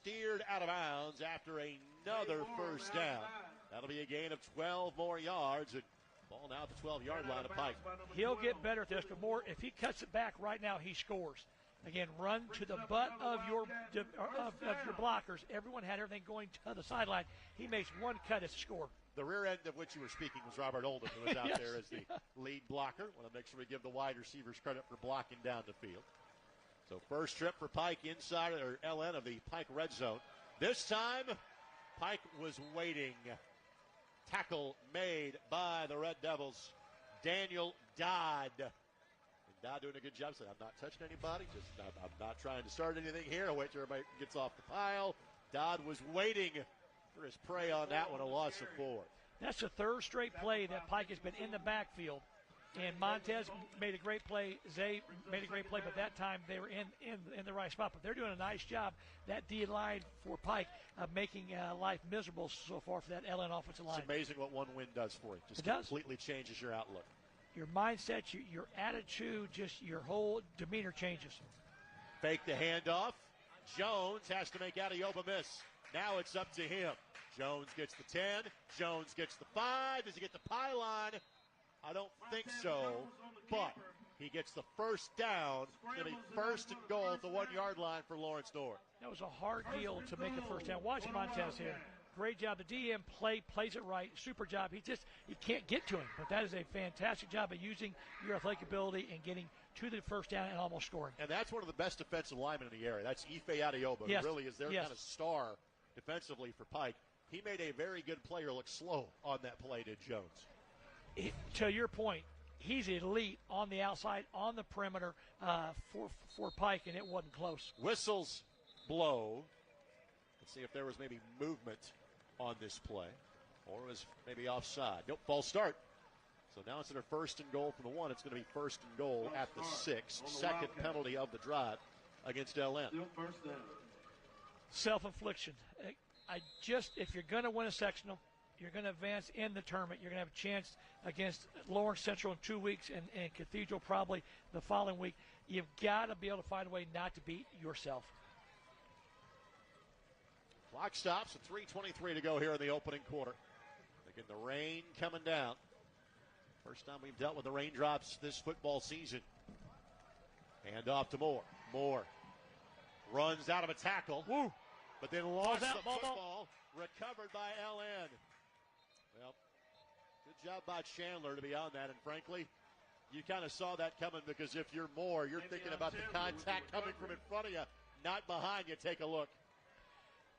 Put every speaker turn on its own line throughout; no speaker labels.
steered out of bounds after another first down. That'll be a gain of 12 more yards. And ball now at the 12-yard line of Pike.
He'll get better at this, but more if he cuts it back right now, he scores. Again, run to the butt of your blockers. Everyone had everything going to the sideline. He makes one cut, it's a score.
The rear end of which you were speaking was Robert Oldham, who was out
Yes,
there as the lead blocker. Want to make sure we give the wide receivers credit for blocking down the field. So first trip for Pike inside, or LN of the Pike red zone. This time, Pike was waiting. Tackle made by the Red Devils. Daniel Dodd. And Dodd doing a good job. Said, I'm not touching anybody. I'm not trying to start anything here. I'll wait till everybody gets off the pile. Dodd was waiting for his prey on that one, a loss of 4.
That's the third straight play that Pike has been in the backfield. And Montez made a great play. Zay made a great play, but that time they were in the right spot. But they're doing a nice job, that D line for Pike, of making life miserable so far for that LN offensive line.
It's amazing what one win does for you. Just completely changes your outlook.
Your mindset, your attitude, just your whole demeanor changes.
Fake the handoff. Jones has to make Adeoba miss. Now it's up to him. Jones gets the 10. Jones gets the 5. Does he get the pylon? I don't think so, but he gets the first down. It's going to be first and goal at the 1-yard line for Lawrence North.
That was a hard deal to make a first down. Watch Montez here. Great job. The DM plays it right. Super job. He can't get to him, but that is a fantastic job of using your athletic ability and getting to the first down and almost scoring.
And that's one of the best defensive linemen in the area. That's Ife Adeoba,
yes.
who really is their kind of star defensively for Pike. He made a very good player look slow on that play to Jones.
To your point, he's elite on the outside, on the perimeter for Pike, and it wasn't close.
Whistles blow. Let's see if there was maybe movement on this play, or was maybe offside. Nope, false start. So now instead of first and goal from the 1, it's going to be first and goal at the 6. Second penalty of the drive against LN.
Self-infliction. If you're going to win a sectional, you're going to advance in the tournament, you're going to have a chance against Lawrence Central in 2 weeks and Cathedral probably the following week. You've got to be able to find a way not to beat yourself.
Clock stops at 3:23 to go here in the opening quarter. Again, the rain coming down. First time we've dealt with the raindrops this football season. Hand off to Moore. Moore runs out of a tackle.
Woo.
But then lost the football. Recovered by LN. Well, good job by Chandler to be on that. And frankly, you kind of saw that coming, because if you're Moore, you're thinking about the contact coming from in front of you, not behind you. Take a look.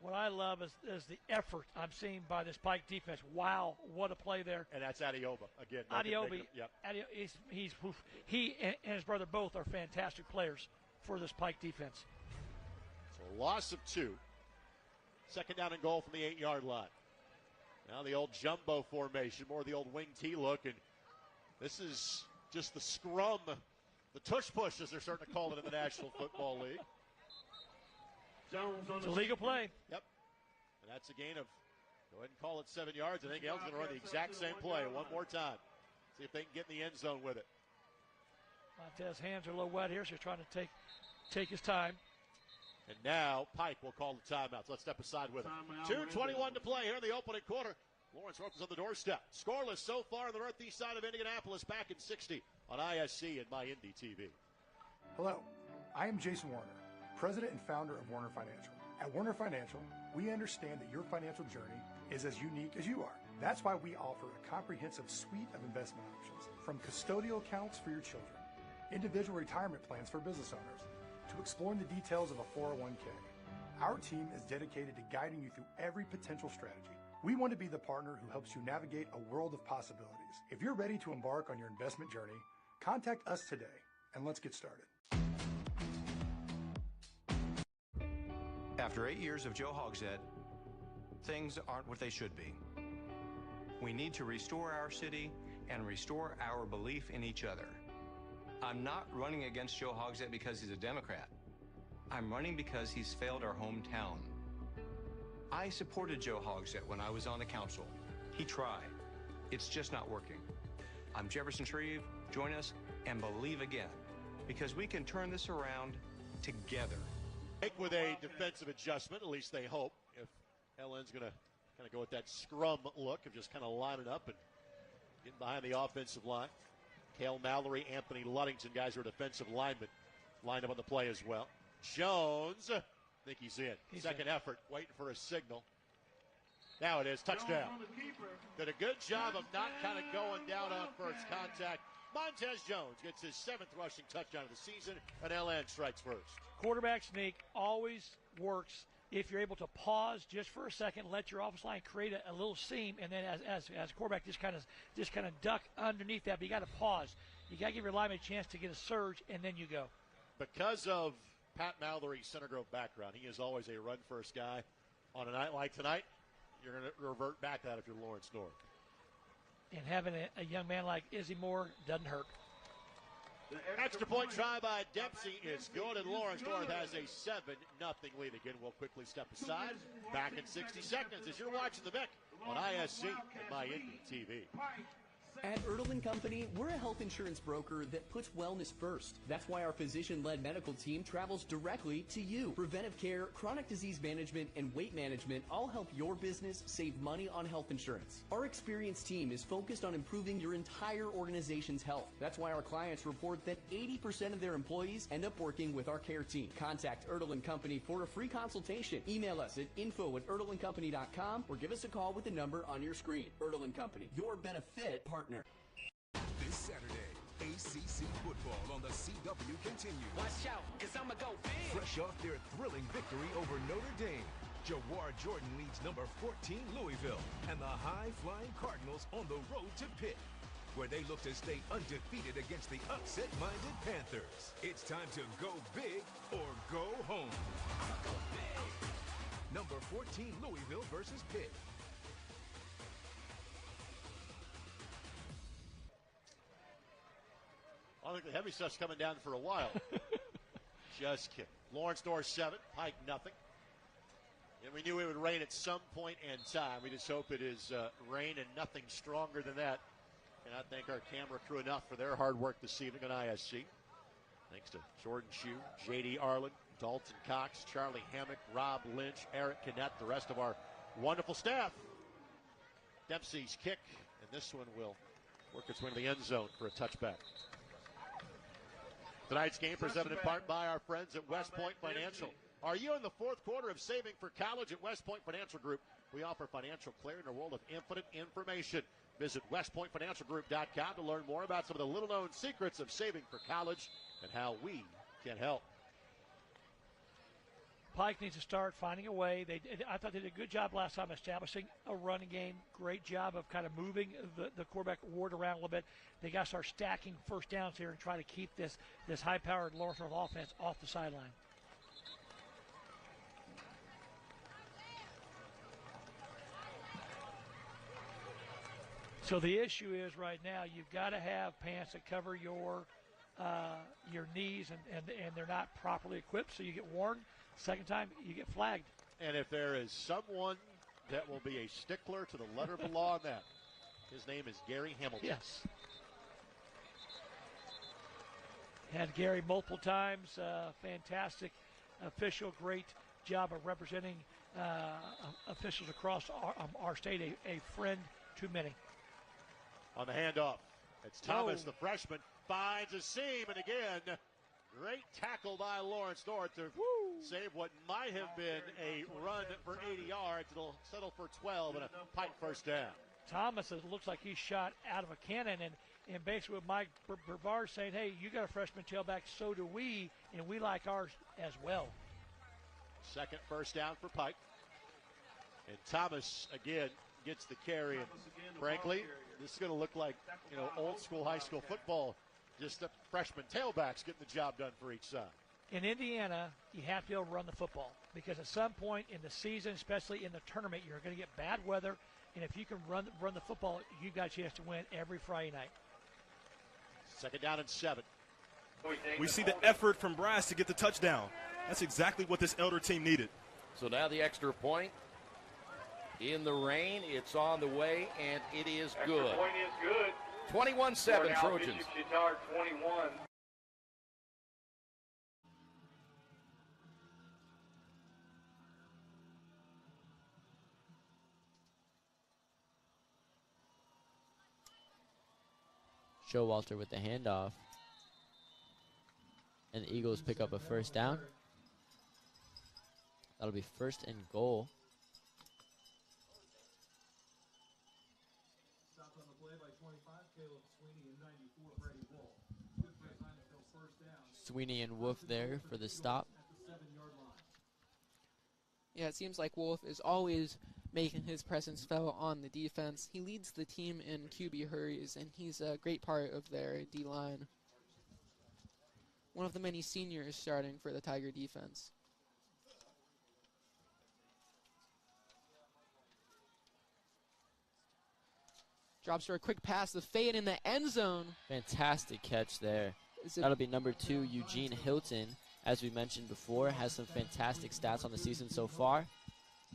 What I love is the effort I'm seeing by this Pike defense. Wow, what a play there.
And that's Adeoba again.
Adeoba,
yep.
He and his brother both are fantastic players for this Pike defense.
So loss of 2. Second down and goal from the 8-yard line. Now the old jumbo formation, more the old wing T look, and this is just the scrum, the tush push, as they're starting to call it in the National Football League.
It's a legal play.
Yep. And that's a gain of, go ahead and call it 7 yards. I think Elton's going to run the exact same play one more time. See if they can get in the end zone with it.
Montez's hands are a little wet here, so he's trying to take his time.
And now Pike will call the timeout. So let's step aside with it. 2:21 to play here in the opening quarter. Lawrence North is on the doorstep. Scoreless so far on the northeast side of Indianapolis, back in 60 on ISC and MyIndy TV.
Hello, I am Jason Warner, President and founder of Warner Financial. At Warner Financial, we understand that your financial journey is as unique as you are. That's why we offer a comprehensive suite of investment options, from custodial accounts for your children, individual retirement plans for business owners, to exploring the details of a 401k. Our team is dedicated to guiding you through every potential strategy. We want to be the partner who helps you navigate a world of possibilities. If you're ready to embark on your investment journey, contact us today, and let's get started.
After 8 years of Joe Hogshead, things aren't what they should be. We need to restore our city and restore our belief in each other. I'm not running against Joe Hogshead because he's a Democrat. I'm running because he's failed our hometown. I supported Joe Hogshead when I was on the council. He tried. It's just not working. I'm Jefferson Shreve. Join us and believe again, because we can turn this around together.
Pike with a defensive adjustment, at least they hope. If LN's going to kind of go with that scrum look of just kind of lining up and getting behind the offensive line. Cale Mallory, Anthony Luddington, guys who are defensive linemen, lined up on the play as well. Jones, I think he's in. Second effort, waiting for a signal. Now it is, touchdown. Did a good job of not kind of going down on first contact. Montez Jones gets his 7th rushing touchdown of the season, and LN strikes first.
Quarterback sneak always works if you're able to pause just for a second, let your offensive line create a little seam, and then as a quarterback just kind of duck underneath that. But you got to pause. You got to give your lineman a chance to get a surge, and then you go.
Because of Pat Mallory's Center Grove background, he is always a run-first guy. On a night like tonight, you're going to revert back to that if you're Lawrence North.
And having a young man like Izzy Moore doesn't hurt.
Extra point try by Dempsey is good, and Lawrence North has a 7-0 lead. Again, we'll quickly step aside. Back in 60 seconds as you're watching the Vic on ISC and My Indy TV.
At Erdl & Company, we're a health insurance broker that puts wellness first. That's why our physician-led medical team travels directly to you. Preventive care, chronic disease management, and weight management all help your business save money on health insurance. Our experienced team is focused on improving your entire organization's health. That's why our clients report that 80% of their employees end up working with our care team. Contact Erdl & Company for a free consultation. Email us at info@erdlandcompany.com or give us a call with the number on your screen. Erdl & Company, your benefit partner.
This Saturday, ACC football on the CW continues.
Watch out, because I'm going to go big.
Fresh off their thrilling victory over Notre Dame, Jawar Jordan leads number 14 Louisville and the high-flying Cardinals on the road to Pitt, where they look to stay undefeated against the upset-minded Panthers. It's time to go big or go home. Go big. Number 14 Louisville versus Pitt.
I think the heavy stuff's coming down for a while. Just kidding. Lawrence North 7, Pike nothing. And we knew it would rain at some point in time. We just hope it is rain and nothing stronger than that. And I thank our camera crew enough for their hard work this evening on ISC. Thanks to Jordan Shue, J.D. Arlen, Dalton Cox, Charlie Hammock, Rob Lynch, Eric Kinnett, the rest of our wonderful staff. Dempsey's kick, and this one will work its way to the end zone for a touchback. Tonight's game presented in part by our friends at West Point Financial. Are you in the fourth quarter of saving for college at West Point Financial Group? We offer financial clarity in a world of infinite information. Visit westpointfinancialgroup.com to learn more about some of the little-known secrets of saving for college and how we can help.
Pike needs to start finding a way. I thought they did a good job last time establishing a running game. Great job of kind of moving the quarterback Ward around a little bit. They got to start stacking first downs here and try to keep this high-powered Lawrence North offense off the sideline. So the issue is right now you've got to have pants that cover your knees, and they're not properly equipped, so you get worn. Second time, you get flagged.
And if there is someone that will be a stickler to the letter of the law on that, his name is Gary Hamilton.
Yes. Had Gary multiple times. Fantastic official. Great job of representing officials across our state. A friend to many.
On the handoff, it's Thomas, the freshman, finds a seam, and again, great tackle by Lawrence North to save what might have been a run for 80 yards. It'll settle for 12 and a Pike first down.
Thomas, it looks like he's shot out of a cannon, and basically with Mike Brevard saying, hey, you got a freshman tailback, so do we, and we like ours as well.
Second first down for Pike. And Thomas, again, gets the carry. And frankly, this is going to look like, old school high school football. Just the freshman tailbacks getting the job done for each side.
In Indiana, you have to be able to run the football because at some point in the season, especially in the tournament, you're going to get bad weather. And if you can run the football, you've got a chance to win every Friday night.
Second down and 7.
We see the effort from Brass to get the touchdown. That's exactly what this Elder team needed.
So now the extra point. In the rain, it's on the way, and it is good.
Extra point is good.
21-7 Trojans.
Guitar 21. Showalter with the handoff. And the Eagles pick up a first down. That'll be 1st and goal. Sweeney and Wolf there for the stop.
Yeah, it seems like Wolf is always making his presence felt on the defense. He leads the team in QB hurries, and he's a great part of their D-line. One of the many seniors starting for the Tiger defense. Drops for a quick pass, the fade in the end zone.
Fantastic catch there. That'll be number 2, Eugene Hilton. As we mentioned before, has some fantastic stats on the season so far.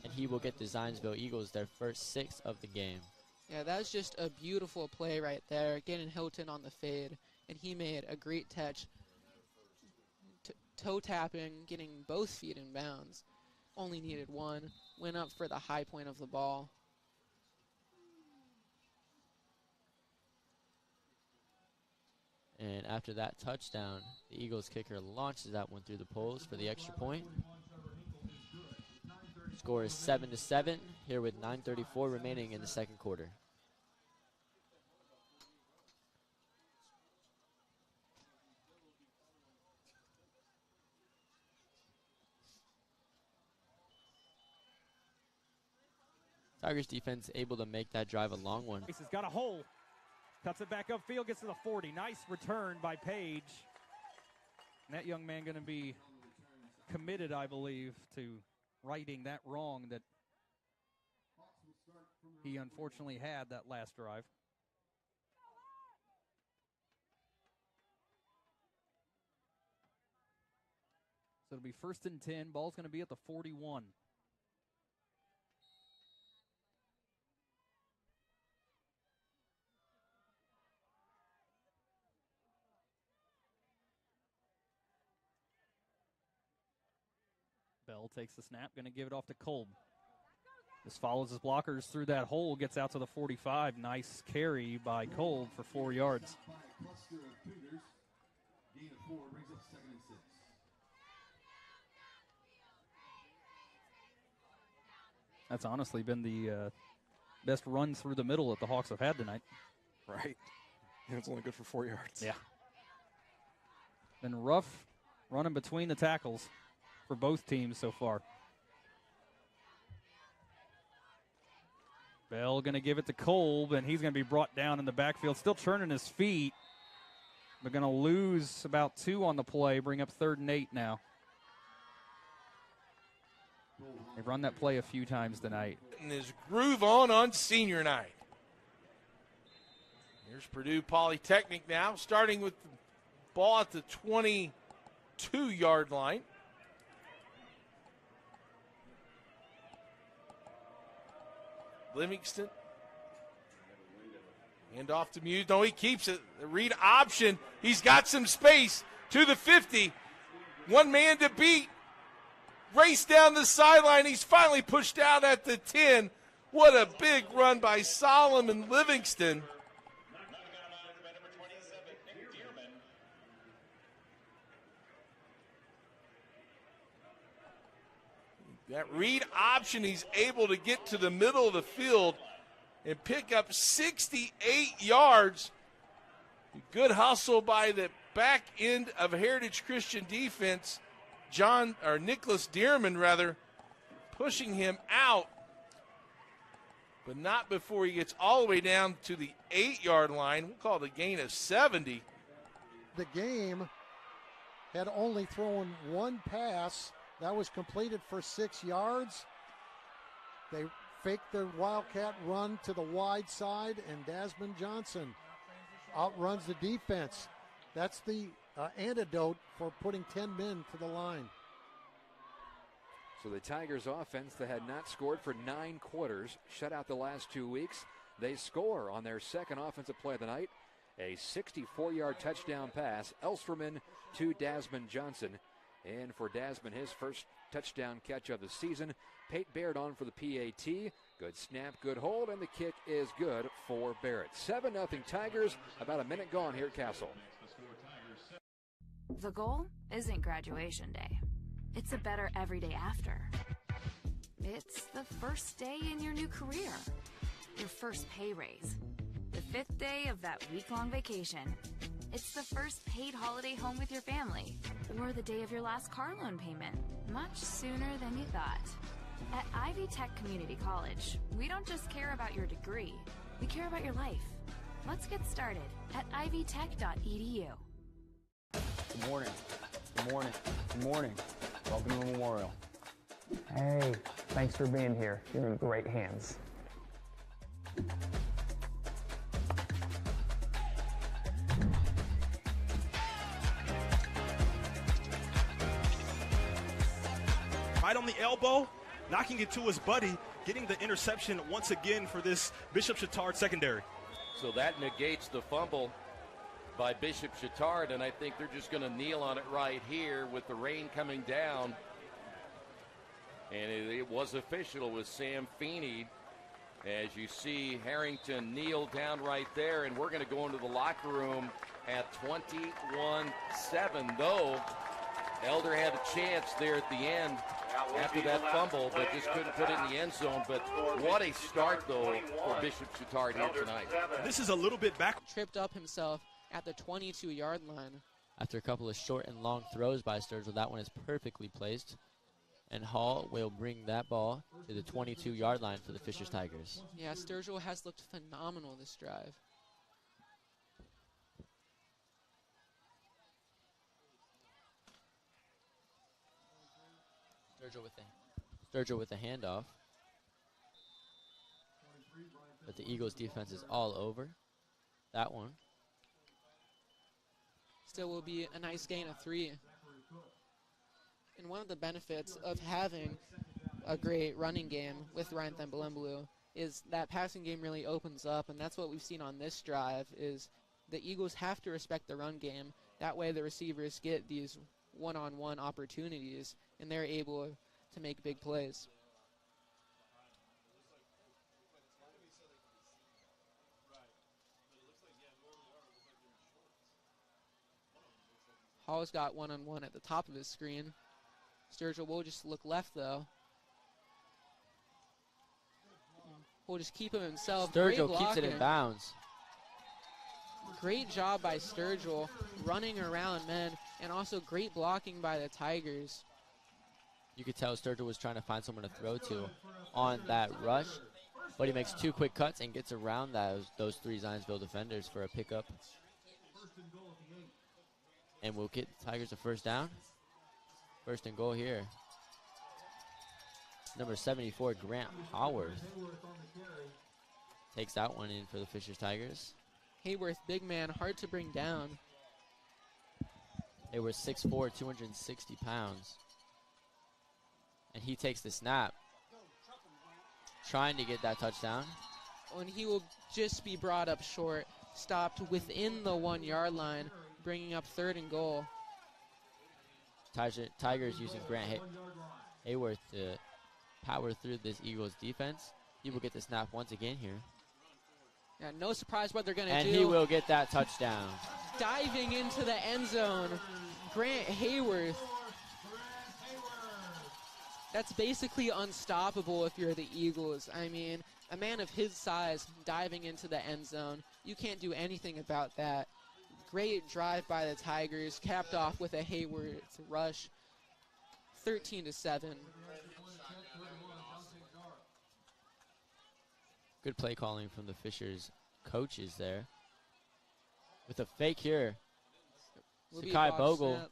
And he will get the Zionsville Eagles their first 6 of the game.
Yeah, that was just a beautiful play right there, getting Hilton on the fade. And he made a great catch, toe tapping, getting both feet in bounds. Only needed one, went up for the high point of the ball.
And after that touchdown, the Eagles kicker launches that one through the poles for the extra point. Score is 7-7 here with 9:34 remaining in the second quarter. Tigers defense able to make that drive a long one.
He's got a hole. Cuts it back upfield, gets to the 40. Nice return by Page. And that young man going to be committed, I believe, to righting that wrong that he unfortunately had that last drive. So it'll be 1st and 10. Ball's going to be at the 41. Bell takes the snap, going to give it off to Kolb. This follows his blockers through that hole, gets out to the 45. Nice carry by Kolb for 4 yards. That's honestly been the best run through the middle that the Hawks have had tonight.
Right. And it's only good for 4 yards.
Yeah. Been rough running between the tackles for both teams so far. Bell going to give it to Kolb, and he's going to be brought down in the backfield. Still turning his feet. They're going to lose about 2 on the play, bring up 3rd and 8 now. They've run that play a few times tonight.
And his groove on senior night. Here's Purdue Polytechnic now, starting with the ball at the 22-yard line. Livingston. Hand off to Muse. No, he keeps it. The read option. He's got some space to the 50. One man to beat. Race down the sideline. He's finally pushed out at the 10. What a big run by Solomon Livingston. That read option, he's able to get to the middle of the field and pick up 68 yards. Good hustle by the back end of Heritage Christian defense. Nicholas Dearman, pushing him out. But not before he gets all the way down to the 8-yard line. We'll call it a gain of 70.
The game had only thrown one pass. That was completed for 6 yards. They faked their Wildcat run to the wide side, and Desmond Johnson outruns the defense. That's the antidote for putting 10 men to the line.
So the Tigers offense that had not scored for 9 quarters, shut out the last 2 weeks. They score on their second offensive play of the night. A 64-yard touchdown pass, Elsferman to Desmond Johnson. And for Desmond, his first touchdown catch of the season. Pate Baird on for the PAT. Good snap, good hold, and the kick is good for Barrett. 7-0 Tigers, about a minute gone here at Castle.
The goal isn't graduation day. It's a better every day after. It's the first day in your new career. Your first pay raise. The 5th day of that week-long vacation. It's the first paid holiday home with your family. Or the day of your last car loan payment. Much sooner than you thought. At Ivy Tech Community College, we don't just care about your degree. We care about your life. Let's get started at ivytech.edu.
Good morning. Good morning. Good morning. Welcome to Memorial.
Hey, thanks for being here. You're in great hands.
Right on the elbow, knocking it to his buddy, getting the interception once again for this Bishop Chatard secondary.
So that negates the fumble by Bishop Chatard, and I think they're just going to kneel on it right here with the rain coming down. And it was official with Sam Feeney. As you see, Harrington kneel down right there, and we're going to go into the locker room at 21-7, though Elder had a chance there at the end after that fumble, but just couldn't put it in the end zone. But what a start, though, for Bishop Chatard here tonight.
This is a little bit back.
Tripped up himself at the 22-yard line.
After a couple of short and long throws by Sturgill, that one is perfectly placed. And Hall will bring that ball to the 22-yard line for the Fishers Tigers.
Yeah, Sturgill has looked phenomenal this drive.
Sturgill with the handoff. But the Eagles defense is all over that one.
Still will be a nice gain of 3. And one of the benefits of having a great running game with Ryan Thembalembulu is that passing game really opens up, and that's what we've seen on this drive is the Eagles have to respect the run game. That way the receivers get these one-on-one opportunities, and they're able to make big plays. Hall's got one-on-one at the top of his screen. Sturgill will just look left, though. Will just keep him himself.
Sturgill keeps it in bounds.
Great job by Sturgill running around men, and also great blocking by the Tigers.
You could tell Sturgill was trying to find someone to throw to on that rush, but he makes 2 quick cuts and gets around those 3 Zionsville defenders for a pickup. And we'll get the Tigers a first down. First and goal here. Number 74, Grant Haworth, takes that one in for the Fishers Tigers.
Hayworth, big man, hard to bring down.
They were 6'4", 260 pounds. And he takes the snap, trying to get that touchdown.
And he will just be brought up short, stopped within the 1-yard line, bringing up 3rd and goal.
Tigers using Grant Hayworth to power through this Eagles defense. He will get the snap once again here.
Yeah, no surprise what they're going to do.
And he will get that touchdown.
Diving into the end zone, Grant Hayworth. That's basically unstoppable if you're the Eagles. I mean, a man of his size diving into the end zone, you can't do anything about that. Great drive by the Tigers, capped off with a Hayworth rush, 13-7.
Good play calling from the Fishers coaches there. With a fake here, Sakai Bogle.
Snap.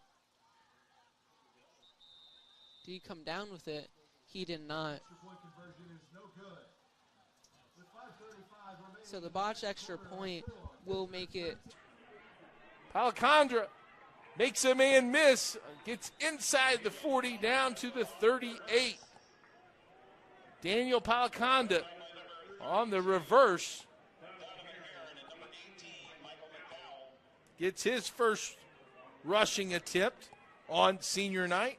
Did he come down with it? He did not. So the botched extra point will make it.
Palacandra makes a man miss, gets inside the 40 down to the 38. Daniel Palacandra on the reverse gets his first rushing attempt on senior night.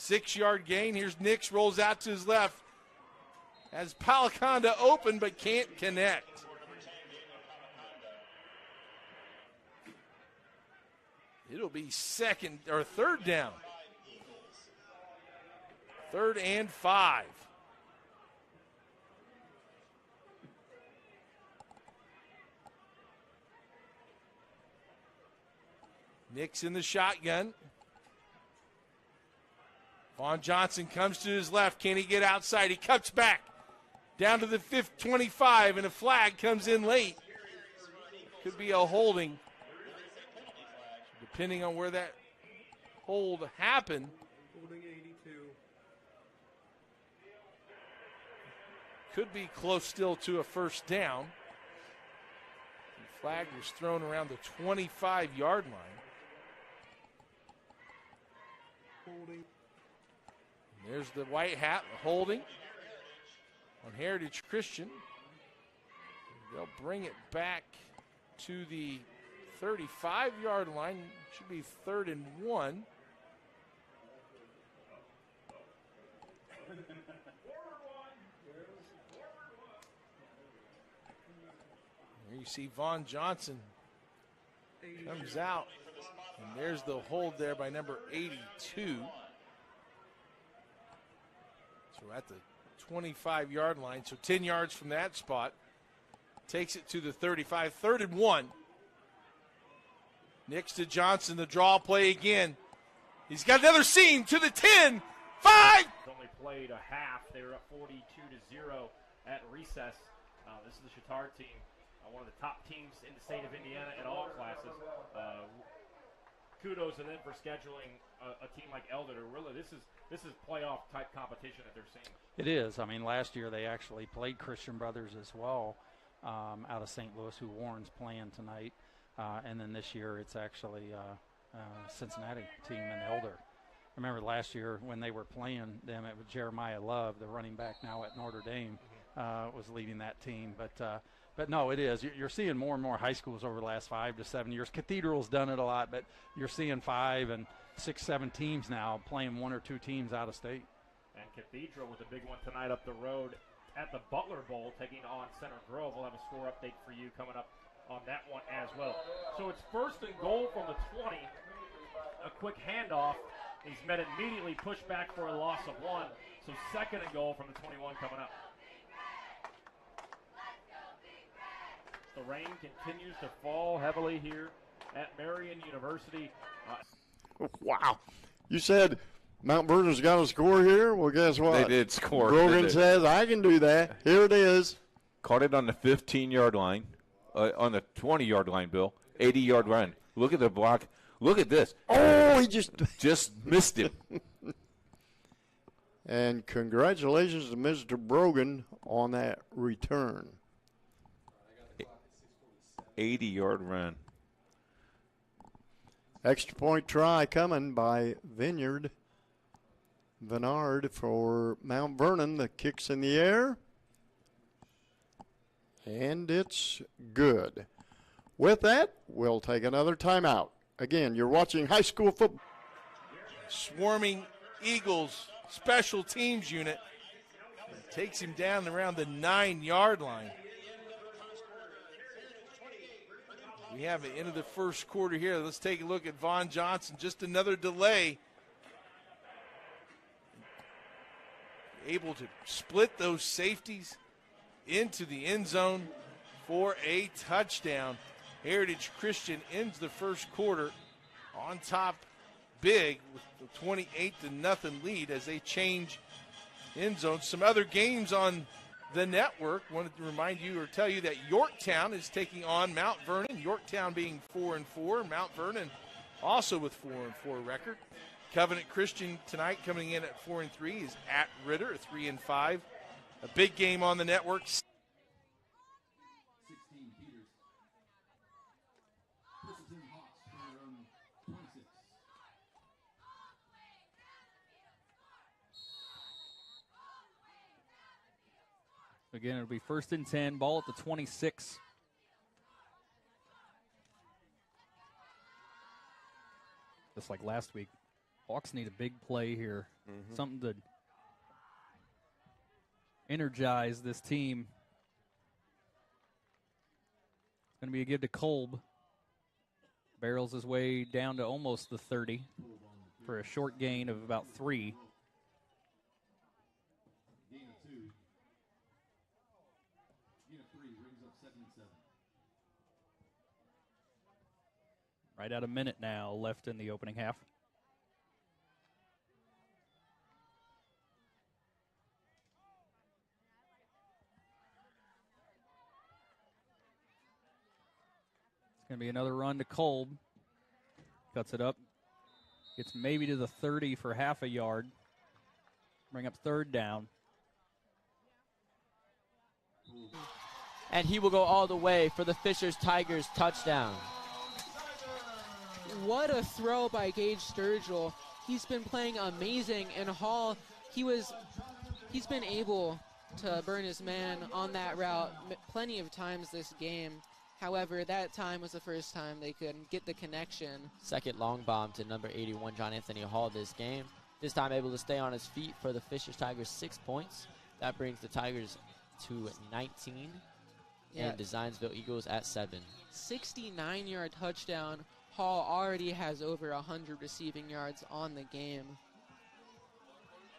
6-yard gain. Here's Nix, rolls out to his left. Has Palaconda open but can't connect. It'll be third down. 3rd and 5. Nix in the shotgun. Vaughn Johnson comes to his left. Can he get outside? He cuts back down to the 25, and a flag comes in late. Could be a holding, depending on where that hold happened.
Holding 82.
Could be close still to a first down. The flag was thrown around the 25-yard line.
Holding.
There's the white hat holding on Heritage Christian. They'll bring it back to the 35-yard line. Should be 3rd and 1. There you see Vaughn Johnson comes out. And there's the hold there by number 82. So at the 25-yard line, so 10 yards from that spot. Takes it to the 35, 3rd and 1. Nix to Johnson, the draw play again. He's got another seam to the 10, 5.
Only played a half. They were up 42-0 at recess. This is the Chittard team, one of the top teams in the state of Indiana in all classes. Kudos to them for scheduling a team like Elder. Really, this is playoff type competition that they're seeing.
It is. I mean, last year they actually played Christian Brothers as well, out of St. Louis, who Warren's playing tonight, and then this year it's actually Cincinnati team and Elder. I remember last year when they were playing them, it was Jeremiah Love, the running back now at Notre Dame, was leading that team. But no, it is. You're seeing more and more high schools over the last 5 to 7 years. Cathedral's done it a lot, but you're seeing 5 and 6, 7 teams now playing 1 or 2 teams out of state.
And Cathedral with a big one tonight up the road at the Butler Bowl, taking on Center Grove. We'll have a score update for you coming up on that one as well. So it's 1st and goal from the 20. A quick handoff. He's met immediately, pushed back for a loss of 1. So 2nd and goal from the 21 coming up. The rain continues to fall heavily here at Marion University.
Wow. You said Mount Vernon's got a score here? Well, guess what?
They did score.
Brogan says, I can do that. Here it is.
Caught it on the 15-yard line, on the 20-yard line, Bill. 80-yard run. Look at the block. Look at this.
Oh, he
just missed him.
And congratulations to Mr. Brogan on that return.
80-yard run.
Extra point try coming by Vineyard for Mount Vernon. The kick's in the air. And it's good. With that, we'll take another timeout. Again, you're watching high school football.
Swarming Eagles special teams unit. Takes him down around the 9-yard line. We have it into the first quarter here. Let's take a look at Vaughn Johnson. Just another delay. Able to split those safeties into the end zone for a touchdown. Heritage Christian ends the first quarter on top big with the 28-0 lead as they change end zones. Some other games on the network. Wanted to remind you or tell you that Yorktown is taking on Mount Vernon. Yorktown being 4-4. Mount Vernon also with 4-4 record. Covenant Christian tonight coming in at 4-3 is at Ritter at 3-5. A big game on the network.
Again, it'll be 1st and 10, ball at the 26. Just like last week. Hawks need a big play here. Something to energize this team. It's going to be a give to Kolb. Barrels his way down to almost the 30 for a short gain of about 3. Right at a minute now left in the opening half. It's going to be another run to Kolb. Cuts it up. Gets maybe to the 30 for half a yard. Bring up third down.
And he will go all the way for the Fishers Tigers touchdown.
What a throw by Gage Sturgill. He's been playing amazing, and Hall, he's been able to burn his man on that route plenty of times this game. However, that time was the first time they couldn't get the connection.
Second long bomb to number 81, John Anthony Hall this game. This time able to stay on his feet for the Fishers Tigers 6 points. That brings the Tigers to 19.
Yeah.
And the Zionsville Eagles at 7.
69-yard touchdown. Hall already has over 100 receiving yards on the game.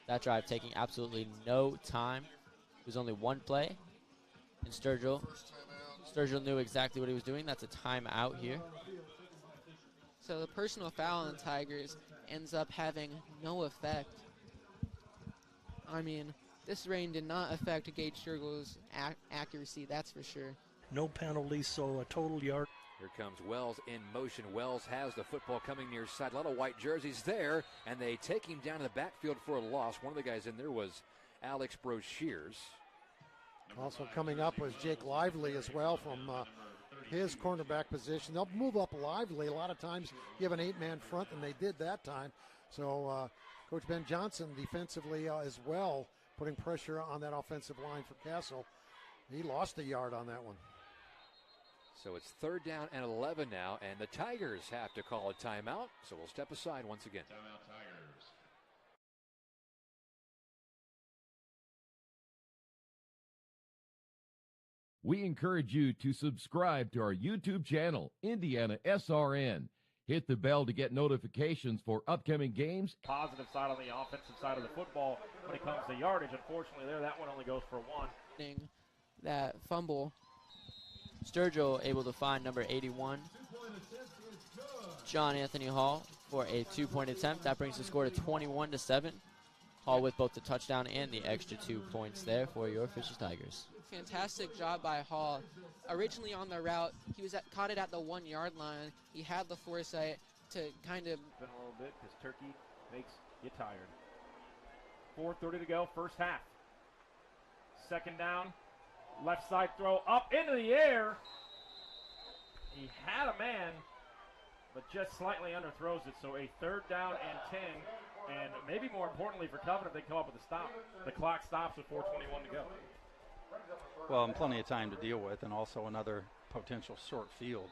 That drive taking absolutely no time. It was only one play. And Sturgill knew exactly what he was doing. That's a timeout here.
So the personal foul on the Tigers ends up having no effect. I mean, this rain did not affect Gage Sturgill's accuracy, that's for sure.
No penalties, so a total yard.
Here comes Wells in motion. Wells has the football coming near side. A lot of white jerseys there, and they take him down to the backfield for a loss. One of the guys in there was Alex Broshears.
Also coming up was Jake Lively as well from his cornerback position. They'll move up Lively. A lot of times you have an 8-man front, and they did that time. So Coach Ben Johnson defensively as well, putting pressure on that offensive line for Castle. He lost a yard on that one.
So it's 3rd down and 11 now, and the Tigers have to call a timeout. So we'll step aside once again.
Timeout Tigers.
We encourage you to subscribe to our YouTube channel, Indiana SRN. Hit the bell to get notifications for upcoming games.
Positive side on the offensive side of the football when it comes to yardage. Unfortunately, that one only goes for 1.
That fumble.
Sturgill able to find number 81, John Anthony Hall, for a 2-point attempt. That brings the score to 21-7. Hall with both the touchdown and the extra 2 points there for your Fishers Tigers.
Fantastic job by Hall. Originally on the route, he was caught it at the 1-yard line. He had the foresight to kind of...
Been a little bit because Turkey makes you tired. 4:30 to go, first half. 2nd down, left side throw up into the air. He had a man, but just slightly underthrows it. So a 3rd down and 10. And maybe more importantly for Covenant, they come up with a stop. The clock stops with 4:21 to go.
Well, and plenty of time to deal with, and also another potential short field.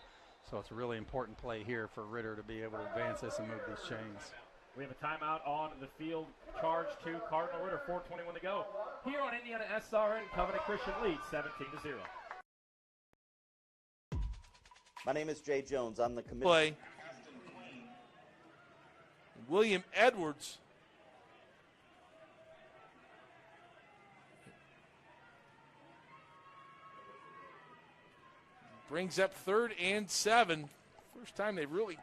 So it's a really important play here for Ritter to be able to advance this and move these chains.
We have a timeout on the field. Charge to Cardinal Ritter. 4:21 to go. Here on Indiana SRN, Covenant Christian leads 17-0.
My name is Jay Jones. I'm the commissioner.
Play. William Edwards. Brings up 3rd and 7. First time they really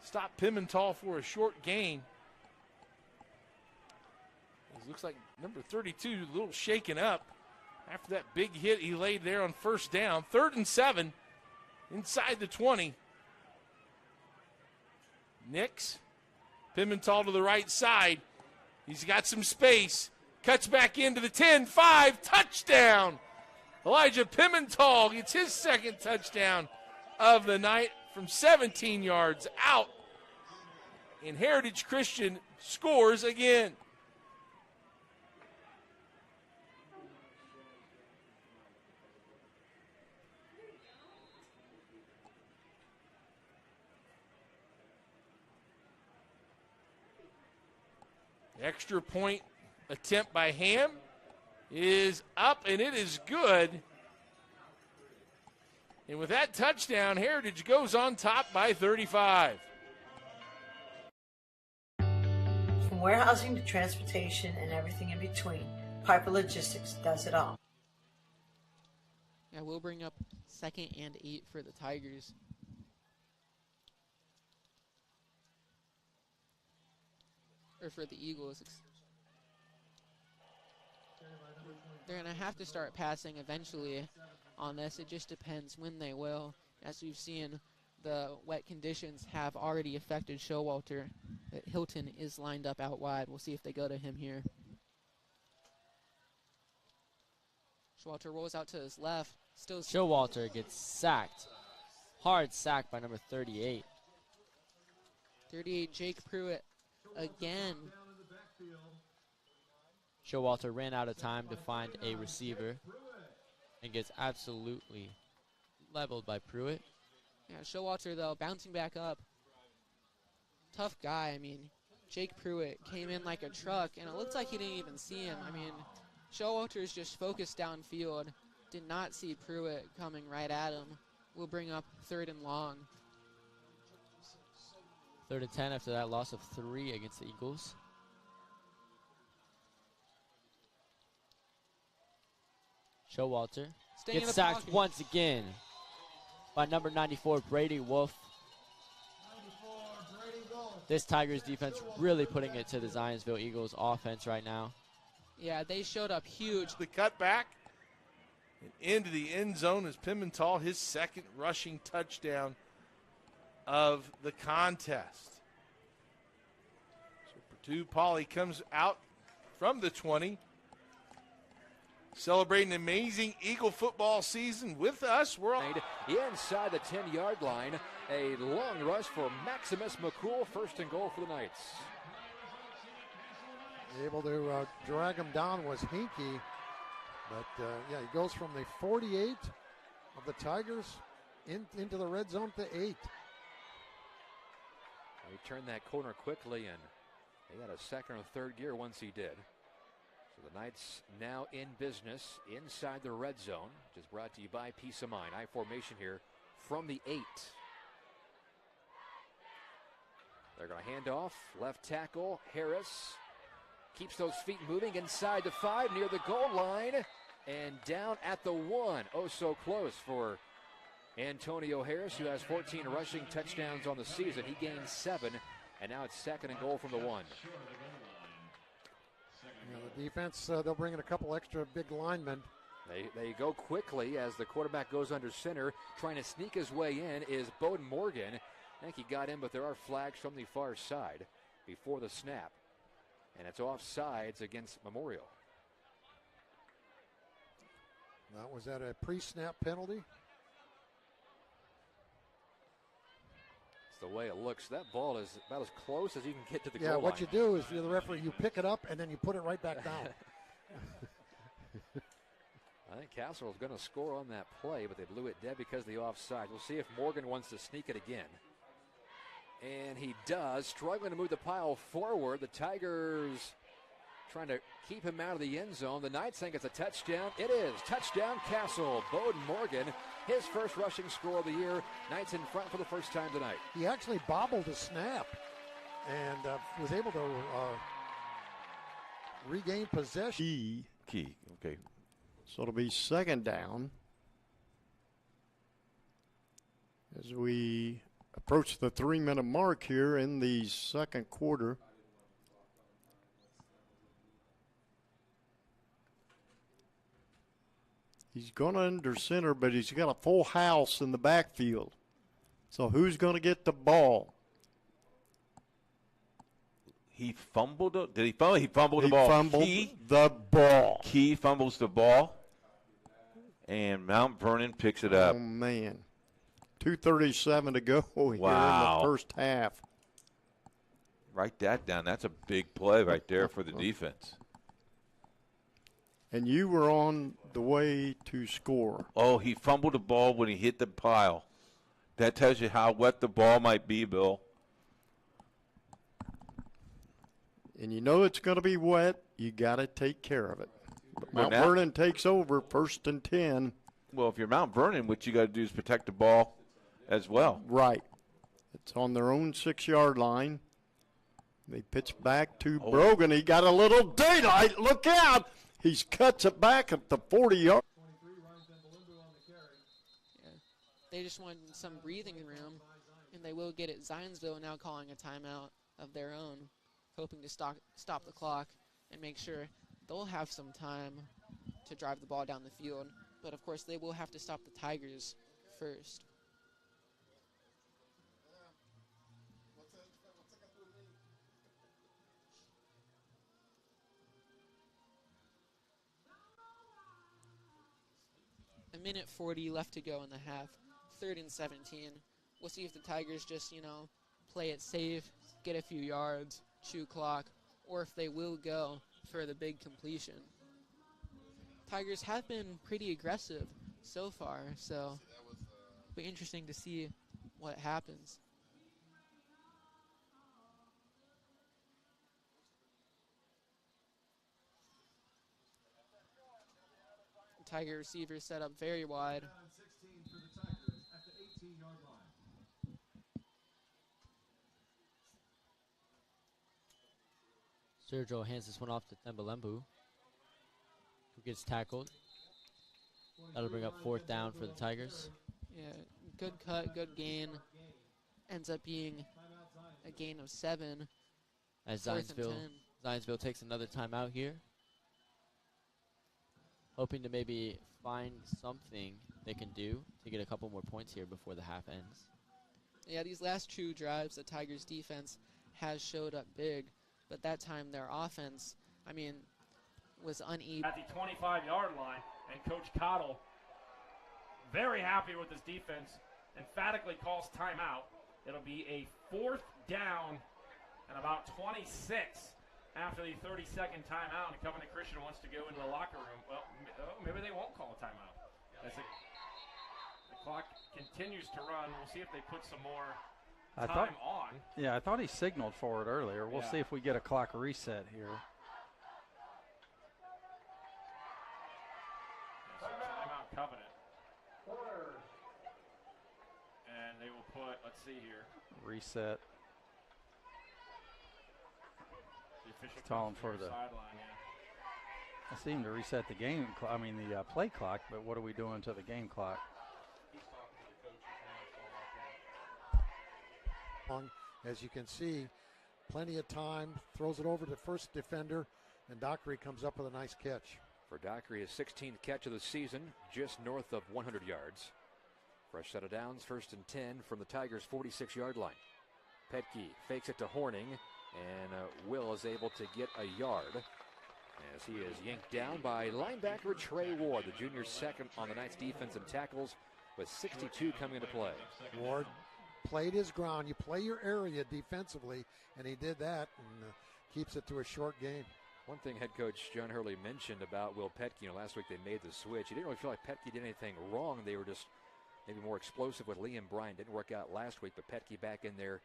stopped Pimental for a short gain. It looks like number 32 a little shaken up after that big hit he laid there on 1st down. 3rd and 7 inside the 20. Nix. Pimental to the right side. He's got some space. Cuts back into the 10-5. Touchdown. Elijah Pimental gets his 2nd touchdown of the night from 17 yards out. And Heritage Christian scores again. Extra point attempt by Ham is up, and it is good. And with that touchdown, Heritage goes on top by 35.
From warehousing to transportation and everything in between, Piper Logistics does it all.
Yeah, we'll bring up 2nd and 8 for the Tigers. Or for the Eagles. They're going to have to start passing eventually on this. It just depends when they will. As we've seen, the wet conditions have already affected Showalter. Hilton is lined up out wide. We'll see if they go to him here. Showalter rolls out to his left. Still
Showalter gets sacked. Hard sack by number 38.
38, Jake Pruitt again.
Showalter ran out of time to find a receiver and gets absolutely leveled by Pruitt.
Yeah, Showalter, though, bouncing back up. Tough guy. I mean, Jake Pruitt came in like a truck, and it looks like he didn't even see him. I mean, Showalter is just focused downfield. Did not see Pruitt coming right at him. We'll bring up 3rd and long.
3rd and 10 after that loss of 3 against the Eagles. Showalter gets sacked once again by number 94, Brady Wolf. This Tigers defense really putting it to the Zionsville Eagles offense right now.
Yeah, they showed up huge.
The cutback and into the end zone is Pimental, his 2nd rushing touchdown of the contest. So Purdue Poly comes out from the 20, celebrating an amazing Eagle football season with us. We're on
inside the 10-yard line. A long rush for Maximus McCool. 1st and goal for the Knights.
Able to drag him down was Hinkie. But, yeah, he goes from the 48 of the Tigers into the red zone to 8.
He turned that corner quickly, and he had a 2nd or 3rd gear once he did. So the Knights now in business inside the red zone. Just brought to you by Peace of Mind. I formation here from the 8. They're going to hand off. Left tackle, Harris. Keeps those feet moving inside the 5 near the goal line. And down at the 1. Oh, so close for Antonio Harris, who has 14 rushing touchdowns on the season. He gained 7, and now it's 2nd and goal from the 1.
You know, the defense, they'll bring in a couple extra big linemen.
They go quickly as the quarterback goes under center. Trying to sneak his way in is Bowden Morgan. I think he got in, but there are flags from the far side before the snap. And it's offsides against Memorial.
Was that a pre-snap penalty?
It's the way it looks. That ball is about as close as you can get to the goal
line.
Yeah,
what you do is you're the referee, you pick it up and then you put it right back down.
I think Castle is going to score on that play, but they blew it dead because of the offside. We'll see if Morgan wants to sneak it again. And he does, struggling to move the pile forward. The Tigers trying to keep him out of the end zone. The Knights think it's a touchdown. It is. Touchdown, Castle. Bowden Morgan, his 1st rushing score of the year. Knights in front for the first time tonight.
He actually bobbled a snap and was able to regain possession.
Key, okay. So it'll be 2nd down as we approach the 3-minute mark here in the 2nd quarter. He's going under center, but he's got a full house in the backfield. So who's going to get the ball?
He fumbled it. Did he fumble? He fumbled the ball.
He fumbled the ball.
Key fumbles the ball. And Mount Vernon picks it up.
Oh, man. 2:37 to go here in the first half.
Write that down. That's a big play right there for the defense.
And you were on the way to score.
Oh, he fumbled the ball when he hit the pile. That tells you how wet the ball might be, Bill.
and you know it's going to be wet, you got to take care of it. But
Well,
Mount
now-
Vernon takes over 1st and 10.
Well, if you're Mount Vernon, what you got to do is protect the ball as well.
Right. It's on their own 6-yard line. They pitch back to
Oh.
Brogan. He got a little daylight. Look out. He cuts it back at the 40-yard.
They just want some breathing room, and they will get it. Zionsville now calling a timeout of their own, hoping to stop the clock and make sure they'll have some time to drive the ball down the field. But, of course, they will have to stop the Tigers first. A minute 40 left to go in the half. 3rd and 17. We'll see if the Tigers just, play it safe, get a few yards, chew clock, or if they will go for the big completion. Tigers have been pretty aggressive so far, so it'll be interesting to see what happens. Tiger receivers set up very wide.
Sergio hands this one off to Thembalembu, who gets tackled. That'll bring up 4th down for the Tigers.
Yeah, good cut, good gain. Ends up being a gain of 7.
As
4th and 10.
Zionsville takes another timeout here, hoping to maybe find something they can do to get a couple more points here before the half ends.
Yeah, these last 2 drives, the Tigers' defense has showed up big, but that time their offense, was uneven.
At the 25-yard line, and Coach Cottle, very happy with his defense, emphatically calls timeout. It'll be a 4th down and about 26 after the 30-second timeout. And Covenant Christian wants to go into the locker room. Well, maybe they won't call a timeout. As the clock continues to run, we'll see if they put some more time on.
Yeah, I thought he signaled for it earlier. We'll see if we get a clock reset here.
So timeout Covenant. And they will put, let's see here.
Reset.
The official
Calling for the
sideline,
I seem to reset the game. The play clock. But what are we doing to the game clock?
As you can see, plenty of time. Throws it over to the first defender, and Dockery comes up with a nice catch.
For Dockery, his 16th catch of the season, just north of 100 yards. Fresh set of downs, 1st and 10 from the Tigers' 46-yard line. Petke fakes it to Horning, and Will is able to get a yard as he is yanked down by linebacker Trey Ward, the junior second on the night's defense in tackles, with 62 coming into play.
Ward played his ground. You play your area defensively, and he did that and keeps it to a short game.
One thing head coach John Hurley mentioned about Will Petke, last week they made the switch. He didn't really feel like Petke did anything wrong. They were just maybe more explosive with Liam Bryan. Didn't work out last week, but Petke back in there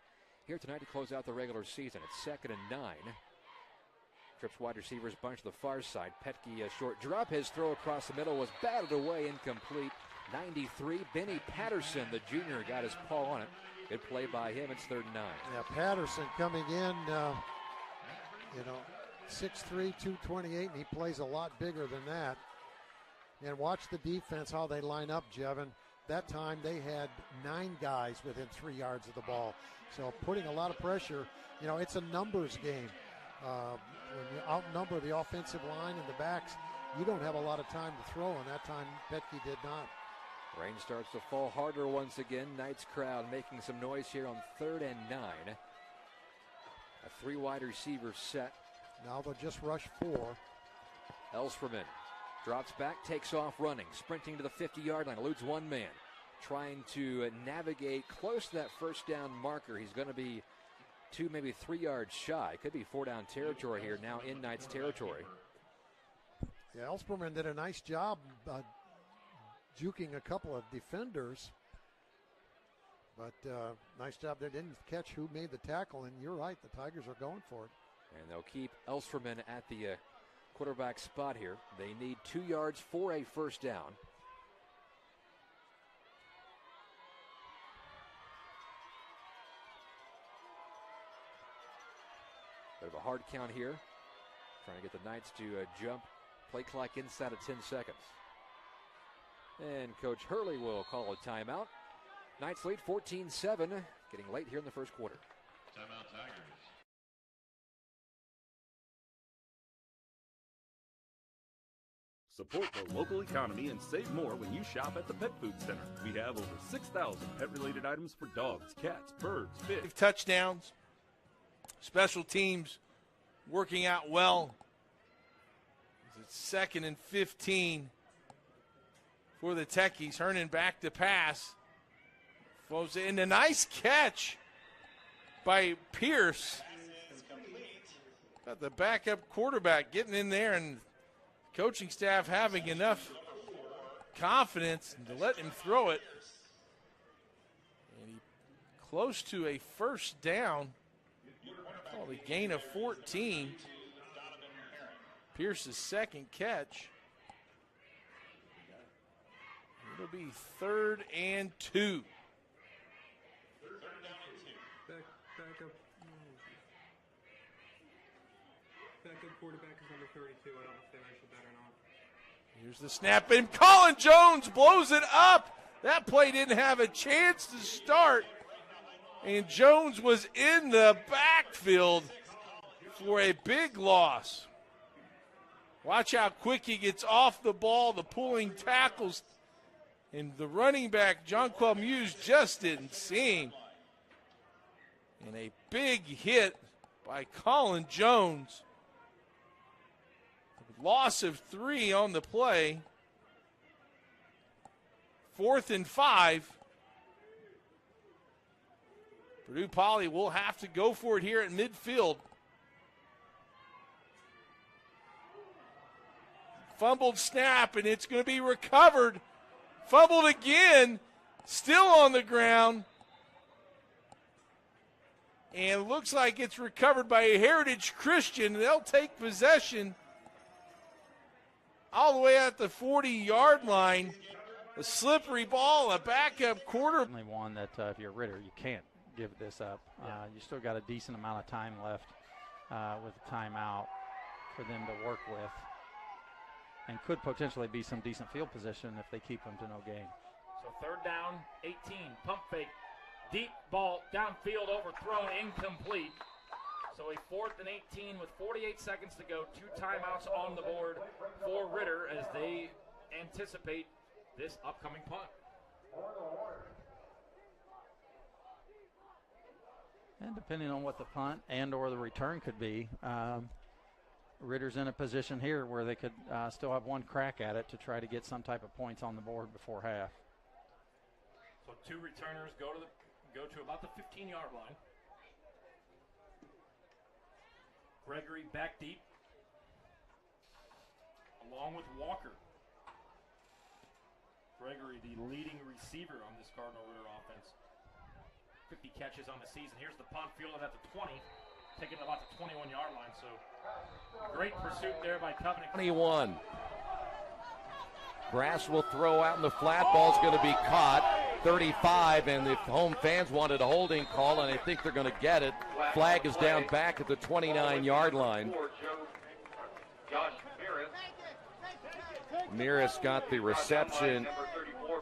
here tonight to close out the regular season. It's 2nd and 9. Trips wide receivers bunch to the far side. Petke, a short drop. His throw across the middle was batted away, incomplete. 93, Benny Patterson, the junior, got his paw on it. Good play by him. It's 3rd and 9.
Yeah, Patterson coming in, 6'3", 228, and he plays a lot bigger than that. And watch the defense, how they line up, Jevin. That time they had 9 guys within 3 yards of the ball. So putting a lot of pressure, it's a numbers game. When you outnumber the offensive line and the backs, you don't have a lot of time to throw, and that time Petke did not.
Rain starts to fall harder once again. Knight's crowd making some noise here on 3rd and 9. A 3-wide receiver set.
Now they'll just rush 4.
Elsperman drops back, takes off running, sprinting to the 50-yard line, eludes one man, trying to navigate close to that 1st down marker. He's going to be 2, maybe 3 yards shy. Could be 4-down territory here now in Knight's territory.
Yeah, Elsperman did a nice job juking a couple of defenders. But nice job. They didn't catch who made the tackle, and you're right, the Tigers are going for it.
And they'll keep Elsferman at the quarterback spot here. They need 2 yards for a first down. Bit of a hard count here. Trying to get the Knights to jump. Play clock inside of 10 seconds. And Coach Hurley will call a timeout. Knights lead 14-7, getting late here in the first quarter.
Timeout Tigers.
Support the local economy and save more when you shop at the Pet Food Center. We have over 6,000 pet-related items for dogs, cats, birds, fish.
Touchdowns, special teams working out well. It's 2nd and 15 for the Techies. Hernan back to pass. And a nice catch by Pierce. Got the backup quarterback getting in there, and coaching staff having enough confidence to let him throw it. And he close to a first down. Called a gain of 14. Pierce's second catch. It'll be 3rd and 2.
Backup quarterback is number 32. I don't know if they mentioned that or not.
Here's the snap, and Colin Jones blows it up. That play didn't have a chance to start. And Jones was in the backfield for a big loss. Watch how quick he gets off the ball, the pulling tackles. And the running back, Jonquel Muse, just didn't see him. And a big hit by Colin Jones. Loss of 3 on the play. 4th and 5. Purdue Poly will have to go for it here at midfield. Fumbled snap, and it's going to be recovered. Fumbled again, still on the ground. And looks like it's recovered by Heritage Christian. They'll take possession all the way at the 40-yard line. A slippery ball, a backup quarter.
Only one that if you're Ritter, you can't give this up. You still got a decent amount of time left with a timeout for them to work with. And could potentially be some decent field position if they keep them to no gain.
So 3rd down, 18, pump fake, deep ball, downfield, overthrown, incomplete. So a 4th and 18 with 48 seconds to go. 2 timeouts on the board for Ritter as they anticipate this upcoming punt.
And depending on what the punt and or the return could be, Ritter's in a position here where they could still have one crack at it to try to get some type of points on the board before half.
So 2 returners go to about the 15-yard line. Gregory back deep, along with Walker. Gregory, the leading receiver on this Cardinal Ritter offense. 50 catches on the season. Here's the punt, fielded at the 20, taking about the 21-yard line. So great pursuit there by Covenant.
21. Grass will throw out, and the flat ball's going to be caught. 35, and the home fans wanted a holding call, and I think they're going to get it. Flag is down back at the 29-yard line. Miras got the reception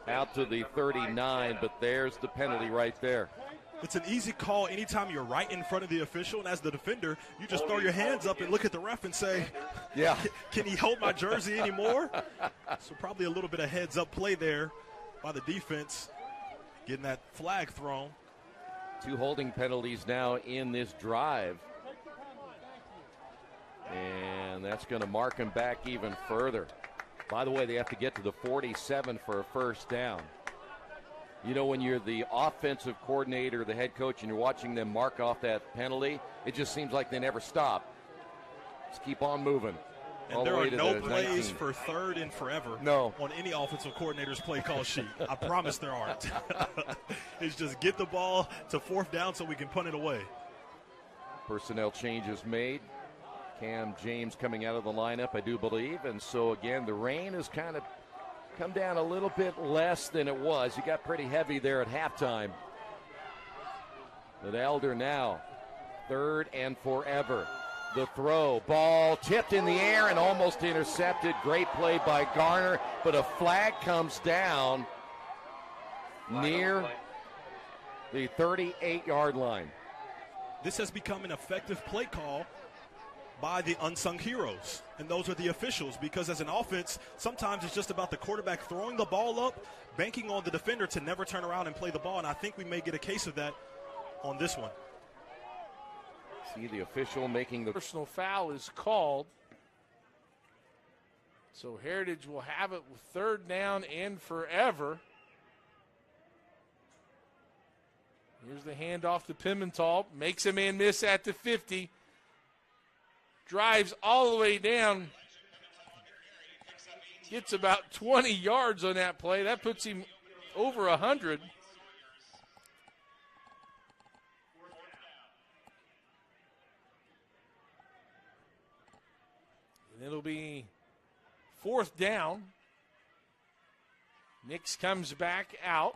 out to the 39, but there's the penalty right there.
It's an easy call anytime you're right in front of the official, and as the defender, you just throw your hands up and look at the ref and say,
"Yeah,
can he hold my jersey anymore?" So probably a little bit of heads-up play there by the defense, getting that flag thrown.
2 holding penalties now in this drive. And that's going to mark him back even further. By the way, they have to get to the 47 for a first down. You know, when you're the offensive coordinator, the head coach, and you're watching them mark off that penalty, it just seems like they never stop. Just keep on moving.
And there are no plays for 3rd and forever on any offensive coordinator's play call sheet. I promise there aren't. It's just get the ball to 4th down so we can punt it away.
Personnel changes made. Cam James coming out of the lineup, I do believe. And so, again, the rain has kind of come down a little bit less than it was. You got pretty heavy there at halftime. But Elder now, 3rd and forever. The throw, ball tipped in the air and almost intercepted. Great play by Garner, but a flag comes down near the 38-yard line.
This has become an effective play call by the unsung heroes, and those are the officials, because as an offense, sometimes it's just about the quarterback throwing the ball up, banking on the defender to never turn around and play the ball, and I think we may get a case of that on this one.
See the official making the
personal foul is called. So Heritage will have it with 3rd down and forever. Here's the handoff to Pimental. Makes a man miss at the 50. Drives all the way down. Gets about 20 yards on that play. That puts him over 100. And it'll be 4th down. Nix comes back out.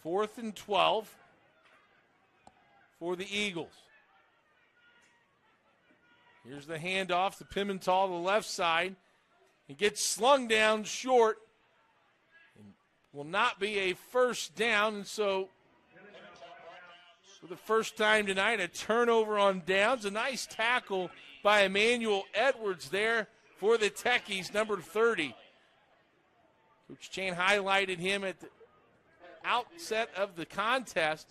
Fourth and 12 for the Eagles. Here's the handoff to Pimental, the left side. He gets slung down short. And will not be a first down, and so for the first time tonight, a turnover on downs. A nice tackle by Emmanuel Edwards there for the Techies, number 30. Coach Chan highlighted him at the outset of the contest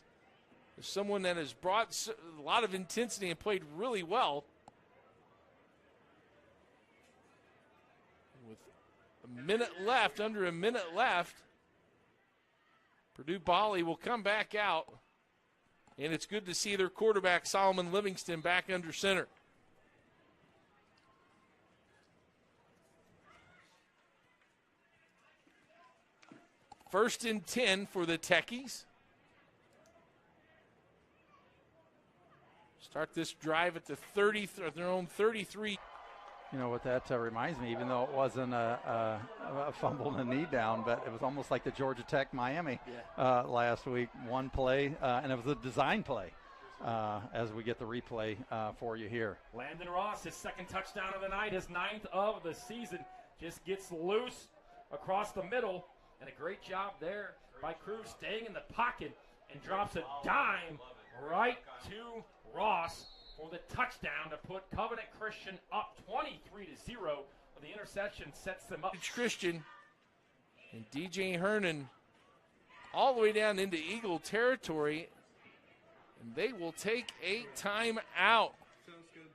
as someone that has brought a lot of intensity and played really well. With a minute left, under a minute left, Purdue Bolly will come back out. And it's good to see their quarterback, Solomon Livingston, back under center. First and 10 for the Techies. Start this drive at the 30, their own 33.
You know what that reminds me, even though it wasn't a fumble and a knee down, but it was almost like the Georgia Tech Miami last week. One play, and it was a design play as we get the replay for you here.
Landon Ross, his 2nd touchdown of the night, his 9th of the season, just gets loose across the middle, and a great job there by Cruz staying in the pocket and drops a dime right to Ross for the touchdown to put Covenant Christian up 23-0. The interception sets them up.
Christian and DJ Hernan all the way down into Eagle territory, and they will take a timeout.
Sounds good.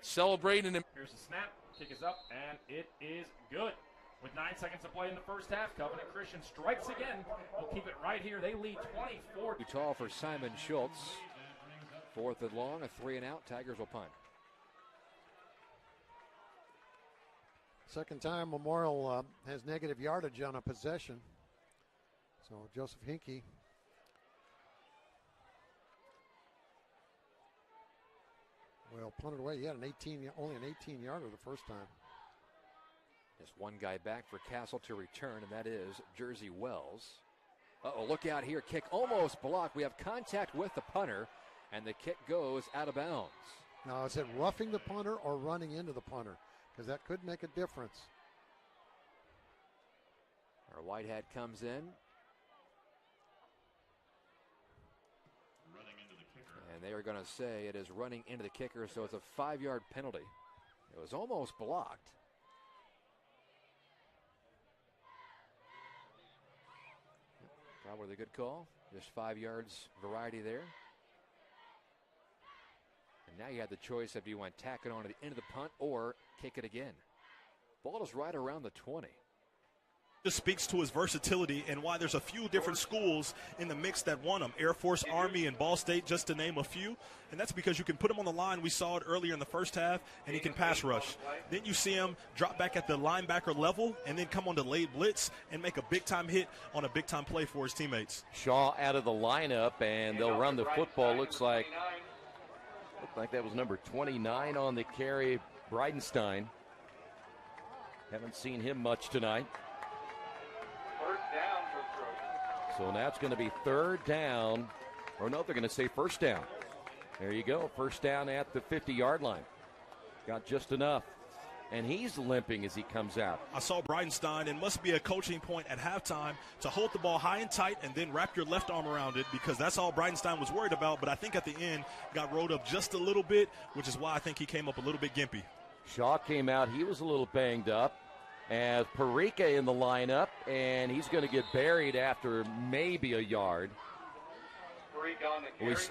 Celebrating.
Here's the snap. Kick is up, and it is good. With 9 seconds to play in the first half, Covenant Christian strikes again. We'll keep it right here. They lead 24.
Too tall for Simon Schultz. 4th and long, a 3-and-out. Tigers will punt.
Second time Memorial has negative yardage on a possession. So Joseph Hinkie will punt it away. He had only an 18-yarder the first time.
Just one guy back for Castle to return, and that is Jersey Wells. Uh-oh, look out here. Kick almost blocked. We have contact with the punter, and the kick goes out of bounds.
Now, is it roughing the punter or running into the punter? Because that could make a difference.
Our white hat comes in. And they are going to say it is running into the kicker, so it's a 5-yard penalty. It was almost blocked. Probably a good call. Just 5 yards variety there. And now you have the choice if you want to tack it on to the end of the punt or kick it again. Ball is right around the 20.
This speaks to his versatility and why there's a few different schools in the mix that won him. Air Force, Army, and Ball State, just to name a few. And that's because you can put him on the line. We saw it earlier in the first half, and he can pass rush. Then you see him drop back at the linebacker level and then come on delayed blitz and make a big-time hit on a big-time play for his teammates.
Shaw out of the lineup, and they'll run the football. Looked like that was number 29 on the carry, Bridenstine. Haven't seen him much tonight. So now it's going to be third down. Or no, they're going to say first down. There you go. First down at the 50-yard line. Got just enough. And he's limping as he comes out.
I saw Bridenstine, and must be a coaching point at halftime to hold the ball high and tight and then wrap your left arm around it, because that's all Bridenstine was worried about. But I think at the end got rolled up just a little bit, which is why I think he came up a little bit gimpy. Shaw came out. He was a little banged up. As Parika in the lineup, and he's going to get buried after maybe a yard.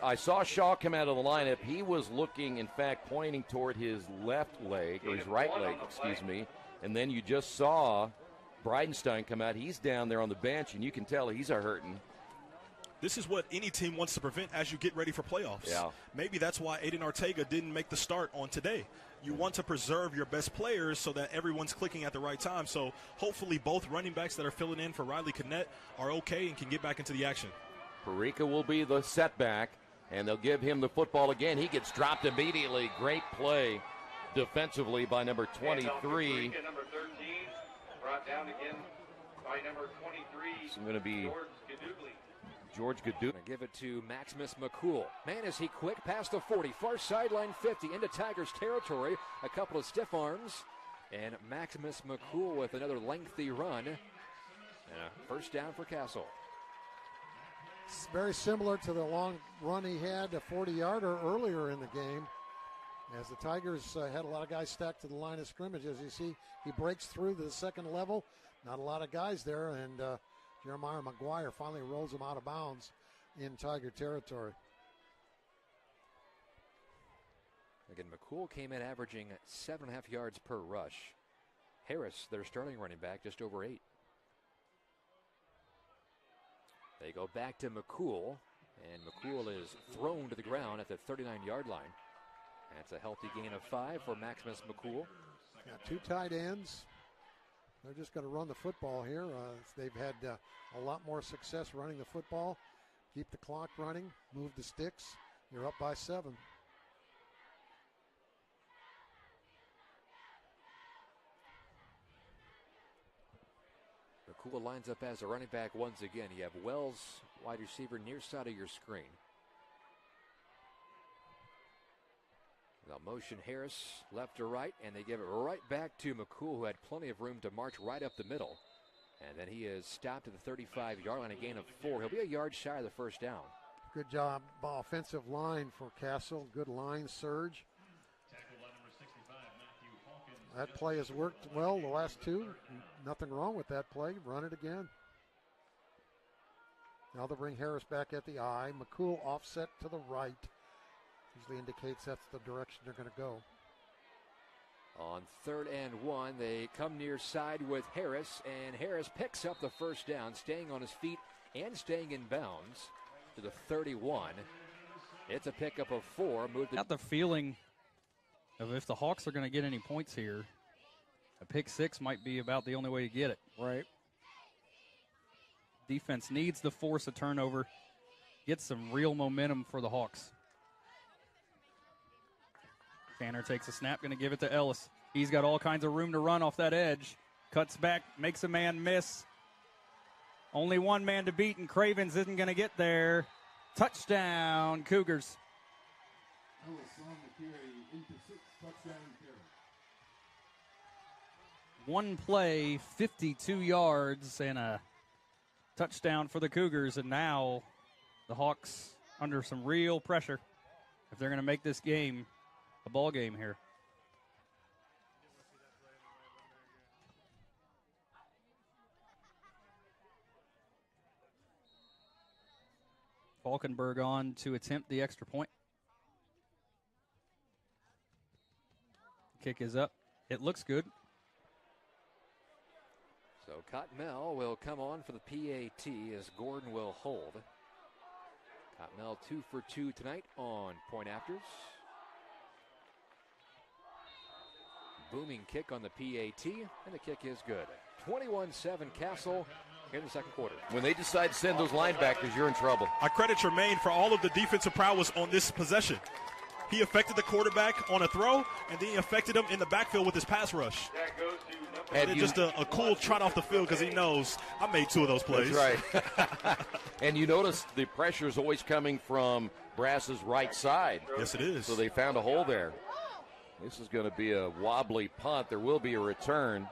I saw Shaw come out of the lineup. He was looking, in fact, pointing toward his left leg, or his right leg, excuse me. And then you just saw Bridenstine come out. He's down there on the bench, and you can tell he's hurting. This is what any team wants to prevent as you get ready for playoffs. Yeah. Maybe that's why Aiden Ortega didn't make the start on today. You want to preserve your best players so that everyone's clicking at the right time. So hopefully both running backs that are filling in for Riley Connett are okay and can get back into the action. Parika will be the setback, and they'll give him the football again. He gets dropped immediately. Great play defensively by number 23.
Parika, number 13, brought down again by number 23.
It's going to be George Gadou.
Give it to Maximus McCool. Man, is he quick past the 40, far sideline 50 into Tigers territory. A couple of stiff arms, and Maximus McCool with another lengthy run. And a first down for Castle.
It's very similar to the long run he had, a 40-yarder earlier in the game. As the Tigers had a lot of guys stacked to the line of scrimmage. As you see, he breaks through to the second level. Not a lot of guys there, and Jeremiah McGuire finally rolls him out of bounds in Tiger territory.
Again, McCool came in averaging 7.5 yards per rush. Harris, their starting running back, just over 8. They go back to McCool, and McCool is thrown to the ground at the 39-yard line. That's a healthy gain of 5 for Maximus McCool.
Got 2 tight ends. They're just going to run the football here. They've had a lot more success running the football. Keep the clock running, move the sticks. You're up by 7.
McCool lines up as a running back once again. You have Wells, wide receiver, near side of your screen. They'll motion Harris left to right, and they give it right back to McCool, who had plenty of room to march right up the middle. And then he is stopped at the 35-yard line, a gain of 4. He'll be a yard shy of the first down.
Good job, offensive line for Castle. Good line surge. That play has worked well the last 2. Nothing wrong with that play. Run it again. Now they'll bring Harris back at the eye. McCool offset to the right. Usually indicates that's the direction they're going to go.
On 3rd and 1, they come near side with Harris, and Harris picks up the first down, staying on his feet and staying in bounds to the 31. It's a pickup of 4.
Got the feeling of if the Hawks are going to get any points here, a pick 6 might be about the only way to get it.
Right.
Defense needs to force a turnover, get some real momentum for the Hawks. Tanner takes a snap, going to give it to Ellis. He's got all kinds of room to run off that edge. Cuts back, makes a man miss. Only one man to beat, and Cravens isn't going to get there. Touchdown, Cougars. One play, 52 yards, and a touchdown for the Cougars. And now the Hawks under some real pressure if they're going to make this game a ball game here. Falkenberg on to attempt the extra point. Kick is up. It looks good.
So Cottonelle will come on for the PAT as Gordon will hold. Cottonelle 2 for 2 tonight on point afters. Booming kick on the PAT, and the kick is good. 21-7 Castle here in the second quarter.
When they decide to send those linebackers, you're in trouble.
I credit Tremaine for all of the defensive prowess on this possession. He affected the quarterback on a throw, and then he affected him in the backfield with his pass rush. And just a cool trot off the field because he knows I made 2 of those plays.
That's right. And you notice the pressure is always coming from Brass's right side.
Yes, it is.
So they found a hole there. This is going to be a wobbly punt. There will be a return.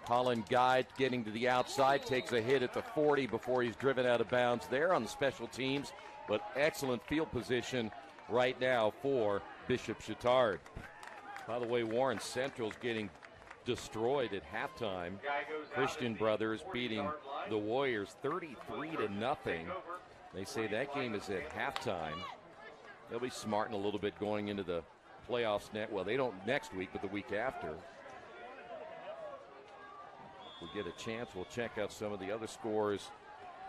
Colin Guide getting to the outside, takes a hit at the 40 before he's driven out of bounds there on the special teams. But excellent field position right now for Bishop Chittard. By the way, Warren Central's getting destroyed at halftime. Christian Brothers beating the Warriors 33-0. They say that game is at halftime. They'll be smarting a little bit going into the playoffs well, they don't next week, but the week after. If we get a chance, we'll check out some of the other scores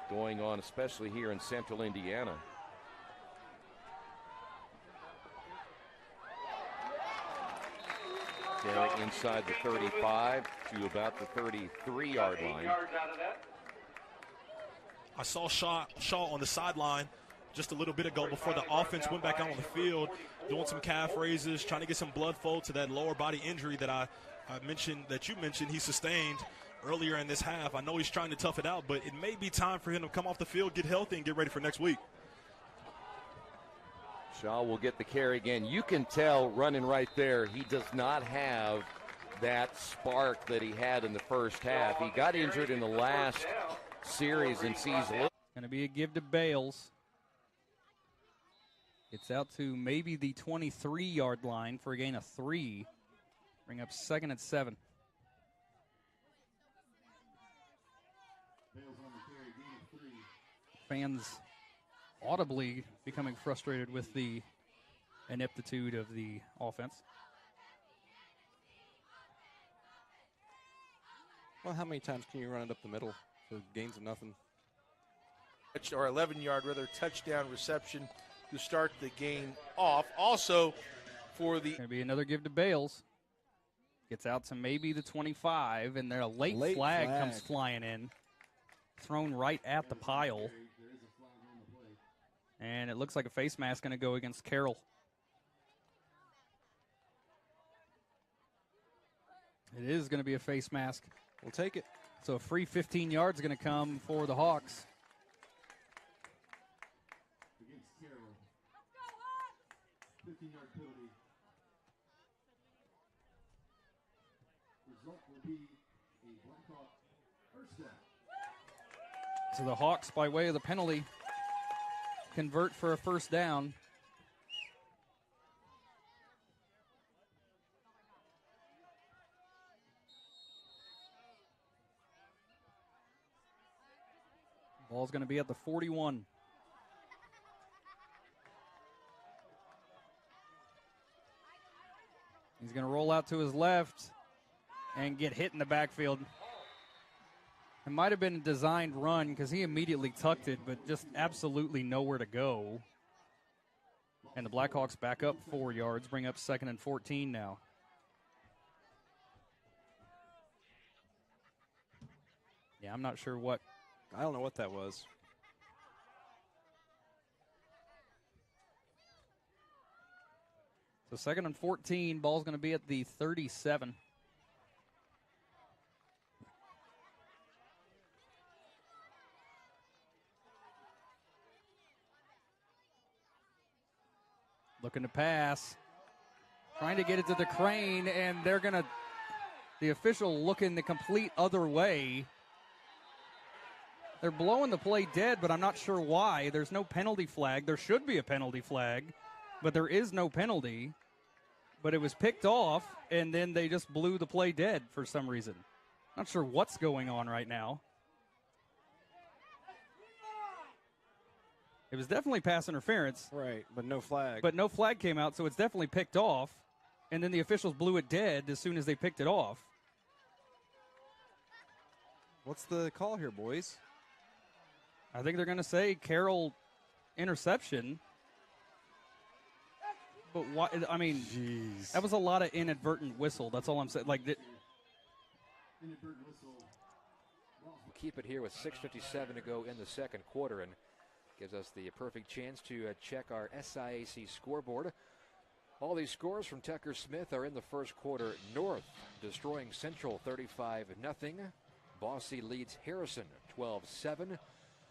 going on, especially here in central Indiana. Carry inside the 35 to about the 33-yard line.
I saw Shaw on the sideline just a little bit ago before the offense went back out on the field, doing some calf raises, trying to get some blood flow to that lower body injury that I mentioned, that you mentioned he sustained earlier in this half. I know he's trying to tough it out, but it may be time for him to come off the field, get healthy, and get ready for next week.
Shaw will get the carry again. You can tell running right there, he does not have that spark that he had in the first half. He got injured in the last series and sees
going to be a give to Bales. It's out to maybe the 23-yard line for a gain of 3. Bring up 2nd and 7. Fans audibly becoming frustrated with the ineptitude of the offense.
Well, how many times can you run it up the middle for gains of nothing?
Or 11-yard, rather, touchdown reception to start the game off. Also, for the...
Going to be another give to Bales. Gets out to maybe the 25, and there a late flag comes flying in. Thrown right at the pile. And it looks like a face mask going to go against Carroll. It is going to be a face mask.
We'll take it.
So a free 15 yards going to come for the Hawks.
Against Carroll. 15-yard penalty. Result will be a Blackhawk first down.
So the Hawks, by way of the penalty, convert for a first down. Ball's going to be at the 41. He's going to roll out to his left and get hit in the backfield. It might have been a designed run because he immediately tucked it, but just absolutely nowhere to go. And the Blackhawks back up 4 yards, bring up 2nd and 14 now. Yeah, I'm not sure what.
I don't know what that was.
So 2nd and 14, ball's going to be at the 37. Looking to pass. Trying to get it to the Crane, and they're going to, the official looking the complete other way. They're blowing the play dead, but I'm not sure why. There's no penalty flag. There should be a penalty flag, but there is no penalty. But it was picked off, and then they just blew the play dead for some reason. Not sure what's going on right now. It was definitely pass interference.
Right, but no flag.
But no flag came out, so it's definitely picked off. And then the officials blew it dead as soon as they picked it off.
What's the call here, boys?
I think they're going to say Carroll interception. But why? I mean,
jeez,
that was a lot of inadvertent whistle. That's all I'm saying. Like,
We'll keep it here with 6:57 to go in the second quarter, and gives us the perfect chance to check our SIAC scoreboard. All these scores from Tucker Smith are in the first quarter. North destroying Central 35-0. Bosse leads Harrison 12-7.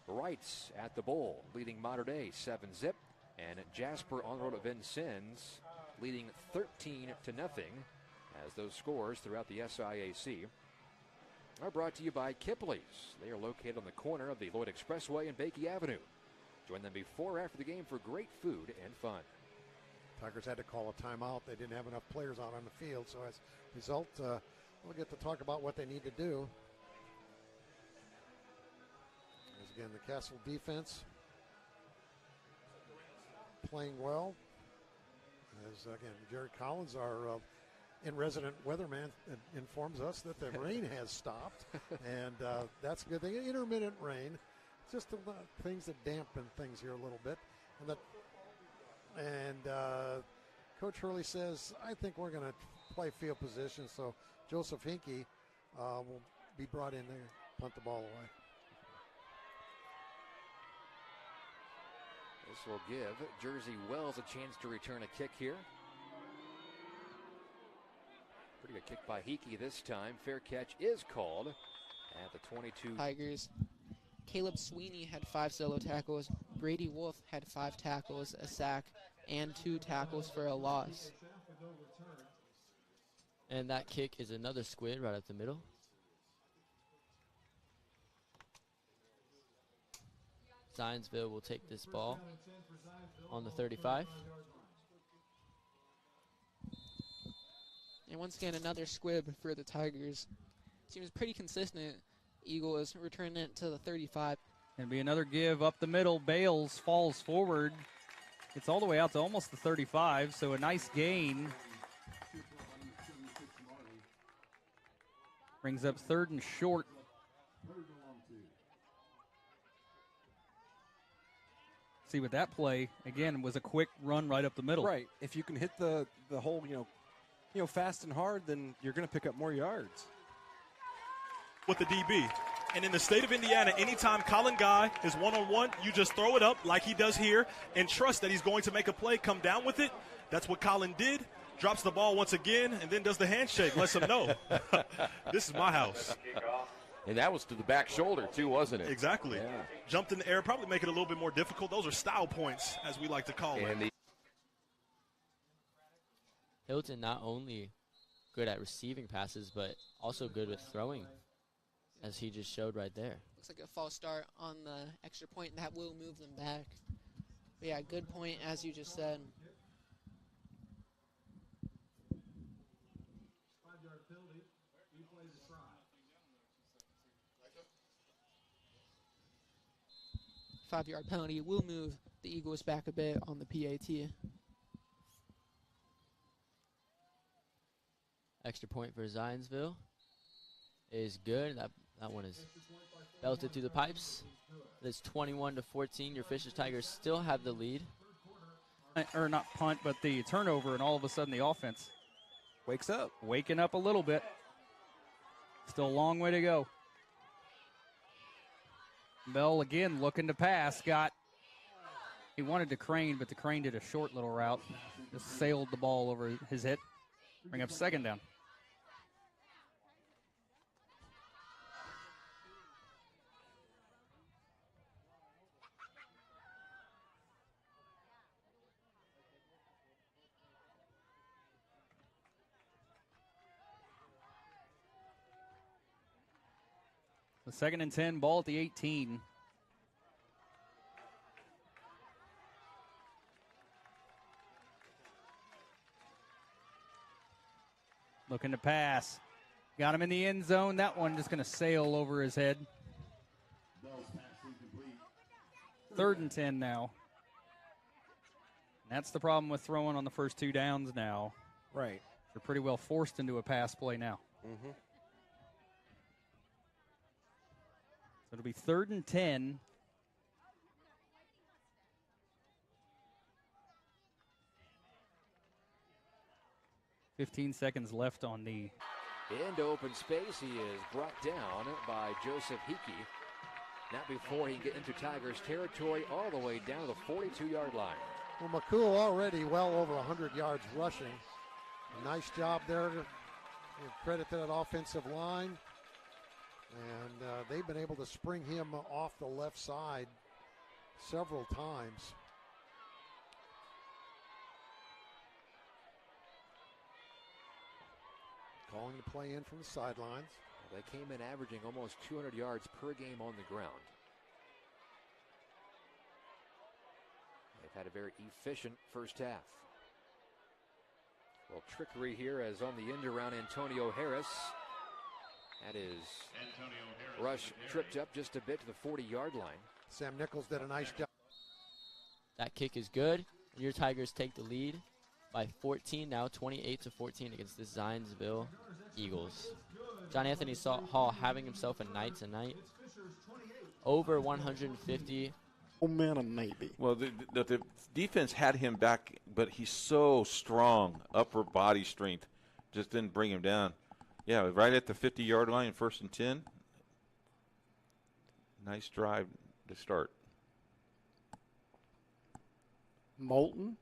Wrights at the bowl leading Mater Dei 7-0. And Jasper on the road at Vincennes leading 13-0 as those scores throughout the SIAC are brought to you by Kipley's. They are located on the corner of the Lloyd Expressway and Bakey Avenue. Join them before or after the game for great food and fun.
Tigers had to call a timeout. They didn't have enough players out on the field, so as a result, we'll get to talk about what they need to do. As again, the Castle defense playing well. As again, Jerry Collins, our in-resident weatherman, informs us that the rain has stopped, and that's a good thing. Intermittent rain, just things that dampen things here a little bit, and Coach Hurley says, I think we're going to play field position, so Joseph Hinkie will be brought in there, punt the ball away.
This will give Jersey Wells a chance to return a kick here. Pretty good kick by Hickey this time. Fair catch is called at the 22.
Tigers. Caleb Sweeney had 5 solo tackles. Brady Wolf had 5 tackles, a sack, and 2 tackles for a loss.
And that kick is another squid right up the middle. Zionsville will take this ball on the 35.
And once again, another squib for the Tigers. Seems pretty consistent. Eagles return it to the 35.
Going to be another give up the middle. Bales falls forward. It's all the way out to almost the 35, so a nice gain. Brings up 3rd and short. See with that play, again, was a quick run right up the middle.
Right. If you can hit the hole, fast and hard, then you're going to pick up more yards.
With the DB. And in the state of Indiana, anytime Colin Guy is one-on-one, you just throw it up like he does here and trust that he's going to make a play, come down with it. That's what Colin did. Drops the ball once again and then does the handshake, lets him know. This is my house.
And that was to the back shoulder, too, wasn't it?
Exactly.
Yeah.
Jumped in the air, probably make it a little bit more difficult. Those are style points, as we like to call it.
Hilton not only good at receiving passes, but also good with throwing, as he just showed right there.
Looks like a false start on the extra point, and that will move them back. But yeah, good point, as you just said. Five-yard penalty will move the Eagles back a bit on the PAT.
Extra point for Zionsville is good. That one is belted through the pipes. It's 21-14. Your Fisher Tigers still have the lead.
Or not punt, but the turnover, and all of a sudden the offense
wakes up.
Waking up a little bit. Still a long way to go. Bell again looking to pass. He wanted to crane, but the crane did a short little route. Just sailed the ball over his hit. Bring up 2nd down. The 2nd and 10, ball at the 18. Looking to pass. Got him in the end zone. That one just going to sail over his head. 3rd and 10 now. And that's the problem with throwing on the first 2 downs now.
Right.
They're pretty well forced into a pass play now.
Mm-hmm.
It'll be 3rd and 10. .15 left on the.
Into open space, he is brought down by Joseph Hickey. Not before he can get into Tigers territory, all the way down to the 42-yard line.
Well, McCool already well over 100 yards rushing. A nice job there. Give credit to that offensive line. And they've been able to spring him off the left side several times. Calling the play in from the sidelines.
They came in averaging almost 200 yards per game on the ground. They've had a very efficient first half. Well, trickery here as on the end around Antonio Harris. That is rush tripped up just a bit to the 40-yard line.
Sam Nichols did a nice job.
That kick is good. Your Tigers take the lead by 14 now, 28-14 against the Zionsville Eagles. John Anthony Hall having himself a night tonight. Over 150.
Momentum, maybe.
Well, the defense had him back, but he's so strong, upper body strength, just didn't bring him down. Yeah, right at the 50-yard line, 1st and 10. Nice drive to start.
Moulton,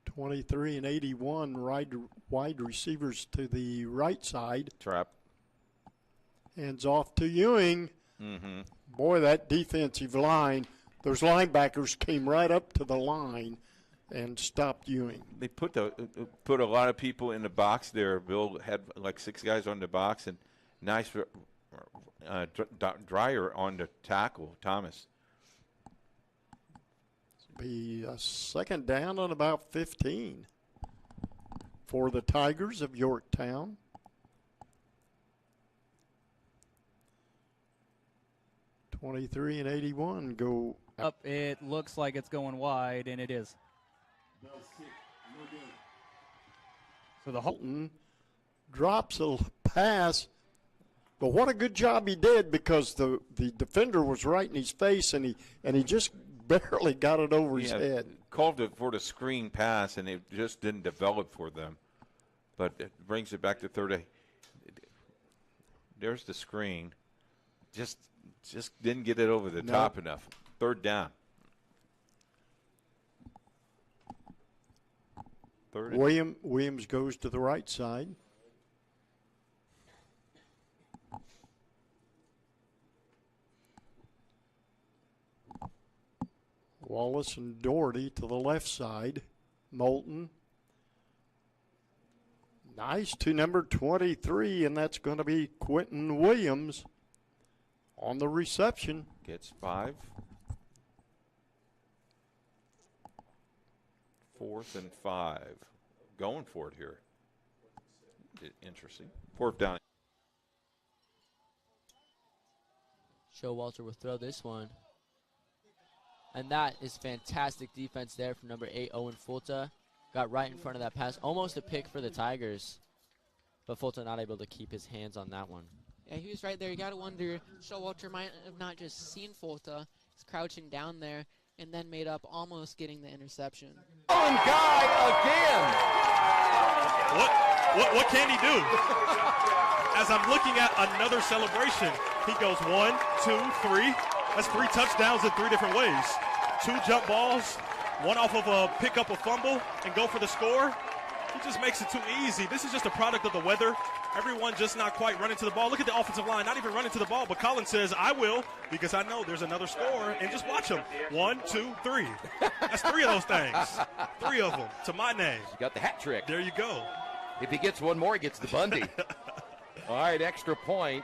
23 and 81, wide receivers to the right side.
Trap.
Hands off to Ewing.
Mm-hmm.
Boy, that defensive line, those linebackers came right up to the line and stopped Ewing.
They put a lot of people in the box there. Bill had like 6 guys on the box, and nice Dreyer on the tackle, Thomas.
Be a 2nd down on about 15 for the Tigers of Yorktown. .23 and 81 go
up. It looks like it's going wide, and it is. So the
Holton drops a pass, but what a good job he did, because the defender was right in his face, and he just barely got it over his head.
Called it for the screen pass, and it just didn't develop for them. But it brings it back to 30. There's the screen. Just didn't get it over the top enough. 3rd down.
Williams goes to the right side. Wallace and Doherty to the left side. Moulton. Nice to number 23, and that's going to be Quentin Williams on the reception.
Gets 5. 4th and 5. Going for it here. Interesting. 4th down.
Showalter will throw this one. And that is fantastic defense there from number 8, Owen Fulta. Got right in front of that pass. Almost a pick for the Tigers. But Fulta not able to keep his hands on that one.
Yeah, he was right there. You got to wonder, Showalter might have not just seen Fulta. He's crouching down there and then made up almost getting the interception.
Owen Guy again.
What can he do? As I'm looking at another celebration, he goes 1, 2, 3. That's 3 touchdowns in 3 different ways. 2 jump balls, 1 off of a pick up a fumble and go for the score. He just makes it too easy. This is just a product of the weather. Everyone just not quite running to the ball. Look at the offensive line, not even running to the ball. But Collins says, I will, because I know there's another score. And just watch them. 1, 2, 3. That's 3 of those things. 3 of them to my name.
You got the hat trick.
There you go.
If he gets one more, he gets the Bundy. All right, extra point.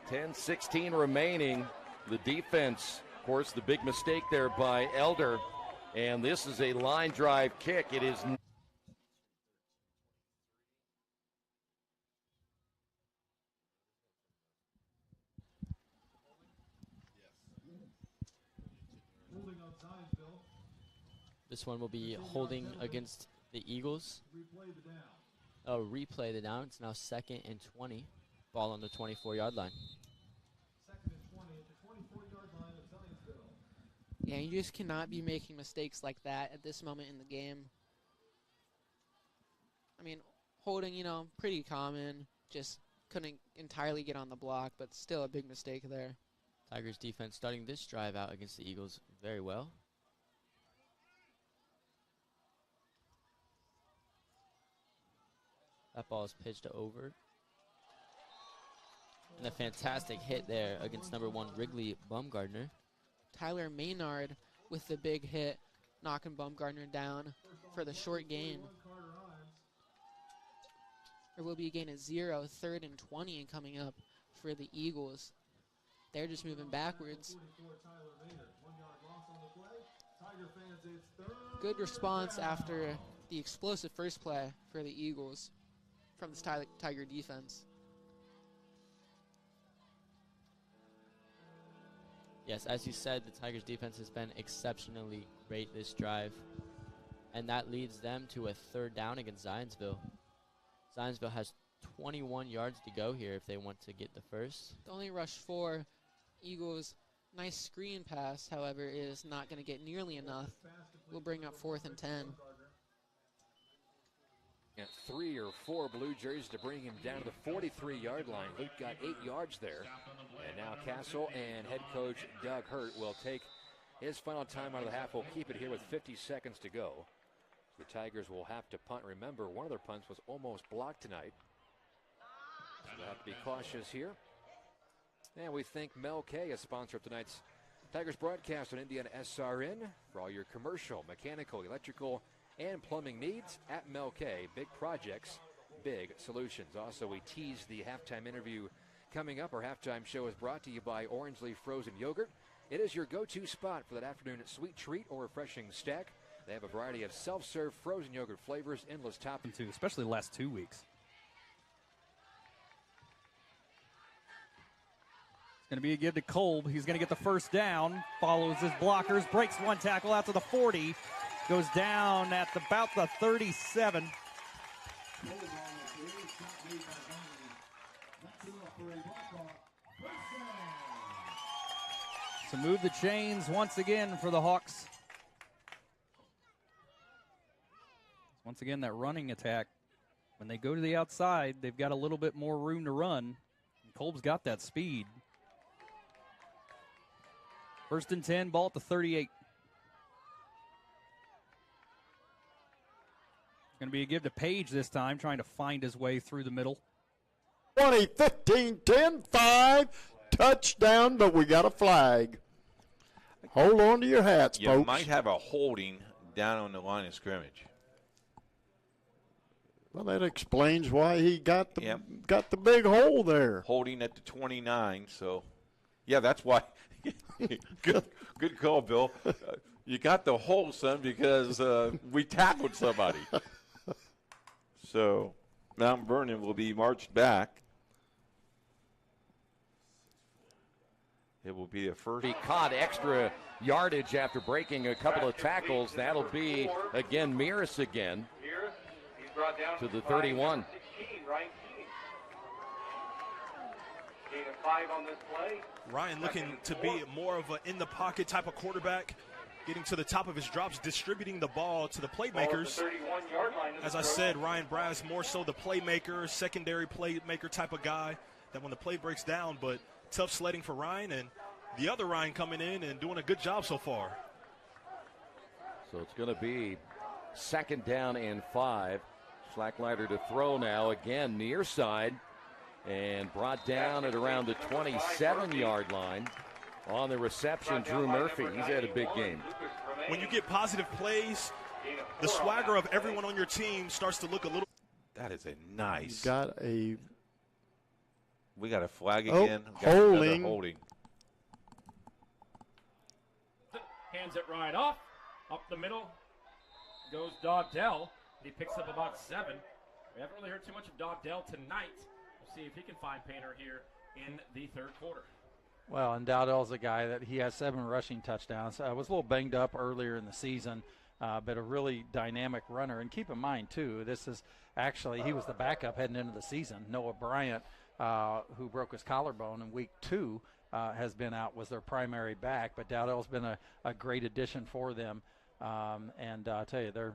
10-16 remaining. The defense, of course, the big mistake there by Elder. And this is a line drive kick. It is
This one will be holding against the Eagles. Replay the down. It's now 2nd and 20. Ball on the 24-yard line.
Yeah, you just cannot be making mistakes like that at this moment in the game. I mean, holding, pretty common. Just couldn't entirely get on the block, but still a big mistake there.
Tigers defense starting this drive out against the Eagles very well. That ball is pitched over. And a fantastic hit there against number 1 Wrigley Bumgardner.
Tyler Maynard with the big hit, knocking Bumgardner down for the short gain. There will be a gain of 0, 3rd and 20 coming up for the Eagles. They're just moving backwards. Good response after the explosive first play for the Eagles from this Tiger defense.
Yes, as you said, the Tigers defense has been exceptionally great this drive. And that leads them to a 3rd down against Zionsville. Zionsville has 21 yards to go here if they want to get the first.
The only rush for Eagles. Nice screen pass, however, is not going to get nearly enough. We'll bring up 4th and 10.
Got 3 or 4 blue jerseys to bring him down to the 43-yard line. Luke got 8 yards there. And now Castle and head coach Doug Hurt will take his final time out of the half. We'll keep it here with 50 seconds to go. The Tigers will have to punt. Remember, one of their punts was almost blocked tonight. So they'll have to be cautious here. And we thank Mel K, a sponsor of tonight's Tigers broadcast on Indiana SRN. For all your commercial, mechanical, electrical, and plumbing needs at Mel K. Big projects, big solutions. Also, we tease the halftime interview coming up. Our halftime show is brought to you by Orange Leaf Frozen Yogurt. It is your go-to spot for that afternoon sweet treat or refreshing snack. They have a variety of self-serve frozen yogurt flavors, endless toppings.
Too, especially the last 2 weeks. It's going to be a give to Kolb. He's going to get the first down. Follows his blockers. Breaks one tackle out to the 40. Goes down at about the 37. So move the chains once again for the Hawks. Once again, that running attack. When they go to the outside, they've got a little bit more room to run. And Kolb's got that speed. 1st and 10, ball at the 38. Going to be a give to Page this time, trying to find his way through the middle.
20, 15, 10, 5, touchdown, but we got a flag. Hold on to your hats,
You
folks.
might have a holding down on the line of scrimmage.
Well, that explains why he got the big hole there.
Holding at the 29, so, yeah, that's why. Good call, Bill. You got the hole, son, because we tackled somebody. So Mount Vernon will be marched back. It will be a first.
He caught extra yardage after breaking a couple of tackles. That'll be, again, Mears again to the 31.
16, Ryan Keene. Gain of 5 on this play.
Ryan looking to be more of an in-the-pocket type of quarterback, getting to the top of his drops, distributing the ball to the playmakers. As I said, Ryan Brass more so the playmaker, secondary playmaker type of guy that when the play breaks down, but tough sledding for Ryan, and the other Ryan coming in and doing a good job so far.
So it's going to be 2nd down and 5. Schlacklider to throw now, again near side, and brought down at around the 27-yard line. On the reception, Drew Murphy. He's had a big game.
When you get positive plays, the swagger of everyone on your team starts to look a little.
That is a nice. We got a flag again.
Holding.
Hands it right off. Up the middle goes Dogdell. He picks up about 7. We haven't really heard too much of Dogdell tonight. We'll see if he can find Painter here in the 3rd quarter.
Well, and Dowdell's a guy that he has 7 rushing touchdowns. Was a little banged up earlier in the season, but a really dynamic runner. And keep in mind, too, this is actually, he was the backup heading into the season. Noah Bryant, who broke his collarbone in week 2, has been out, was their primary back, but Dowdell's been a great addition for them. And I tell you, they're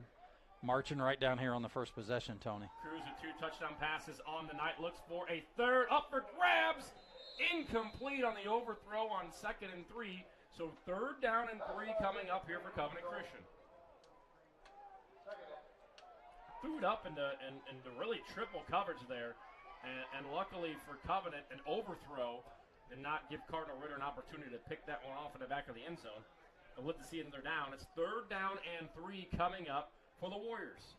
marching right down here on the first possession, Tony.
Cruz with 2 touchdown passes on the night, looks for a third, up for grabs, incomplete on the overthrow on 2nd and 3. So 3rd down and 3 coming up here for Covenant Christian. Threw it up into really triple coverage there, and luckily for Covenant, an overthrow did not give Cardinal Ritter an opportunity to pick that one off in the back of the end zone. And with the see another down, it's 3rd down and 3 coming up for the Warriors.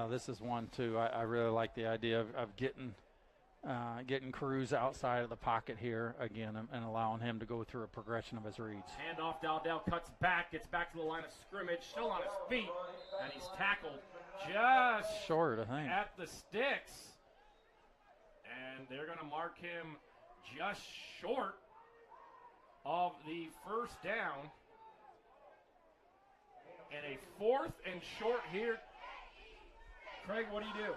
This is one, too. I really like the idea of getting Cruz outside of the pocket here again and allowing him to go through a progression of his reads.
Handoff, Dowdell cuts back, gets back to the line of scrimmage, still on his feet, and he's tackled just
short, I think,
at the sticks. And they're going to mark him just short of the 1st down. And a 4th and short here. Craig, what do you do?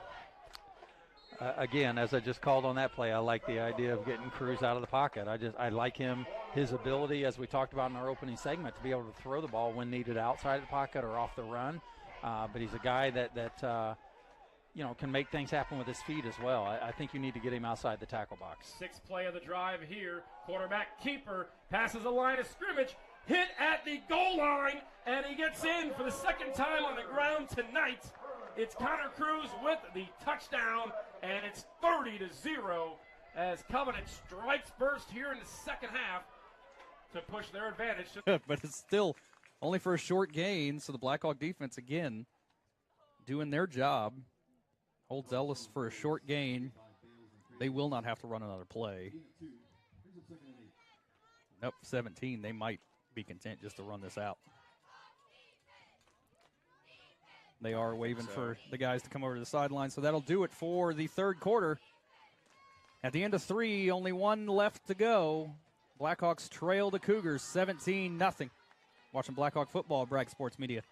Again, as I just called on that play, I like the idea of getting Cruz out of the pocket. I like his ability, as we talked about in our opening segment, to be able to throw the ball when needed outside the pocket or off the run. But he's a guy that can make things happen with his feet as well. I think you need to get him outside the tackle box.
6th play of the drive here. Quarterback keeper passes the line of scrimmage, hit at the goal line, and he gets in for the 2nd time on the ground tonight. It's Connor Cruz with the touchdown, and it's 30-0 as Covenant strikes first here in the 2nd half to push their advantage.
But it's still only for a short gain, so the Blackhawk defense, again, doing their job. Holds Ellis for a short gain. They will not have to run another play. Nope, 17. They might be content just to run this out. They are waving for the guys to come over to the sideline, so that'll do it for the 3rd quarter. At the end of 3, only 1 left to go. Blackhawks trail the Cougars 17-0. Watching Blackhawk football at Bragg Sports Media.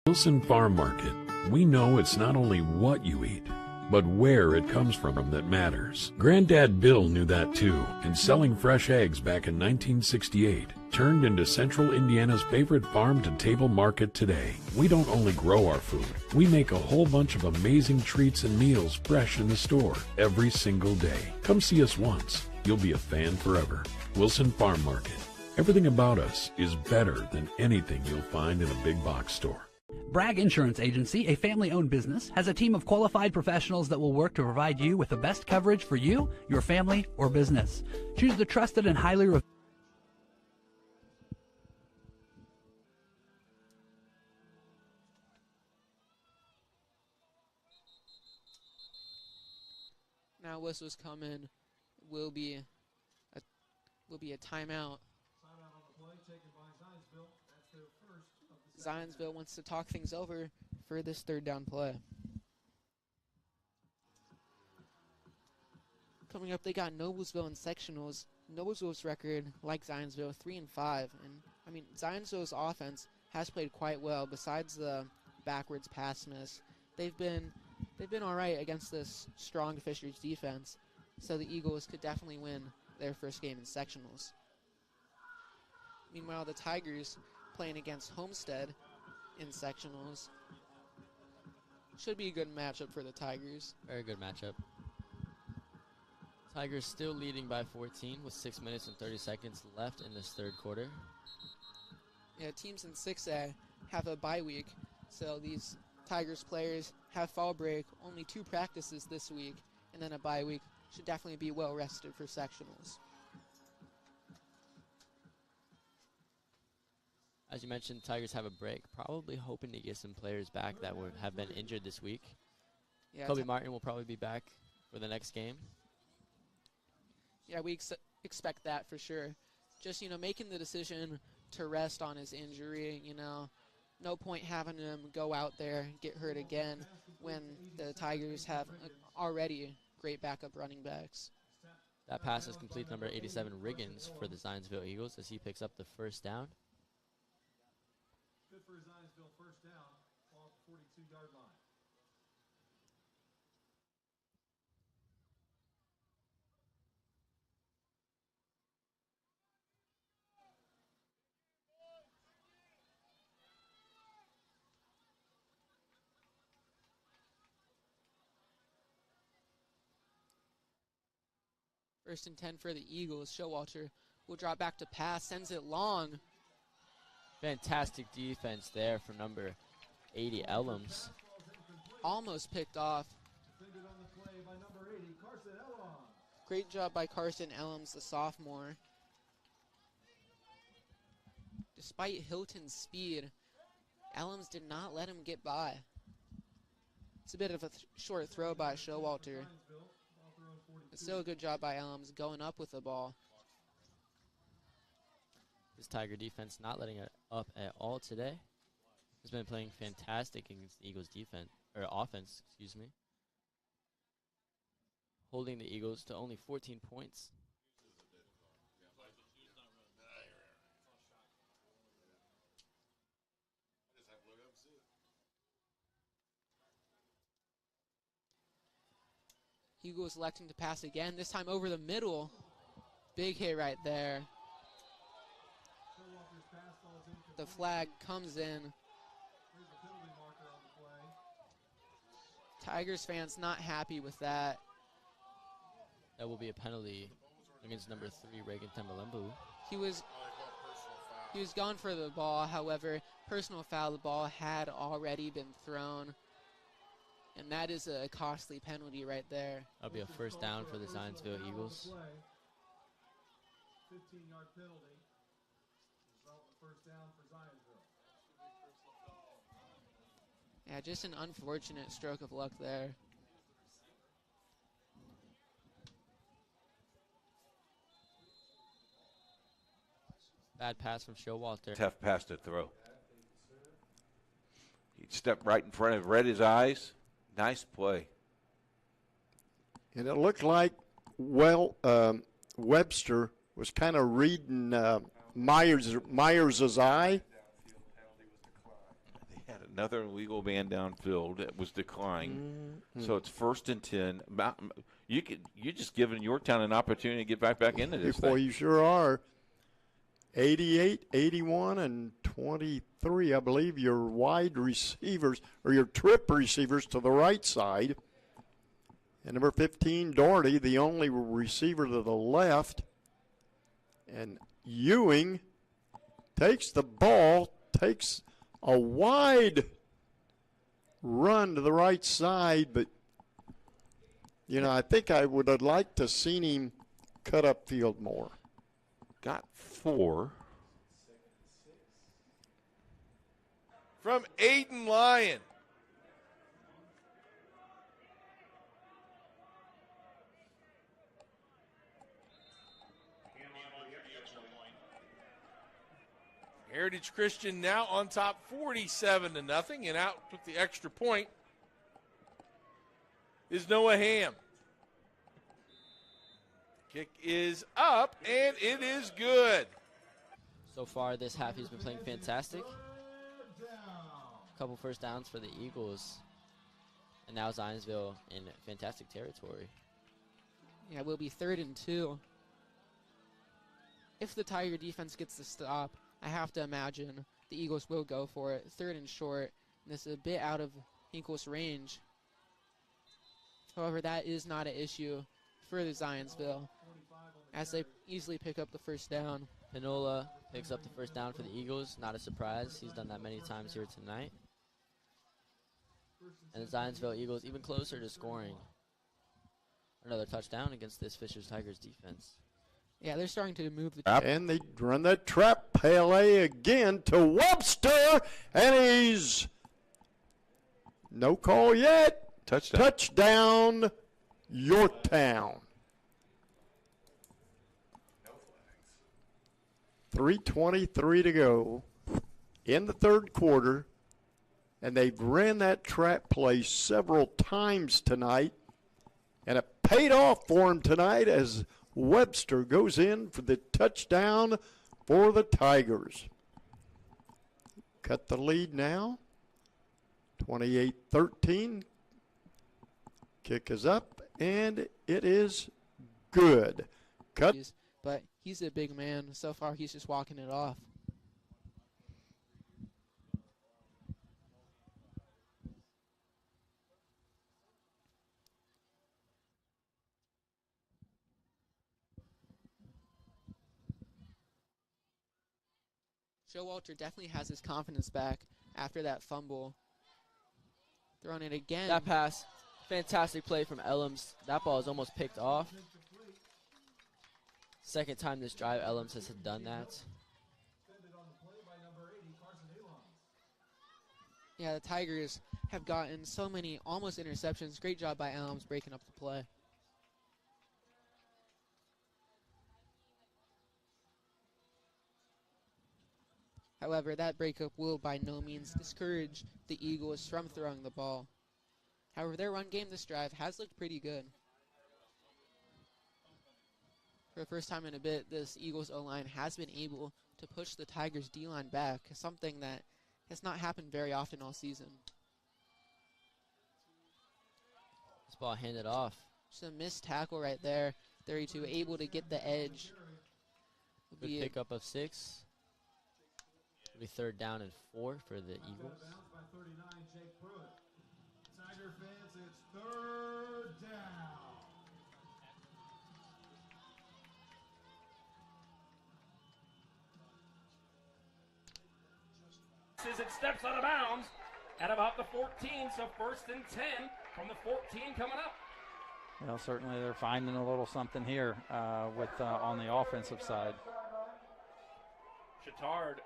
Wilson Farm Market. We know it's not only what you eat, but where it comes from that matters. Granddad Bill knew that too, and selling fresh eggs back in 1968 turned into Central Indiana's favorite farm-to-table market today. We don't only grow our food, we make a whole bunch of amazing treats and meals fresh in the store every single day. Come see us once. You'll be a fan forever. Wilson Farm Market. Everything about us is better than anything you'll find in a big box store.
Bragg Insurance Agency, a family-owned business, has a team of qualified professionals that will work to provide you with the best coverage for you, your family, or business. Choose the trusted and highly reviewed.
Now whistles come in. Will be a timeout. Zionsville wants to talk things over for this 3rd down play. Coming up, they got Noblesville in sectionals. Noblesville's record, like Zionsville, 3-5. And I mean, Zionsville's offense has played quite well. Besides the backwards pass miss, they've been all right against this strong Fishers defense. So the Eagles could definitely win their first game in sectionals. Meanwhile, the Tigers playing against Homestead in sectionals. Should be a good matchup for the Tigers.
Very good matchup. Tigers still leading by 14 with 6 minutes and 30 seconds left in this 3rd quarter.
Yeah, teams in 6A have a bye week, so these Tigers players have fall break, only 2 practices this week, and then a bye week. Should definitely be well rested for sectionals.
As you mentioned, Tigers have a break, probably hoping to get some players back that have been injured this week.
Yeah,
Kobe Martin will probably be back for the next game.
Yeah, we expect that for sure. Just, making the decision to rest on his injury, no point having him go out there and get hurt again when the Tigers have already great backup running backs.
That pass is complete, number 87, Riggins, for the Zionsville Eagles as he picks up the 1st down.
Good for Zionsville, 1st down, off 42-yard line.
First and 10 for the Eagles. Showalter will drop back to pass, sends it long.
Fantastic defense there from number 80, Ellums.
Almost picked off.
Defended on the play by number 80, Carson Ellum.
Great job by Carson Ellums, the sophomore. Despite Hilton's speed, Ellums did not let him get by. It's a bit of a short throw by Showalter. But still a good job by Ellums going up with the ball.
This Tiger defense not letting it up at all today. Has been playing fantastic against the Eagles defense, or offense, excuse me. Holding the Eagles to only 14 points.
Eagles electing to pass again, this time over the middle. Big hit right there. The flag comes in. Tigers fans not happy with that.
That will be a penalty against number 3, Reagan Tembalembu.
He was gone for the ball, however, personal foul, the ball had already been thrown. And that is a costly penalty right there.
That'll be a first down for the Zionsville Eagles.
15-yard penalty. Result in first down for Zionsville.
Yeah, just an unfortunate stroke of luck there.
Bad pass from Showalter.
Tough pass to throw. He stepped right in front of, read his eyes. Nice play.
And it looked like, Webster was kind of reading Myers' eye.
They had another illegal man downfield that was declined. So it's first and 10. You're just giving Yorktown an opportunity to get back into this
Boy,
thing.
you sure are. 88, 81, and 23, I believe, your wide receivers, or your trip receivers to the right side. And number 15, Doherty, the only receiver to the left. And Ewing takes the ball, takes a wide run to the right side, but, I think I would have liked to seen him cut up field more.
Got 4.
From Aiden Lyon. Heritage Christian now on top 47-0, and out with the extra point is Noah Ham. Kick is up, and it is good.
So far this half, he's been playing fantastic. A couple first downs for the Eagles. And now Zionsville in fantastic territory.
Yeah, it will be 3rd and 2. If the Tiger defense gets the stop, I have to imagine the Eagles will go for it. 3rd and short. And this is a bit out of Hinkle's range. However, that is not an issue for the Zionsville, as they easily pick up the first down.
Pinola picks up the first down for the Eagles. Not a surprise. He's done that many times here tonight. And the Zionsville Eagles even closer to scoring another touchdown against this Fishers Tigers defense.
Yeah, they're starting to move the...
And they run that trap Pele again to Webster, and he's no call yet. Touchdown, Yorktown. 3:23 to go in the third quarter, and they've ran that trap play several times tonight, and it paid off for him tonight as Webster goes in for the touchdown for the Tigers. Cut the lead now, 28-13. Kick is up, and it is good. Cut.
But he's a big man. So far, he's just walking it off. Showalter definitely has his confidence back after that fumble. Throwing it again.
That pass, fantastic play from Ellams. That ball is almost picked off. Second time this drive, Ellams has done that.
Yeah, the Tigers have gotten so many almost interceptions. Great job by Ellams breaking up the play. However, that breakup will by no means discourage the Eagles from throwing the ball. However, their run game this drive has looked pretty good. For the first time in a bit, this Eagles O-line has been able to push the Tigers D-line back, something that has not happened very often all season.
This ball handed off.
Just a missed tackle right there. 32 able to get the edge.
Good pickup of 6. It'll be 3rd down and 4 for the Eagles.
Tiger fans, it's 3rd down.
It steps out of bounds at about the 14, so 1st and 10 from the 14 coming up.
Well, certainly they're finding a little something here with on the offensive side.
Chittard,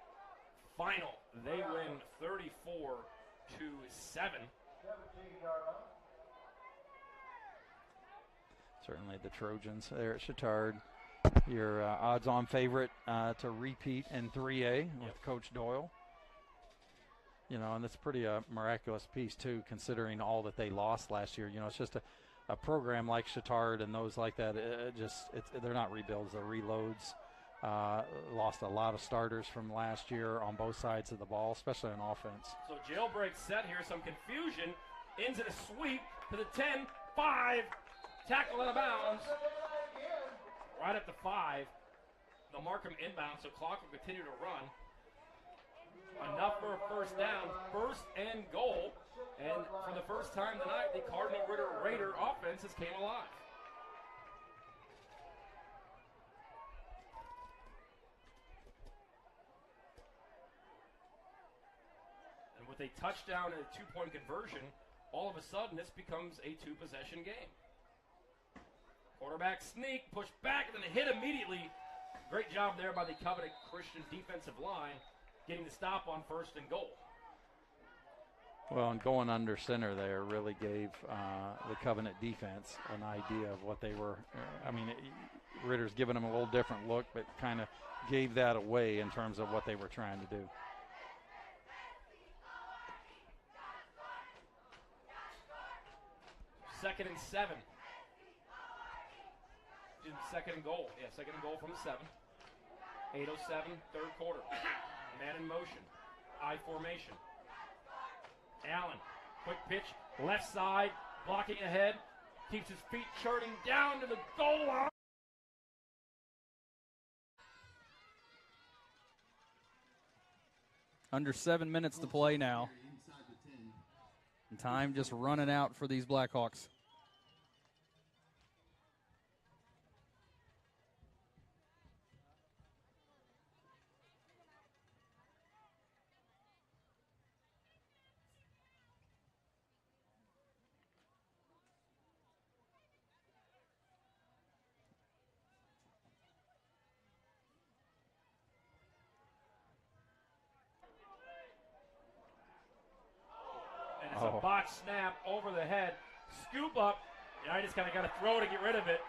final. They win 34-7.
Certainly the Trojans there at Chittard. Your odds-on favorite to repeat in 3A with Coach Doyle. You know, and it's pretty miraculous piece, too, considering all that they lost last year. You know, it's just a program like Chittard and those like that, they're not rebuilds, they're reloads. Lost a lot of starters from last year on both sides of the ball, especially on offense.
So jailbreak set here, some confusion. Ends in a sweep to the 10, 5. Tackle out of bounds. Right at the 5. They'll mark him inbound, so clock will continue to run. Enough for a 1st down, 1st and goal. And for the first time tonight, the Cardinal Raider offenses came alive. And with a touchdown and a 2-point conversion, all of a sudden this becomes a 2-possession game. Quarterback sneak, push back, and then a hit immediately. Great job there by the Covenant Christian defensive line, getting the stop on 1st and goal.
Well, and going under center there really gave the Covenant defense an idea of what they were. Ritter's giving them a little different look, but kind of gave that away in terms of what they were trying to do.
Second and 7. 2nd and goal. Yeah, 2nd and goal from the 7. 8:07, 3rd quarter. Man in motion. I formation. Allen, quick pitch, left side, blocking ahead. Keeps his feet churning down to the goal line.
Under 7 minutes to play now. And time just running out for these Blackhawks.
It's a botch snap over the head. Scoop up. I just kind of got to throw to get rid of it.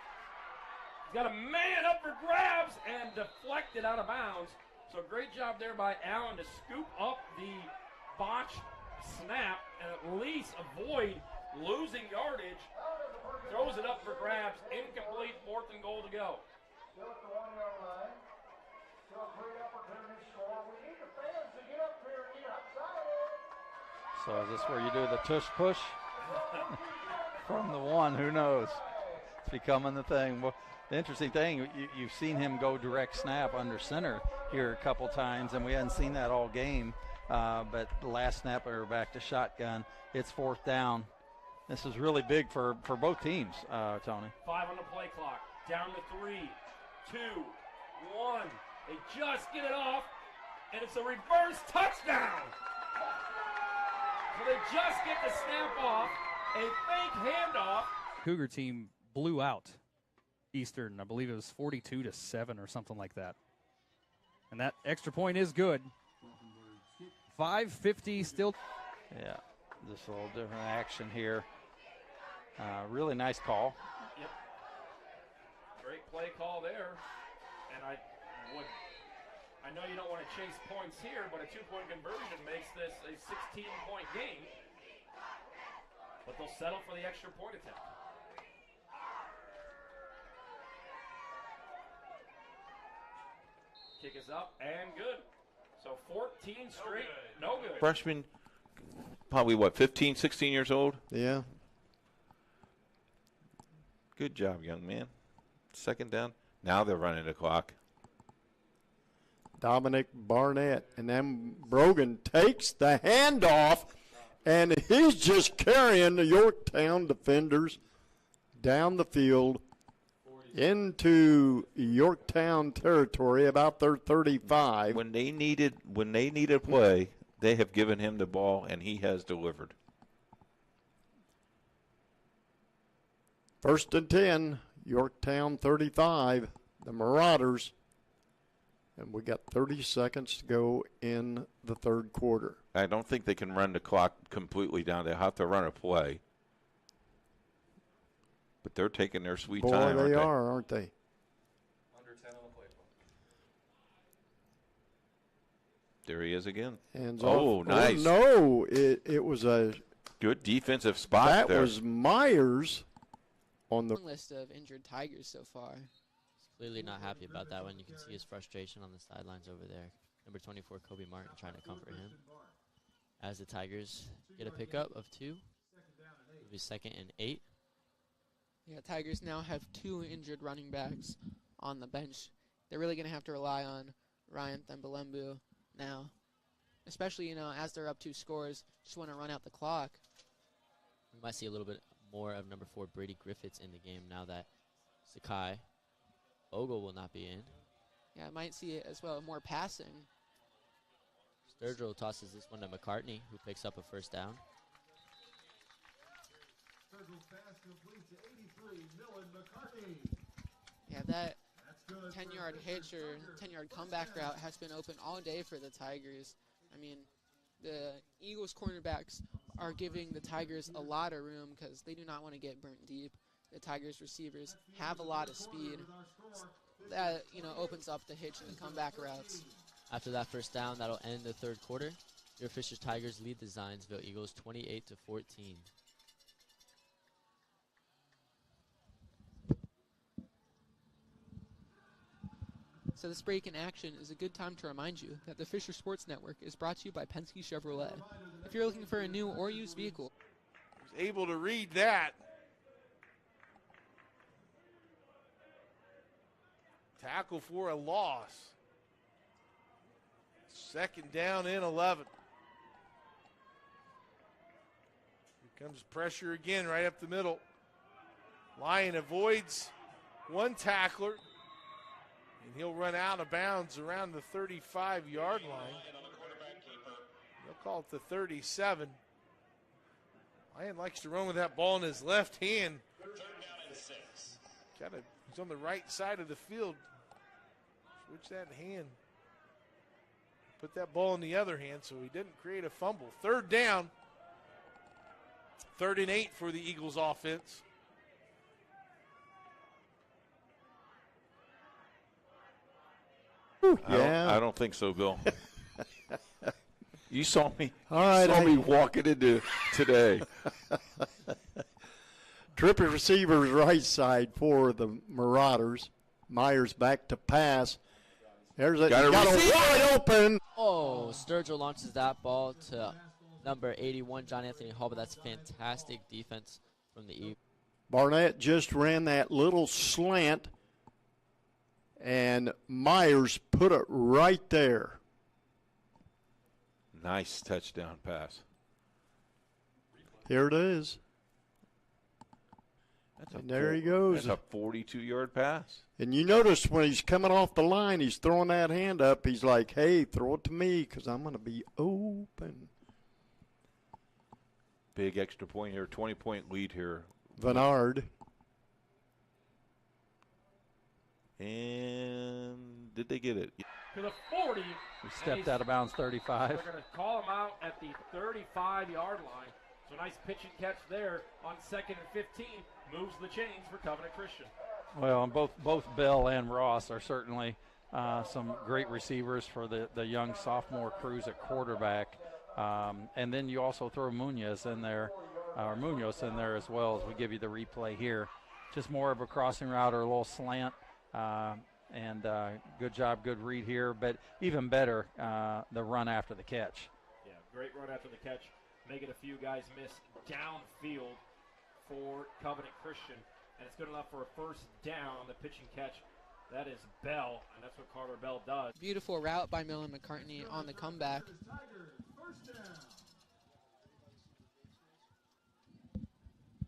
He's got a man up for grabs and deflected out of bounds. So great job there by Allen to scoop up the botch snap and at least avoid losing yardage. Throws it up for grabs. Incomplete. 4th and goal to go.
Still at the 1-yard line. Still a great opportunity to score. We need the fans to get up here and get outside it.
So is this where you do the tush push? From the 1, who knows? It's becoming the thing. Well, the interesting thing, you've seen him go direct snap under center here a couple times, and we hadn't seen that all game. But the last snap, we were back to shotgun. It's 4th down. This is really big for both teams, Tony.
5 on the play clock. Down to 3, 2, 1. They just get it off. and it's a reverse touchdown. So they just get the snap off, a fake handoff.
Cougar team blew out Eastern. I believe it was 42-7 or something like that. And that extra point is good. 5:50 still.
Yeah, just a little different action here. Really nice call.
Yep. Great play call there. And I know you don't want to chase points here, but a 2-point conversion makes this a 16-point game. But they'll settle for the extra point attempt. Kick is up and good. So 14 straight, no good.
Freshman, probably what, 15, 16 years old?
Yeah.
Good job, young man. Second down. Now they're running the clock.
Dominic Barnett. And then Brogan takes the handoff, and he's just carrying the Yorktown defenders down the field into Yorktown territory, about their 35.
When they needed play, they have given him the ball, and he has delivered.
1st and 10, Yorktown 35, the Marauders. And we got 30 seconds to go in the third quarter.
I don't think they can run the clock completely down. They'll have to run a play. But they're taking their sweet time.
Boy, they are, aren't they?
Under 10 on the play clock.
There he is again.
Hands
oh,
off.
nice.
Oh, no, it was a
good defensive spot
that
there.
That was Myers on the
list of injured Tigers so far.
He's clearly not happy about that one. You can see his frustration on the sidelines over there. Number 24, Kobe Martin, trying to comfort him. As the Tigers get a pickup of 2. It'll be 2nd and 8.
Yeah, Tigers now have 2 injured running backs on the bench. They're really going to have to rely on Ryan Thembalembu now. Especially, as they're up 2 scores, just want to run out the clock.
We might see a little bit more of number 4, Brady Griffiths, in the game now that Sakai Ogle will not be in.
Yeah, I might see it as well, more passing.
Sturgill tosses this one to McCartney, who picks up a first down.
Yeah, that 10-yard hitch or 10-yard comeback route has been open all day for the Tigers. I mean, the Eagles cornerbacks are giving the Tigers a lot of room because they do not want to get burnt deep. The Tigers receivers have a lot of speed. That, opens up the hitch and the comeback routes.
After that first down, that'll end the third quarter. Your Fisher Tigers lead the Zionsville Eagles 28-14.
So this break in action is a good time to remind you that the Fisher Sports Network is brought to you by Penske Chevrolet. If you're looking for a new or used vehicle,
was able to read that. Tackle for a loss. 2nd down and 11. Here comes pressure again right up the middle. Lyon avoids one tackler, and he'll run out of bounds around the 35-yard line. They'll call it the 37. Lyon likes to run with that ball in his left hand. He's on the right side of the field. Switch that hand. Put that ball in the other hand so he didn't create a fumble. 3rd down. 3rd and 8 for the Eagles offense.
I don't think so, Bill. You saw me.
All right,
saw me walking into today.
Trippy receivers right side for the Marauders. Myers back to pass. There's a got a wide open.
Oh, Sturgill launches that ball to number 81, John Anthony Hall, but that's fantastic defense from the Eagles.
Barnett just ran that little slant, and Myers put it right there.
Nice touchdown pass.
Here it is. And there he goes.
That's a 42-yard pass.
And you notice when he's coming off the line, he's throwing that hand up. He's like, hey, throw it to me because I'm going to be open.
Big extra point here, 20-point lead here.
Venard.
And did they get it?
To the 40.
He stepped out of bounds 35.
They're going to call him out at the 35-yard line. So nice pitch and catch there on 2nd and 15. Moves the chains for Covenant Christian.
Well, and both Bell and Ross are certainly some great receivers for the young sophomore crews at quarterback. And then you also throw Munoz in there as well as we give you the replay here. Just more of a crossing route or a little slant. And good job, good read here. But even better, the run after the catch.
Yeah, great run after the catch. Making a few guys miss downfield for Covenant Christian. And it's good enough for a first down on the pitch and catch. That is Bell, and that's what Carter Bell does.
Beautiful route by Millen McCartney on the comeback.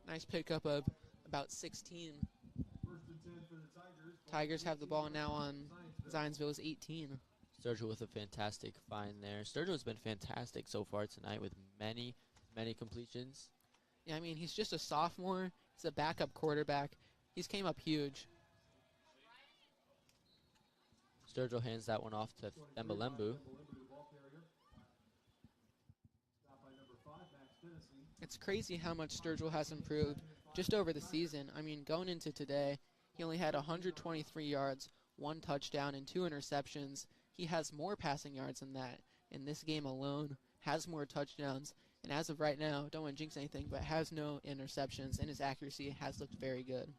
Nice pickup of about 16. Tigers have the ball now on Zionsville's 18.
Sturgill with a fantastic find there. Sturgill's been fantastic so far tonight with many completions.
Yeah, I mean, he's just a sophomore. He's a backup quarterback. He's came up huge.
Sturgill hands that one off to Thembalembu.
It's crazy how much Sturgill has improved just over the season. I mean, going into today, he only had 123 yards, 1 touchdown, and 2 interceptions. He has more passing yards than that in this game alone, has more touchdowns, and as of right now, don't want to jinx anything, but has no interceptions, and his accuracy has looked very good.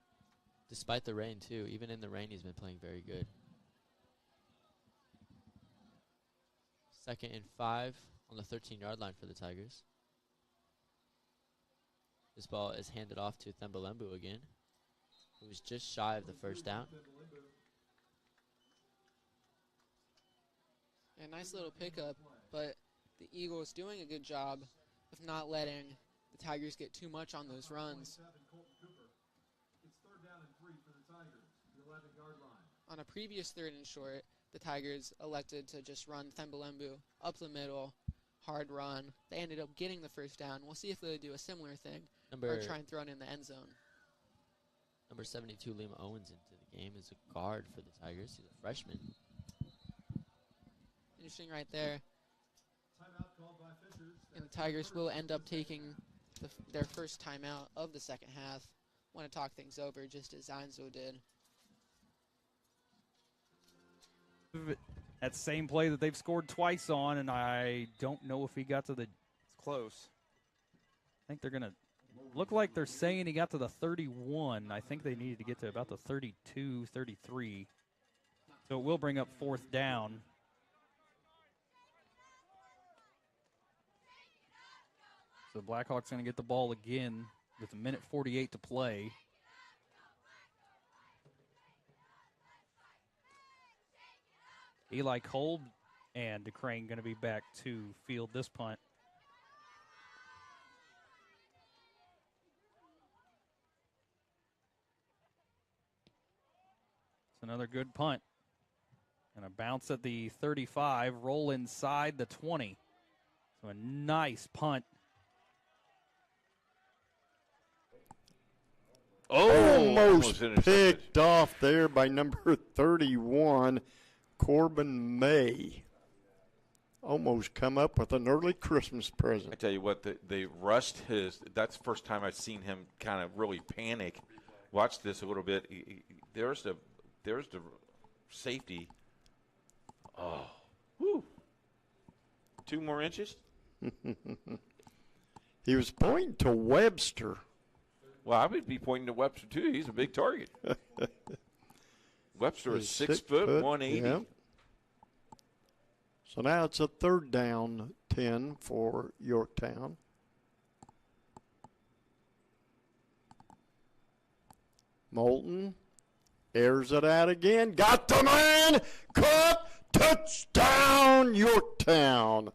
Despite the rain, too. Even in the rain, he's been playing very good. 2nd and 5 on the 13-yard line for the Tigers. This ball is handed off to Thembalembu again, who was just shy of the first down.
A nice little pickup, but the Eagles doing a good job of not letting the Tigers get too much on those runs. On a previous 3rd and short, the Tigers elected to just run Thembalembu up the middle, hard run. They ended up getting the first down. We'll see if they do a similar thing or try and throw it in the end zone.
Number 72, Lima Owens, into the game as a guard for the Tigers. He's a freshman.
Interesting right there. And the Tigers will end up taking their first timeout of the second half. Want to talk things over just as Zionsville did.
That same play that they've scored twice on, and I don't know if he got to the. It's close. I think they're going to look like they're saying he got to the 31. I think they needed to get to about the 32, 33. So it will bring up 4th down. So the Blackhawks going to get the ball again with 1:48 to play. Eli Kolb and DeCrane going to be back to field this punt. It's another good punt. And a bounce at the 35, roll inside the 20. So a nice punt.
Almost picked off there by number 31, Corbin May. Almost come up with an early Christmas present.
I tell you what, they rushed his. That's the first time I've seen him kind of really panic. Watch this a little bit. There's the safety. Oh, whoo! 2 more inches.
He was pointing to Webster.
Well, I would be pointing to Webster too. He's a big target. Webster is 6 foot, 180.
Yeah. So now it's a 3rd down, 10 for Yorktown. Moulton airs it out again. Got the man. Caught. Touchdown, Yorktown.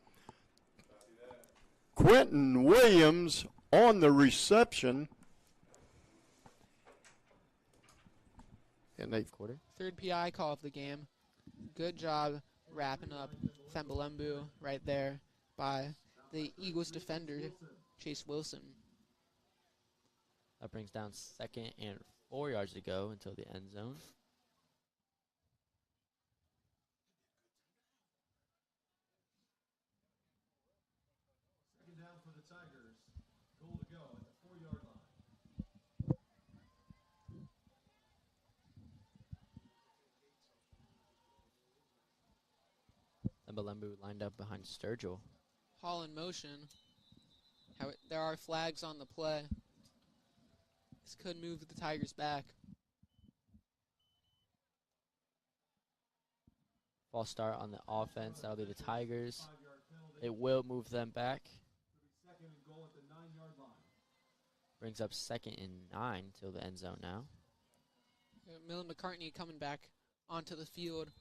Quentin Williams on the reception. And they
Third PI call of the game. Good job wrapping up Thembalembu right there by the Eagles defender, Chase Wilson.
That brings down 2nd and 4 yards to go until the end zone.
Second down for the Tigers. Goal to go at the 4-yard line.
Thembalembu lined up behind Sturgill.
Hall in motion. There are flags on the play. This could move the Tigers back.
False start on the offense. That'll be the Tigers. It will move them back.
Second and goal at the 9-yard line.
Brings up 2nd and 9 till the end zone now.
Millen McCartney coming back onto the field.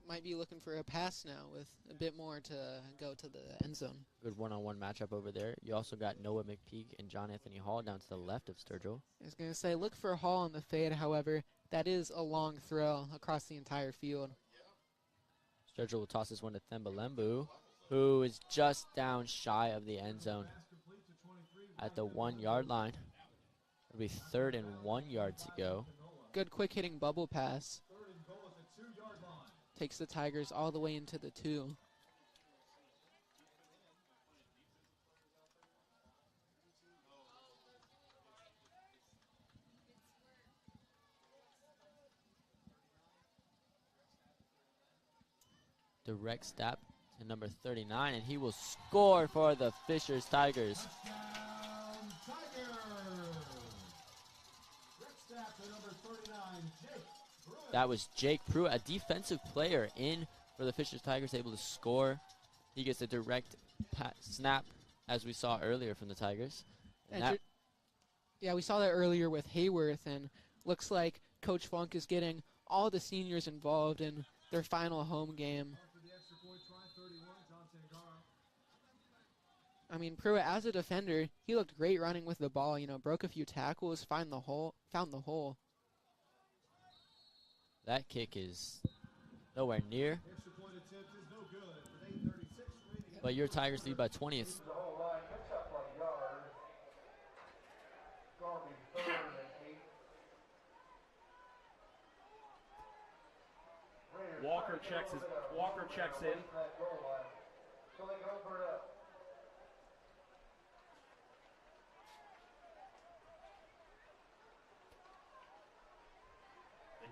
Might be looking for a pass now with a bit more to go to the end zone.
Good one-on-one matchup over there. You also got Noah McPeak and John Anthony Hall down to the left of Sturgill.
I was going to say, look for Hall on the fade. However, that is a long throw across the entire field.
Sturgill will toss this one to Thembalembu, who is just down shy of the end zone at the 1-yard line. It'll be 3rd and 1 yard to go.
Good quick hitting bubble pass. Takes the Tigers all the way into the 2.
Direct step to number 39, and he will score for the Fishers Tigers. That was Jake Pruitt, a defensive player in for the Fishers Tigers, able to score. He gets a direct snap, as we saw earlier from the Tigers.
Yeah, we saw that earlier with Hayworth, and looks like Coach Funk is getting all the seniors involved in their final home game. I mean, Pruitt, as a defender, he looked great running with the ball. You know, broke a few tackles, found the hole.
That kick is nowhere near. But your Tigers lead by 20.
Walker checks in.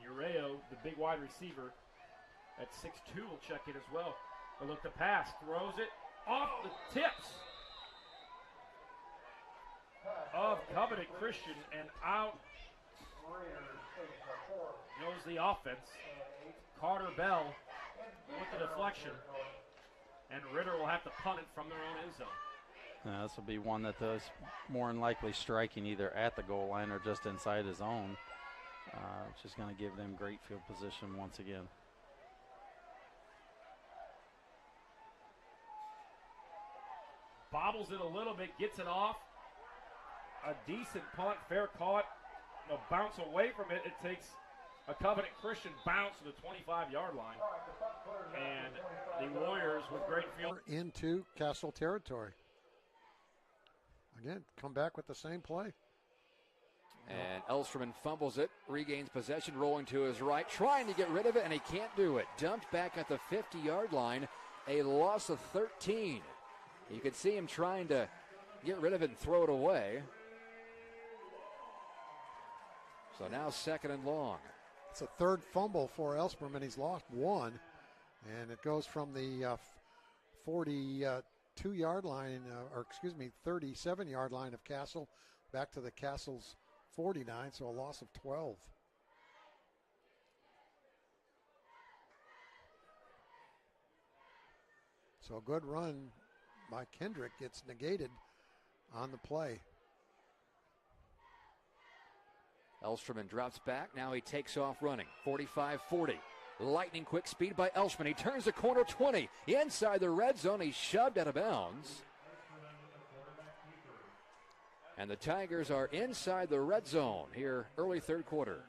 Ureo, the big wide receiver, at 6'2", will check in as well. But look, the pass, throws it off the tips of Covenant Christian, and out goes the offense. Carter Bell with the deflection, and Ritter will have to punt it from their own end zone.
This will be one that does more than likely striking either at the goal line or just inside his own. Which is going to give them great field position once again.
Bobbles it a little bit, gets it off. A decent punt, fair caught. No bounce away from it. It takes a Covenant Christian bounce to the 25-yard line. And the Warriors with great field.
Into Castle territory. Again, come back with the same play.
And Elsterman fumbles it, regains possession, rolling to his right, trying to get rid of it, and he can't do it. Dumped back at the 50-yard line, a loss of 13. You could see him trying to get rid of it and throw it away. So now 2nd and long.
It's a 3rd fumble for Elsterman. He's lost 1, and it goes from the 42-yard line, 37-yard line of Castle back to the Castle's 49, so a loss of 12. So a good run by Kendrick gets negated on the play.
Elsterman drops back. Now he takes off running. 45-40. Lightning quick speed by Elsterman. He turns the corner 20. Inside the red zone. He's shoved out of bounds. And the Tigers are inside the red zone here early third quarter.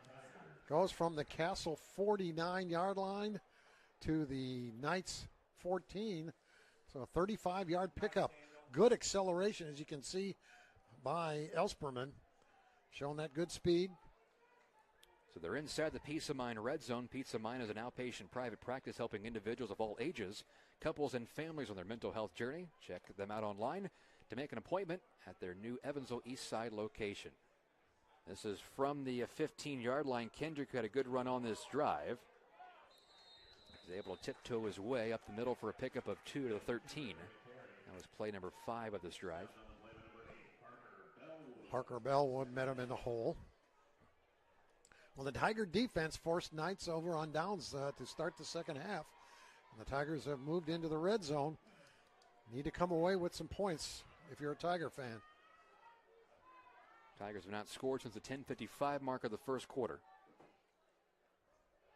Goes from the Castle 49-yard line to the Knights 14. So a 35-yard pickup. Good acceleration, as you can see, by Elsperman. Showing that good speed.
So they're inside the Peace of Mind red zone. Peace of Mind is an outpatient private practice helping individuals of all ages, couples, and families on their mental health journey. Check them out online to make an appointment at their new Evansville East Side location. This is from the 15-yard line. Kendrick had a good run on this drive. He's able to tiptoe his way up the middle for a pickup of 2 to the 13. That was play number 5 of this drive.
Parker Bellwood met him in the hole. Well, the Tiger defense forced Knights over on downs to start the second half. And the Tigers have moved into the red zone. Need to come away with some points if you're a Tiger fan.
Tigers have not scored since the 10:55 mark of the first quarter.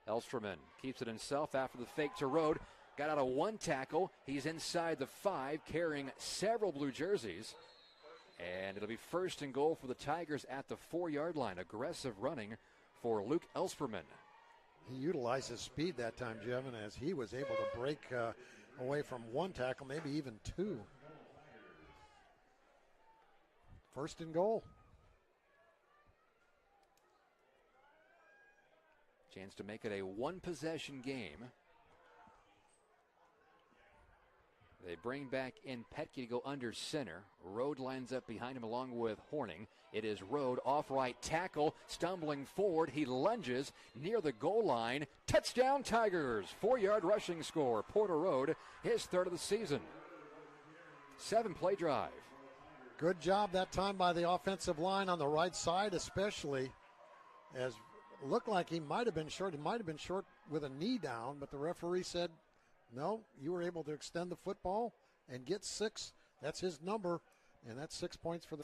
Elsterman keeps it himself after the fake to Rode. Got out of one tackle. He's inside the 5, carrying several blue jerseys. And it'll be first and goal for the Tigers at the 4-yard line. Aggressive running for Luke Elsperman.
He utilized his speed that time, Jevin, as he was able to break away from one tackle, maybe even 2. First and goal.
Chance to make it a one-possession game. They bring back in Petke to go under center. Rode lines up behind him along with Horning. It is Rode off right tackle, stumbling forward. He lunges near the goal line. Touchdown Tigers. 4-yard rushing score. Porter Rode, his third of the season. 7-play drive.
Good job that time by the offensive line on the right side, especially as looked like he might have been short. He might have been short with a knee down, but the referee said, no, you were able to extend the football and get 6. That's his number, and that's 6 points for the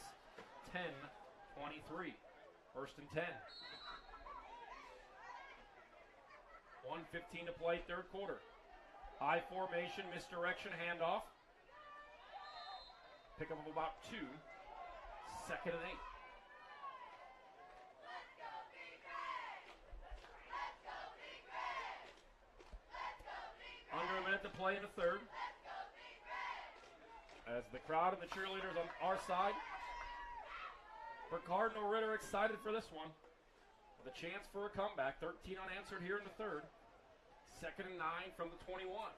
10-23. First and 10. 1:15 to play, third quarter. High formation, misdirection, handoff. Pickup of about 2. Second and 8. Under a minute to play in the third. As the crowd and the cheerleaders on our side. For Cardinal Ritter, excited for this one. With a chance for a comeback. 13 unanswered here in the third. Second and 9 from the 21.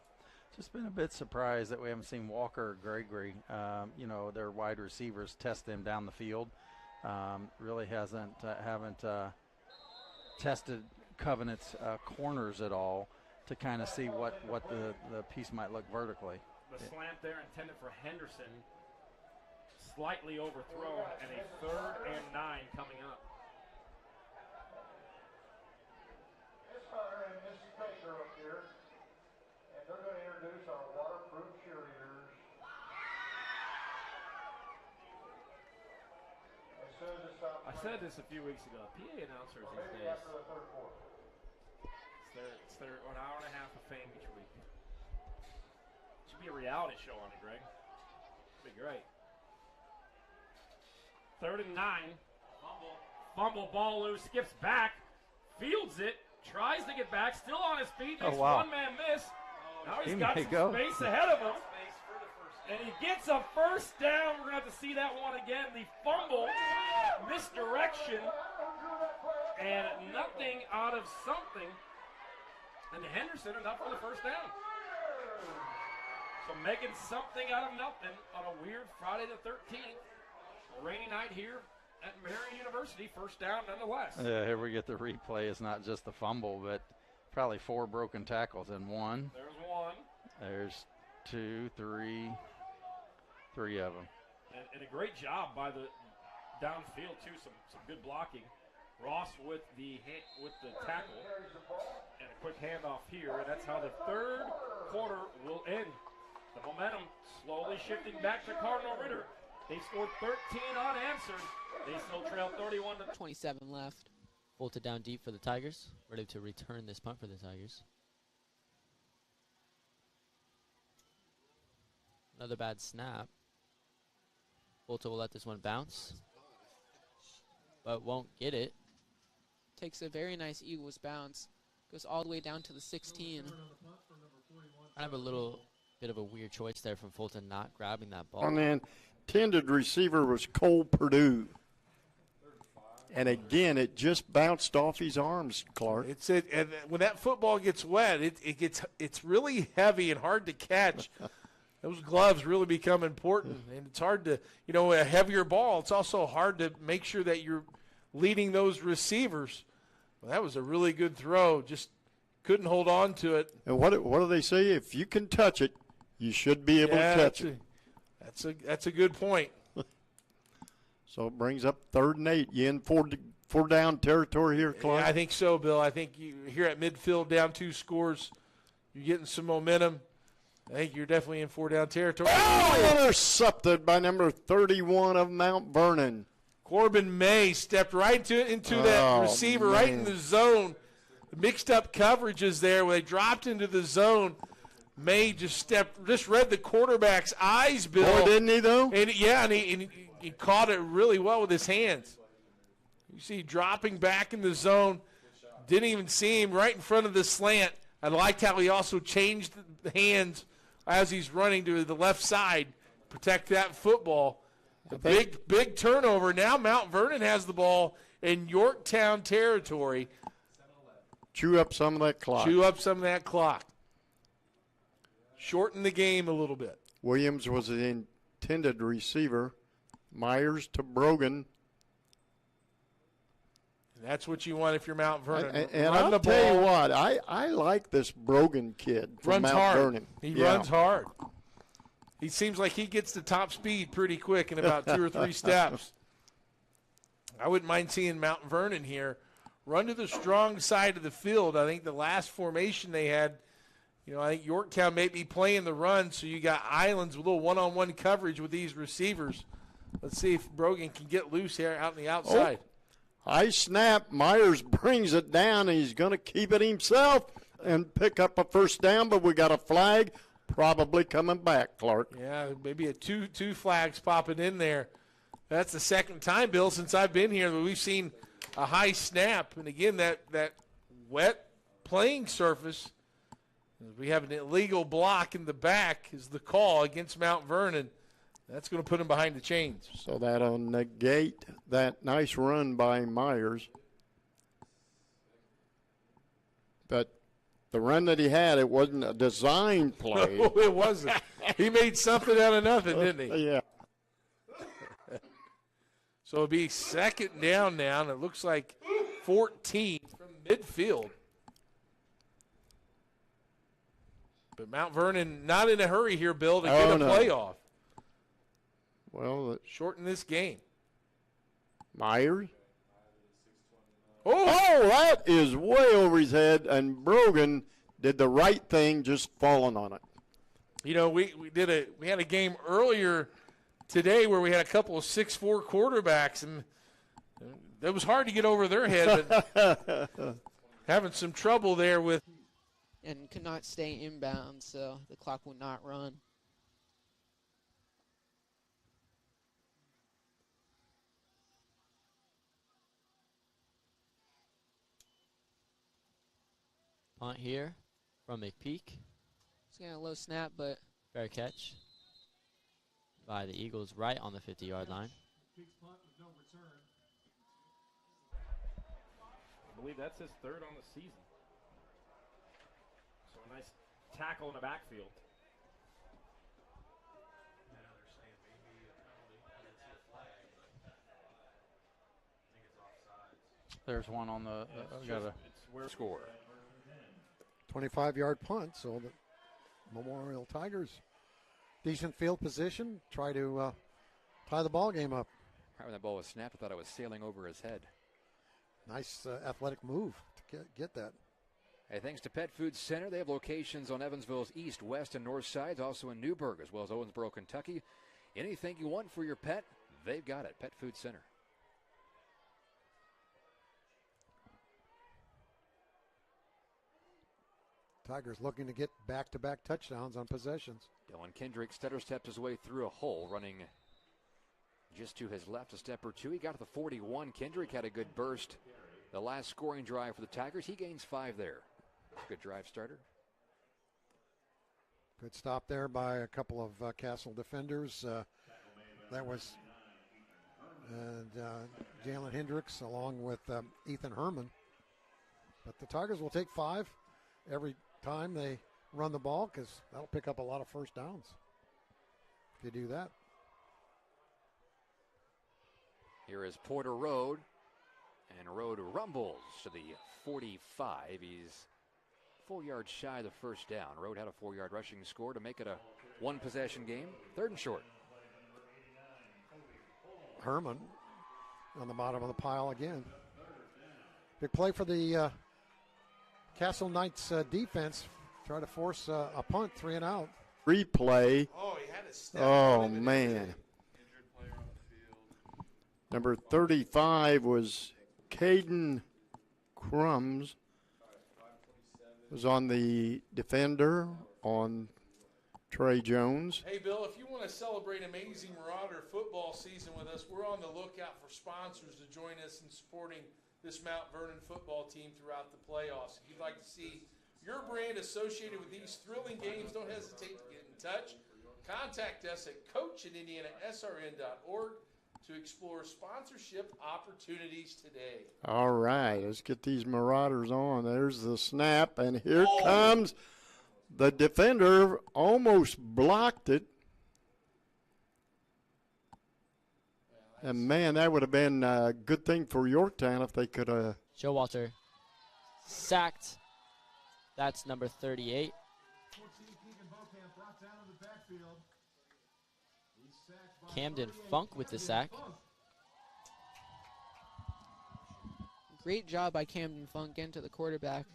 Just been a bit surprised that we haven't seen Walker or Gregory, their wide receivers, test them down the field. Really haven't tested Covenant's corners at all to kind of see what the piece might look vertically.
The slant there intended for Henderson, slightly overthrown, and a third and 9 coming up.
Miss Hunter and Miss Baker up here, and they're going to introduce our waterproof cheerleaders. As soon as it stops.
I said this a few weeks ago. PA announcers these days.
After the third quarter.
It's their an hour and a half of fame each week. Should be a reality show on it, Greg. Be great. Third and 9. Fumble, ball loose, skips back, fields it, tries to get back, still on his feet, makes one-man miss. Now he's got some space ahead of him. And he gets a first down. We're going to have to see that one again. The fumble, misdirection, and nothing out of something. And Henderson enough for the first down. So making something out of nothing on a weird Friday the 13th. A rainy night here at Marion University. First down nonetheless.
Yeah, here we get the replay. It's not just the fumble, but probably 4 broken tackles in one.
There's one.
There's 2, 3 of them.
And a great job by the downfield, too. Some good blocking. Ross with the tackle. And a quick handoff here. And that's how the third quarter will end. The momentum slowly shifting back to Cardinal Ritter. They scored 13 unanswered. They still trail 31-27
left.
Bolted down deep for the Tigers. Ready to return this punt for the Tigers. Another bad snap. Bolton will let this one bounce. but won't get it.
Takes a very nice Eagles bounce. Goes all the way down to the 16.
I have a little bit of a weird choice there from Fulton not grabbing that ball.
On the intended receiver was Cole Purdue. And again, it just bounced off his arms, Clark.
And when that football gets wet, it's really heavy and hard to catch. Those gloves really become important, and it's hard to, a heavier ball. It's also hard to make sure that you're leading those receivers. Well, that was a really good throw. Just couldn't hold on to it.
And what do they say? If you can touch it, you should be able to catch it.
That's a good point.
So it brings up 3rd and 8. You in four down territory here, Clark?
Yeah, I think so, Bill. I think you here at midfield, down 2 scores, you're getting some momentum. I think you're definitely in 4 down territory.
Oh, intercepted by number 31 of Mount Vernon.
Corbin May stepped right into that receiver, right in the zone. Mixed up coverages there when they dropped into the zone. May just read the quarterback's eyes, Bill.
Boy, didn't he, though?
And he caught it really well with his hands. You see dropping back in the zone. Didn't even see him right in front of the slant. I liked how he also changed the hands as he's running to the left side, protect that football. A big turnover. Now Mount Vernon has the ball in Yorktown territory.
Chew up some of that clock.
Shorten the game a little bit.
Williams was the intended receiver. Myers to Brogan.
And that's what you want if you're Mount Vernon.
And I'll tell you what, I like this Brogan kid from Mount Vernon.
He runs hard. He seems like he gets to top speed pretty quick in about 2 or 3 steps. I wouldn't mind seeing Mount Vernon here run to the strong side of the field. I think the last formation they had, I think Yorktown may be playing the run, so you got Islands with a little one-on-one coverage with these receivers. Let's see if Brogan can get loose here out on the outside.
High snap. Myers brings it down, and he's going to keep it himself and pick up a 1st down, but we got a flag probably coming back, Clark.
Yeah, maybe a two flags popping in there. That's the 2nd time, Bill, since I've been here that we've seen a high snap. And, again, that wet playing surface, we have an illegal block in the back is the call against Mount Vernon. That's going to put him behind the chains.
So that'll negate that nice run by Myers. But the run that he had, it wasn't a design play.
No, it wasn't. He made something out of nothing, didn't he?
Yeah.
So it'll be 2nd down now, and it looks like 14 from midfield. But Mount Vernon not in a hurry here, Bill, to get a playoff.
Well,
shorten this game.
Myers. Oh, that is way over his head, and Brogan did the right thing, just falling on it.
We had a game earlier today where we had a couple of 6'4" quarterbacks, and it was hard to get over their head, but having some trouble there with.
And could not stay inbound, so the clock will not run.
Punt here from McPeak.
He's got a low snap, but
fair catch by the Eagles right on the 50-yard line.
I believe that's his 3rd on the season. So a nice tackle in the backfield.
There's one on the
score.
25-yard punt, so the Memorial Tigers, decent field position, try to tie the ball game up.
Right when that ball was snapped, I thought it was sailing over his head.
Nice athletic move to get that.
Hey, thanks to Pet Food Center. They have locations on Evansville's east, west, and north sides, also in Newburgh, as well as Owensboro, Kentucky. Anything you want for your pet, they've got it. Pet Food Center.
Tigers looking to get back-to-back touchdowns on possessions.
Dylan Kendrick stutter stepped his way through a hole, running just to his left, a step or two. He got to the 41. Kendrick had a good burst. The last scoring drive for the Tigers. He gains 5 there. Good drive starter.
Good stop there by a couple of Castle defenders. That was Jalen Hendricks along with Ethan Herman. But the Tigers will take 5 every time they run the ball because that'll pick up a lot of first downs if you do that.
Here is Porter Road, and Road rumbles to the 45. He's 4 yards shy of the first down. Road had a 4-yard rushing score to make it a one-possession game. 3rd and short.
Herman on the bottom of the pile again. Big play for the Castle Knights defense. Try to force a punt, 3 and out.
Replay.
Oh, he had a step.
Oh, man. Number 35 was Caden Crumbs. Was on the defender on Trey Jones.
Hey, Bill, if you want to celebrate Amazing Marauder football season with us, we're on the lookout for sponsors to join us in supporting this Mount Vernon football team throughout the playoffs. If you'd like to see your brand associated with these thrilling games, don't hesitate to get in touch. Contact us at coach@indianasrn.org to explore sponsorship opportunities today.
All right, let's get these Marauders on. There's the snap, and here comes the defender. Almost blocked it. And, man, that would have been a good thing for Yorktown if they could have.
Showalter sacked. That's number 38. Camden Funk with the sack.
Great job by Camden Funk getting to the quarterback.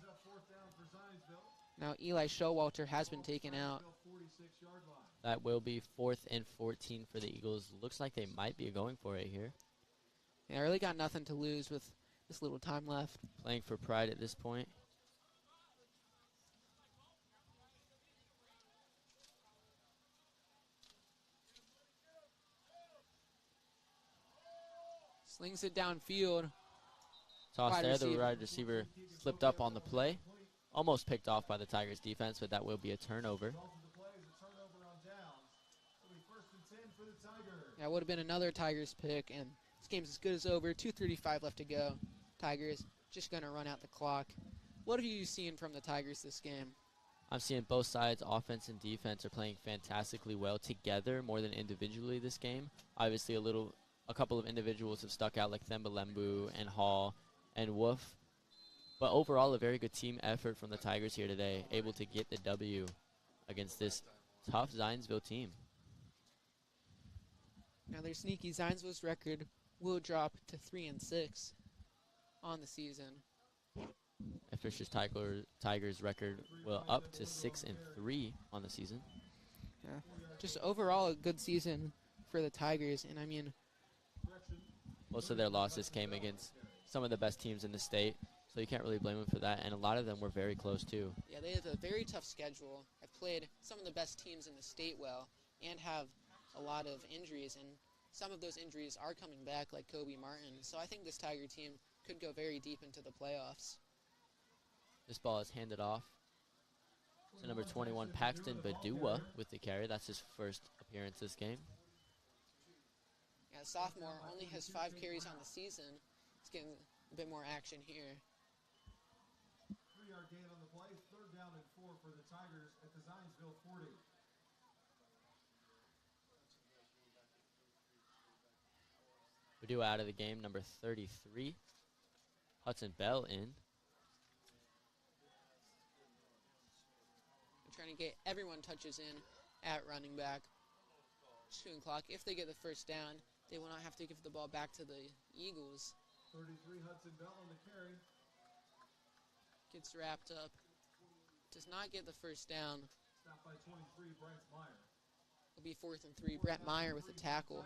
Now Eli Showalter has been taken out.
That will be 4th and 14 for the Eagles. Looks like they might be going for it here.
Yeah, I really got nothing to lose with this little time left.
Playing for pride at this point.
Slings it downfield.
Toss there. The wide receiver slipped up on the play. Almost picked off by the Tigers defense, but that will be a turnover.
Yeah, it would have been another Tigers pick, and this game's as good as over. 2:35 left to go. Tigers just going to run out the clock. What have you seen from the Tigers this game?
I'm seeing both sides, offense and defense, are playing fantastically well together more than individually this game. Obviously, a couple of individuals have stuck out like Thembalembu and Hall and Wolf. But overall, a very good team effort from the Tigers here today, able to get the W against this tough Zionsville team.
Now their sneaky Zionsville's record will drop to 3-6 on the season.
And Fisher's Tigers record will up to 6-3 on the season.
Yeah, just overall a good season for the Tigers, and I mean,
most of their losses came against some of the best teams in the state, so you can't really blame them for that, and a lot of them were very close too.
Yeah, they have a very tough schedule. Have played some of the best teams in the state well, and have a lot of injuries, and some of those injuries are coming back, like Kobe Martin. So I think this Tiger team could go very deep into the playoffs.
This ball is handed off to number 21, Paxton Badua with the carry. That's his first appearance this game.
Yeah, the sophomore only has 5 carries on the season. He's getting a bit more action here.
3-yard gain on the play, 3rd down and 4 for the Tigers at the Zionsville 40.
Badua out of the game, number 33. Hudson Bell in.
Trying to get everyone touches in at running back. Shooting clock. If they get the first down, they will not have to give the ball back to the Eagles.
33 Hudson Bell on the carry.
Gets wrapped up. Does not get the first down.
Stopped by 23 Brent Meyer.
It'll be 4th and 3. Brett Meyer with a tackle.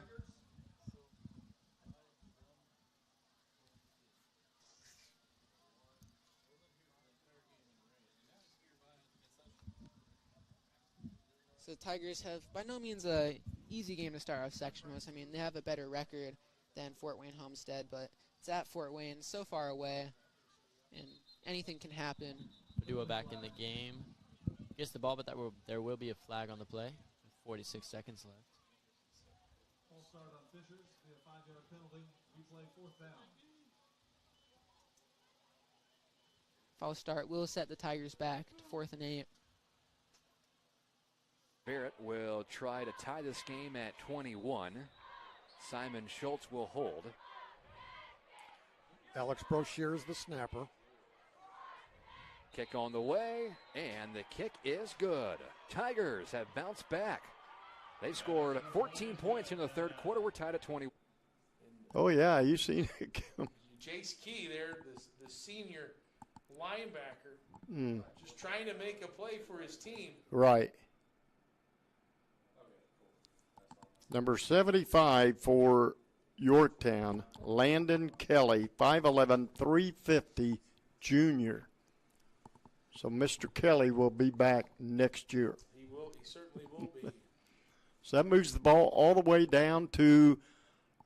So the Tigers have by no means a easy game to start off Sectionless. I mean, they have a better record than Fort Wayne Homestead, but it's at Fort Wayne, so far away, and anything can happen.
Padua back in the game. Gets the ball, but there will be a flag on the play. 46 seconds left.
False start on Fishers. Be a 5-yard penalty. Replay 4th down.
False start will set the Tigers back to 4th and 8.
Barrett will try to tie this game at 21. Simon Schultz will hold.
Alex Broshier is the snapper.
Kick on the way, and the kick is good. Tigers have bounced back. They scored 14 points in the third quarter. We're tied at 20.
Oh, yeah, you seen it.
Jace Key there, the senior linebacker, just trying to make a play for his team.
Right. Number 75 for Yorktown, Landon Kelly, 5'11", 350, junior. So Mr. Kelly will be back next year.
He will. He certainly will be.
So that moves the ball all the way down to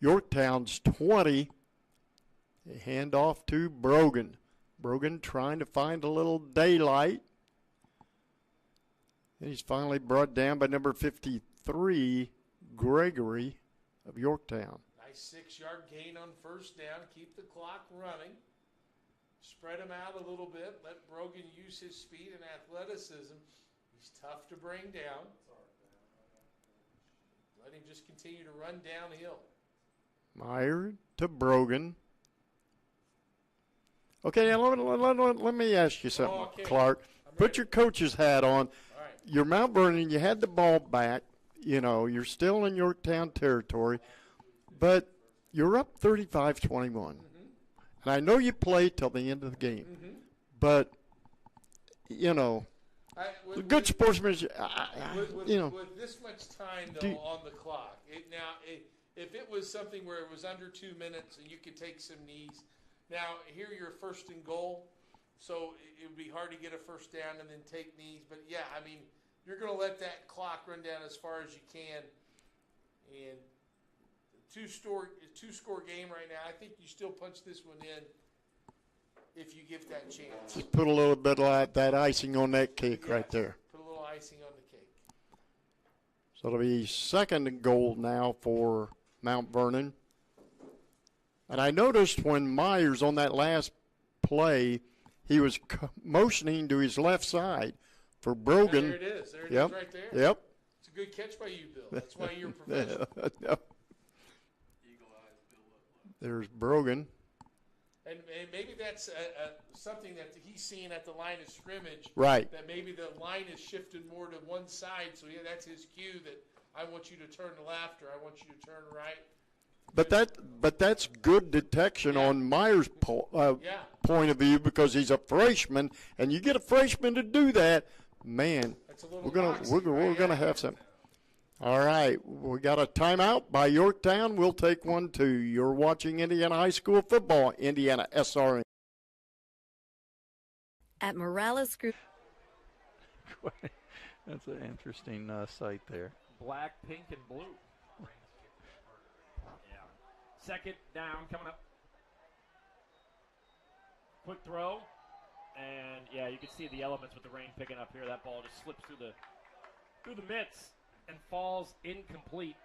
Yorktown's 20. A handoff to Brogan. Brogan trying to find a little daylight. And he's finally brought down by number 53, Gregory of Yorktown.
Nice 6-yard gain on first down. Keep the clock running. Spread him out a little bit. Let Brogan use his speed and athleticism. He's tough to bring down. Let him just continue to run downhill.
Meyer to Brogan. Okay, now let me ask you something, Clark. Put your coach's hat on.
Right.
You're Mount Vernon. You had the ball back. You know, you're still in Yorktown territory. But you're up 35-21. And I know you play till the end of the game. But, you know, good sportsmanship, you know.
With this much time, though, on the clock, if it was something where it was under 2 minutes and you could take some knees, now here you're first and goal, so it would be hard to get a first down and then take knees. But, yeah, I mean, you're going to let that clock run down as far as you can. And two-score game right now. I think you still punch this one in if you give that chance.
Just put a little bit of that icing on that cake right there.
Put a little icing on the cake.
So it'll be second and goal now for Mount Vernon. And I noticed when Myers on that last play, he was motioning to his left side for Brogan.
There it is. There it is right there.
Yep.
It's a good catch by you, Bill. That's why you're a professional.
There's Brogan.
And maybe that's something that he's seeing at the line of scrimmage.
Right.
That maybe the line is shifted more to one side, so that's his cue that I want you to turn left or I want you to turn right.
But that's good detection on Myers' point of view because he's a freshman, and you get a freshman to do that, man. We're gonna have some. All right, we got a timeout by Yorktown. We'll take one too. You're watching Indiana High School football, Indiana SRN.
At Morales Group.
That's an interesting sight there.
Black, pink, and blue. Yeah. Second down coming up. Quick throw. And, yeah, you can see the elements with the rain picking up here. That ball just slips through the mitts and falls incomplete.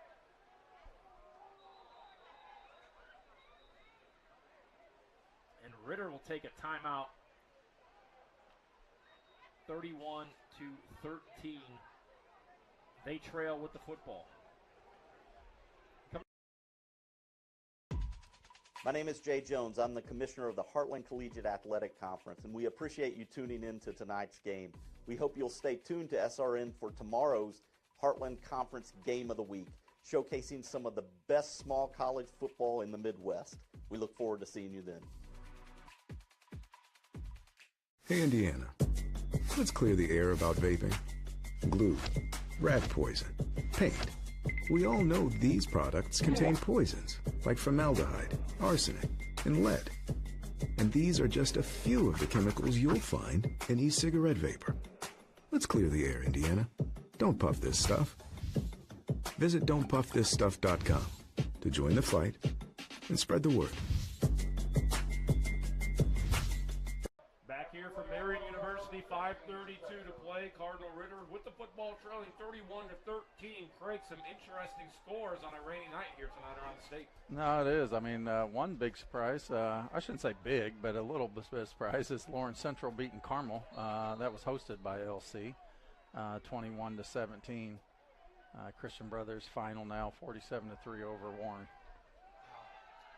And Ritter will take a timeout. 31-13. They trail with the football.
My name is Jay Jones. I'm the commissioner of the Heartland Collegiate Athletic Conference, and we appreciate you tuning in to tonight's game. We hope you'll stay tuned to SRN for tomorrow's Heartland Conference Game of the Week, showcasing some of the best small college football in the Midwest. We look forward to seeing you then.
Hey, Indiana. Let's clear the air about vaping. Glue, rat poison, paint. We all know these products contain poisons like formaldehyde, arsenic, and lead. And these are just a few of the chemicals you'll find in e-cigarette vapor. Let's clear the air, Indiana. Don't puff this stuff. Visit don'tpuffthisstuff.com to join the fight and spread the word.
Back here from Marion University, 5:32 to play. Cardinal Ritter with the football trailing 31-13. Craig, some interesting scores on a rainy night here tonight around the state.
No, it is. I mean, one big surprise, I shouldn't say big, but a little bit of surprise is Lawrence Central beating Carmel. That was hosted by LC, 21-17. Christian Brothers final now, 47-3 over Warren.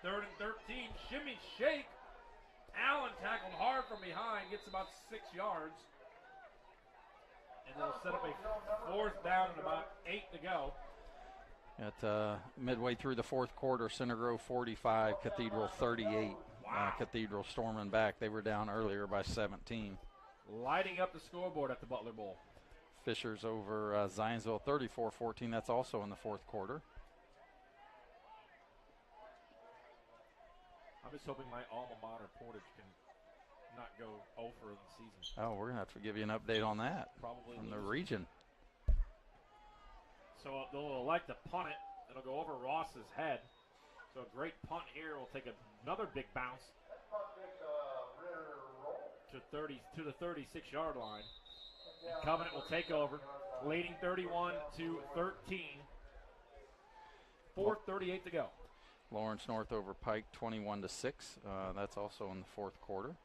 3rd and 13, shimmy shake. Allen tackled hard from behind, gets about 6 yards. And they'll set up a 4th down and about 8 to go.
At midway through the 4th quarter, Center Grove 45, Cathedral 38.
Wow.
Cathedral storming back. They were down earlier by 17.
Lighting up the scoreboard at the Butler Bowl.
Fishers over Zionsville 34-14. That's also in the 4th quarter.
I'm just hoping my alma mater, Portage, can not go over in the season.
Oh, we're going to have to give you an update on that.
Probably
from the
lose.
region.
So they'll elect to punt it. It'll go over Ross's head. So a great punt here will take another big bounce to the 36-yard line. And Covenant will take over, leading 31-13. 4:38 to go.
Lawrence North over Pike 21-6. That's also in the 4th quarter.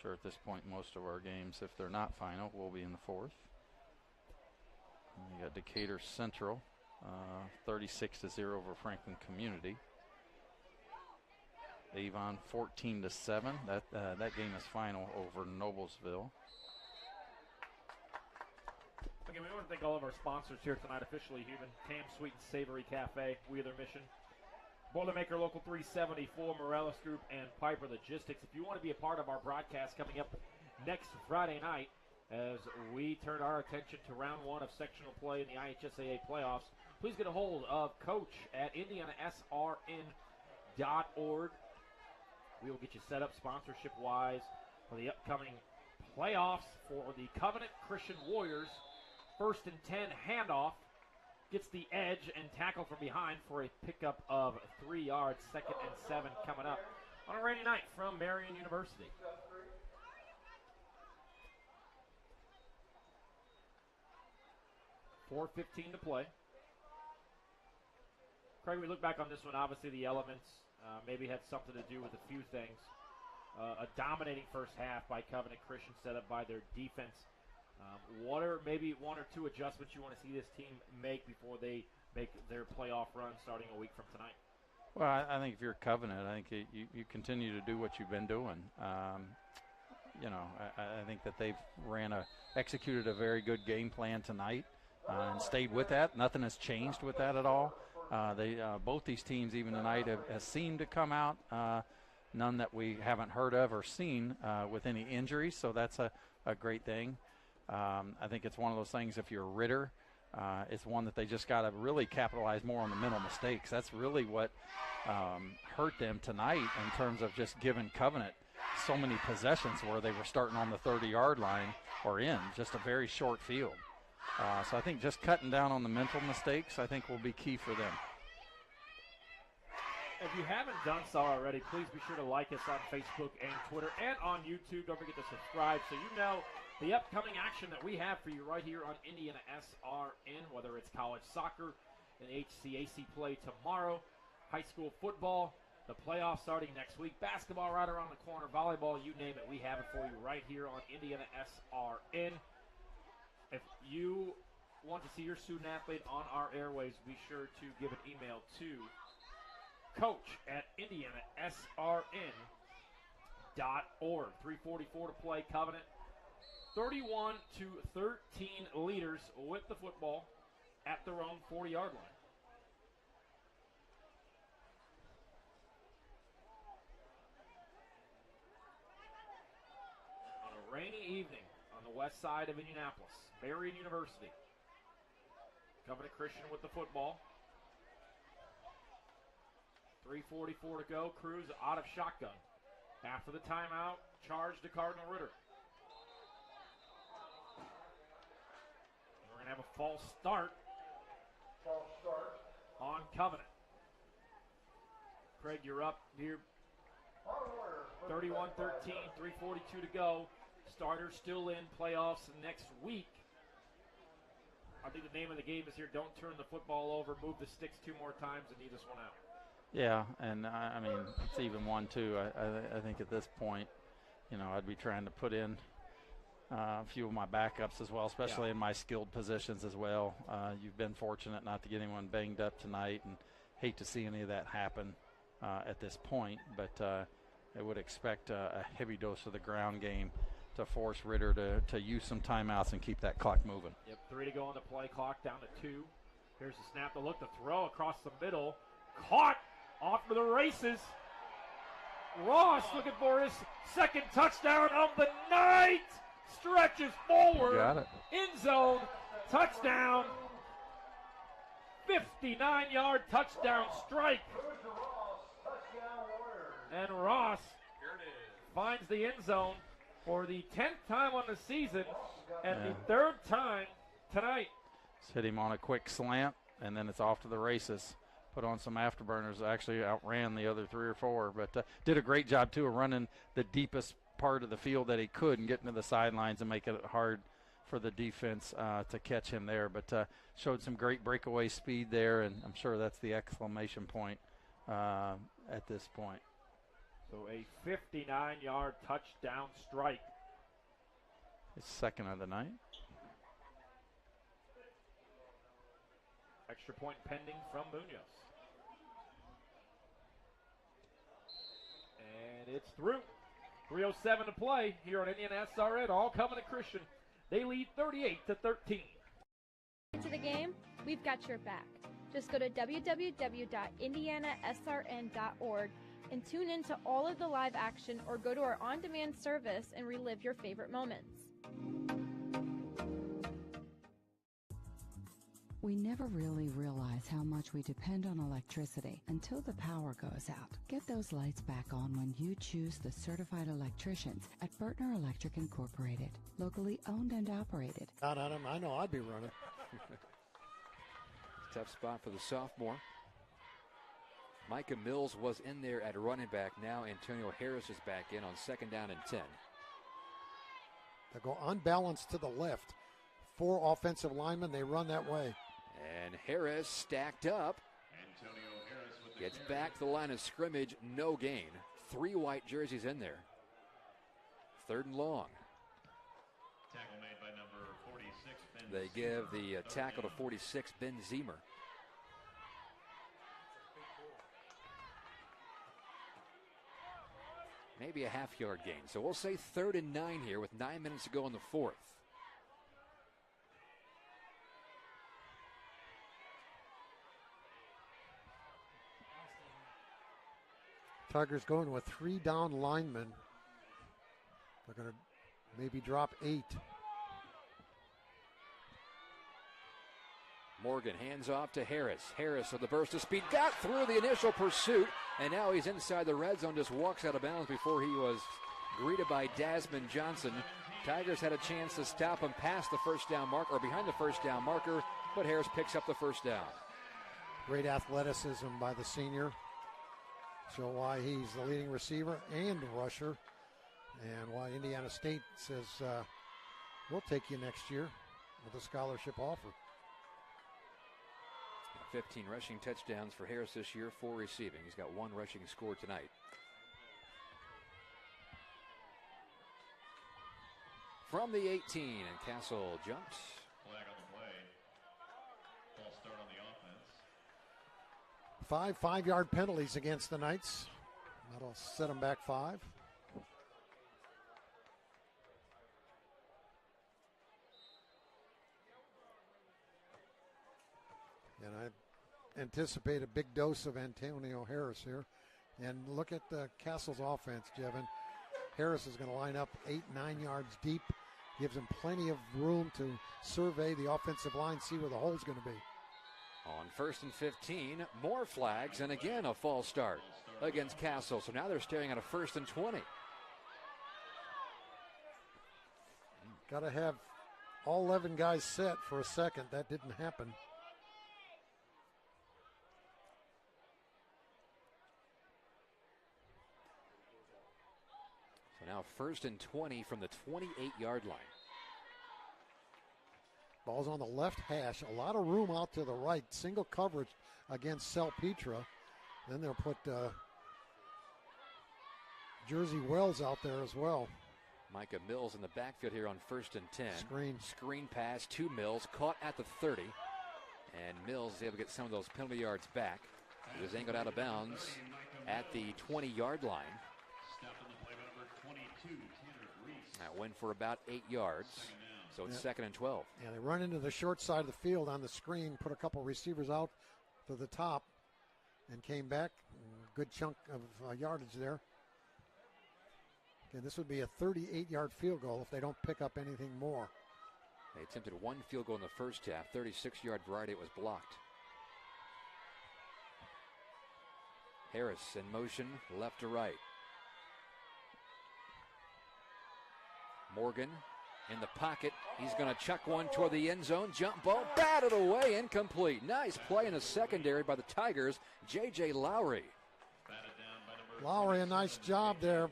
Sure, at this point, most of our games, if they're not final, will be in the 4th. And you got Decatur Central 36-0 over Franklin Community. Avon 14-7. That game is final over Noblesville.
Okay, we want to thank all of our sponsors here tonight, officially human. Tam Sweet and Savory Cafe, Wheeler Mission. Boilermaker Local 374, Morales Group, and Piper Logistics. If you want to be a part of our broadcast coming up next Friday night, as we turn our attention to round 1 of sectional play in the IHSAA playoffs, please get a hold of Coach at IndianaSRN.org. We will get you set up sponsorship-wise for the upcoming playoffs for the Covenant Christian Warriors. 1st and 10 handoff. Gets the edge and tackle from behind for a pickup of 3 yards. 2nd and 7 coming up on a rainy night from Marion University. .4:15 to play. Craig, we look back on this one. Obviously, the elements maybe had something to do with a few things. A dominating first half by Covenant Christian, set up by their defense. What are maybe 1 or 2 adjustments you want to see this team make before they make their playoff run starting a week from tonight?
Well, I think if you're Covenant, I think you continue to do what you've been doing. I think that they've executed a very good game plan tonight and stayed with that. Nothing has changed with that at all. Both these teams, even tonight, have seemed to come out. None that we haven't heard of or seen with any injuries, so that's a great thing. I think it's one of those things, if you're Ritter, it's one that they just got to really capitalize more on the mental mistakes. That's really what hurt them tonight in terms of just giving Covenant so many possessions where they were starting on the 30-yard line or in just a very short field. So I think just cutting down on the mental mistakes, I think, will be key for them.
If you haven't done so already, please be sure to like us on Facebook and Twitter and on YouTube. Don't forget to subscribe so you know the upcoming action that we have for you right here on Indiana SRN, whether it's college soccer and HCAC play tomorrow, high school football, the playoffs starting next week, basketball right around the corner, volleyball, you name it, we have it for you right here on Indiana SRN. If you want to see your student athlete on our airways, be sure to give an email to coach@indianasrn.org. 3:44 to play. Covenant 31-13 leaders with the football at their own 40-yard line. On a rainy evening on the west side of Indianapolis, Marion University. Covenant Christian with the football. 3:44 to go. Cruz out of shotgun. After the timeout, charge to Cardinal Ritter. We're going to have a false start.
False start
Covenant. Craig, you're up here. 31-13, 3:42 to go. Starters still in playoffs next week. I think the name of the game is here, don't turn the football over, move the sticks 2 more times, and need this one out.
Yeah, and I mean, it's even 1-2. I think at this point, I'd be trying to put in a few of my backups as well, especially in my skilled positions as well. You've been fortunate not to get anyone banged up tonight, and hate to see any of that happen at this point, but I would expect a heavy dose of the ground game to force Ritter to use some timeouts and keep that clock moving.
Yep, 3 to go on the play clock, down to 2. Here's the snap, the look, the throw across the middle. Caught off to the races. Ross looking for his second touchdown of the night. Stretches forward.
Got it.
End zone. Touchdown. 59-yard touchdown strike. And Ross finds the end zone for the 10th time on the season and the 3rd time tonight.
Just hit him on a quick slant, and then it's off to the races. Put on some afterburners, actually outran the other 3 or 4, but did a great job, too, of running the deepest part of the field that he could and getting to the sidelines and making it hard for the defense to catch him there. But showed some great breakaway speed there, and I'm sure that's the exclamation point at this point.
So a 59-yard touchdown strike.
His second of the night.
Extra point pending from Munoz. And it's through. 3:07 to play here on Indiana SRN. All Covenant Christian. They lead 38-13.
To the game, we've got your back. Just go to www.indianasrn.org and tune into all of the live action, or go to our on-demand service and relive your favorite moments.
We never really realize how much we depend on electricity until the power goes out. Get those lights back on when you choose the certified electricians at Bertner Electric Incorporated, locally owned and operated.
Not on him. I know I'd be running.
Tough spot for the sophomore. Micah Mills was in there at running back. Now Antonio Harris is back in on 2nd down and 10.
They go unbalanced to the left. 4 offensive linemen, they run that way.
And Harris stacked up. Gets back to the line of scrimmage, no gain. 3 white jerseys in there. 3rd and long.
Tackle made by number 46, Ben.
They give the tackle to 46, Ben Zemer. Maybe a half-yard gain. So we'll say 3rd and 9 here with 9 minutes to go in the 4th.
Tigers going with 3 down linemen. They're going to maybe drop 8.
Morgan hands off to Harris. Harris with the burst of speed. Got through the initial pursuit. And now he's inside the red zone. Just walks out of bounds before he was greeted by Dasmond Johnson. Tigers had a chance to stop him past the first down mark, or behind the first down marker. But Harris picks up the first down.
Great athleticism by the senior. Show why he's the leading receiver and rusher, and why Indiana State says we'll take you next year with a scholarship offer.
15 rushing touchdowns for Harris this year, 4 receiving. He's got 1 rushing score tonight. From the 18, and Castle jumps.
Flag on the play. False start on the offense.
5 5-yard penalties against the Knights. That'll set them back 5. And I anticipate a big dose of Antonio Harris here. And look at Castle's offense, Jevin. Harris is going to line up 8, 9 yards deep. Gives him plenty of room to survey the offensive line, see where the hole's going to be.
On 1st and 15, more flags, and again a false start against Castle. So now they're staring at a 1st and 20.
Got to have all 11 guys set for a second. That didn't happen.
So now 1st and 20 from the 28-yard line.
Ball's on the left hash. A lot of room out to the right. Single coverage against Salpetra. Then they'll put Jersey Wells out there as well.
Micah Mills in the backfield here on 1st and 10.
Screen
pass to Mills, caught at the 30. And Mills is able to get some of those penalty yards back. He was angled out of bounds at the 20-yard line. That went for about 8 yards. So it's 2nd and 12.
Yeah, they run into the short side of the field on the screen, put a couple receivers out to the top, and came back. Good chunk of yardage there. Okay, this would be a 38-yard field goal if they don't pick up anything more.
They attempted one field goal in the first half, 36-yard variety. It was blocked. Harris in motion, left to right. Morgan in the pocket. He's going to chuck one toward the end zone. Jump ball, batted away, incomplete. Nice play in the secondary by the Tigers. J.J. Lowry.
Lowry, a nice job there.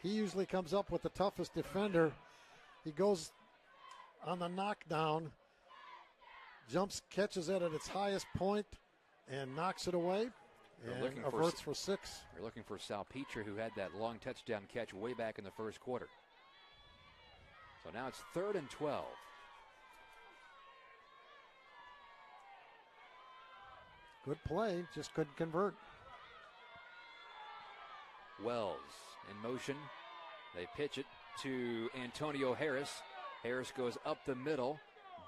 He usually comes up with the toughest defender. He goes on the knockdown, jumps, catches it at its highest point, and knocks it away, and averts for 6.
They're looking for Salpetra, who had that long touchdown catch way back in the first quarter. So now it's 3rd and 12.
Good play, just couldn't convert.
Wells in motion. They pitch it to Antonio Harris. Harris goes up the middle,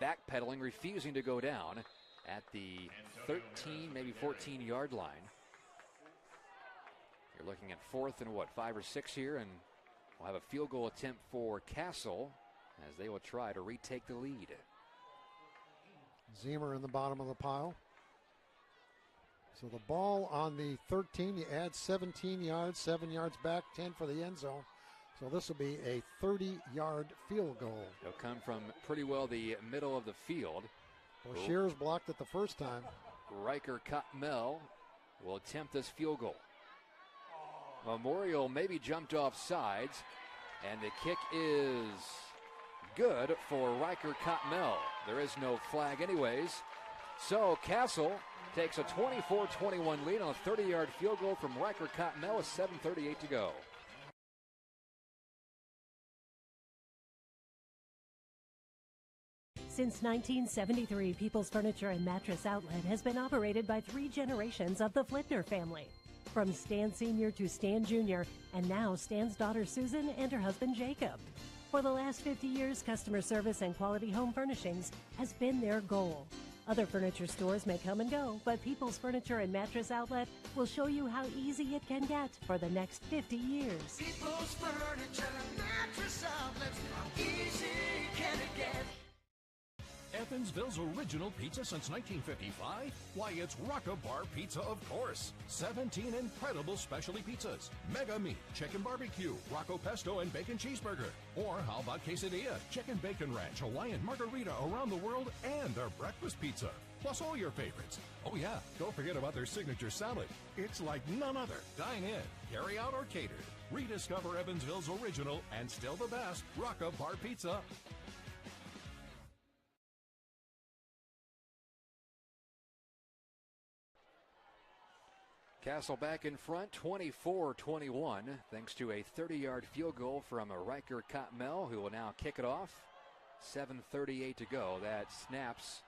backpedaling, refusing to go down at the 13, maybe 14-yard line. You're looking at 4th and 5 or 6 here, and we'll have a field goal attempt for Castle as they will try to retake the lead.
Zemer in the bottom of the pile. So the ball on the 13, you add 17 yards, 7 yards back, 10 for the end zone. So this will be a 30-yard field goal.
It'll come from pretty well the middle of the field.
Well, Shears blocked it the first time.
Riker Cotmel will attempt this field goal. Memorial maybe jumped off sides, and the kick is good for Riker Cotmel. There is no flag anyways. So Castle takes a 24-21 lead on a 30-yard field goal from Riker Cotmel with 7:38 to go.
Since 1973, People's Furniture and Mattress Outlet has been operated by 3 generations of the Flitner family. From Stan Sr. to Stan Jr., and now Stan's daughter Susan and her husband Jacob. For the last 50 years, customer service and quality home furnishings has been their goal. Other furniture stores may come and go, but People's Furniture and Mattress Outlet will show you how easy it can get for the next 50 years.
People's Furniture and Mattress Outlet, how easy can it get?
Evansville's original pizza since 1955? Why, it's Rock-A-Bar Pizza, of course. 17 incredible specialty pizzas. Mega Meat, Chicken Barbecue, Rocco Pesto, and Bacon Cheeseburger. Or how about Quesadilla, Chicken Bacon Ranch, Hawaiian Margarita around the world, and their breakfast pizza. Plus all your favorites. Oh yeah, don't forget about their signature salad. It's like none other. Dine in, carry out, or catered. Rediscover Evansville's original and still the best Rock-A-Bar Pizza.
Castle back in front, 24-21, thanks to a 30-yard field goal from Riker Cotmel, who will now kick it off. 7:38 to go. That snaps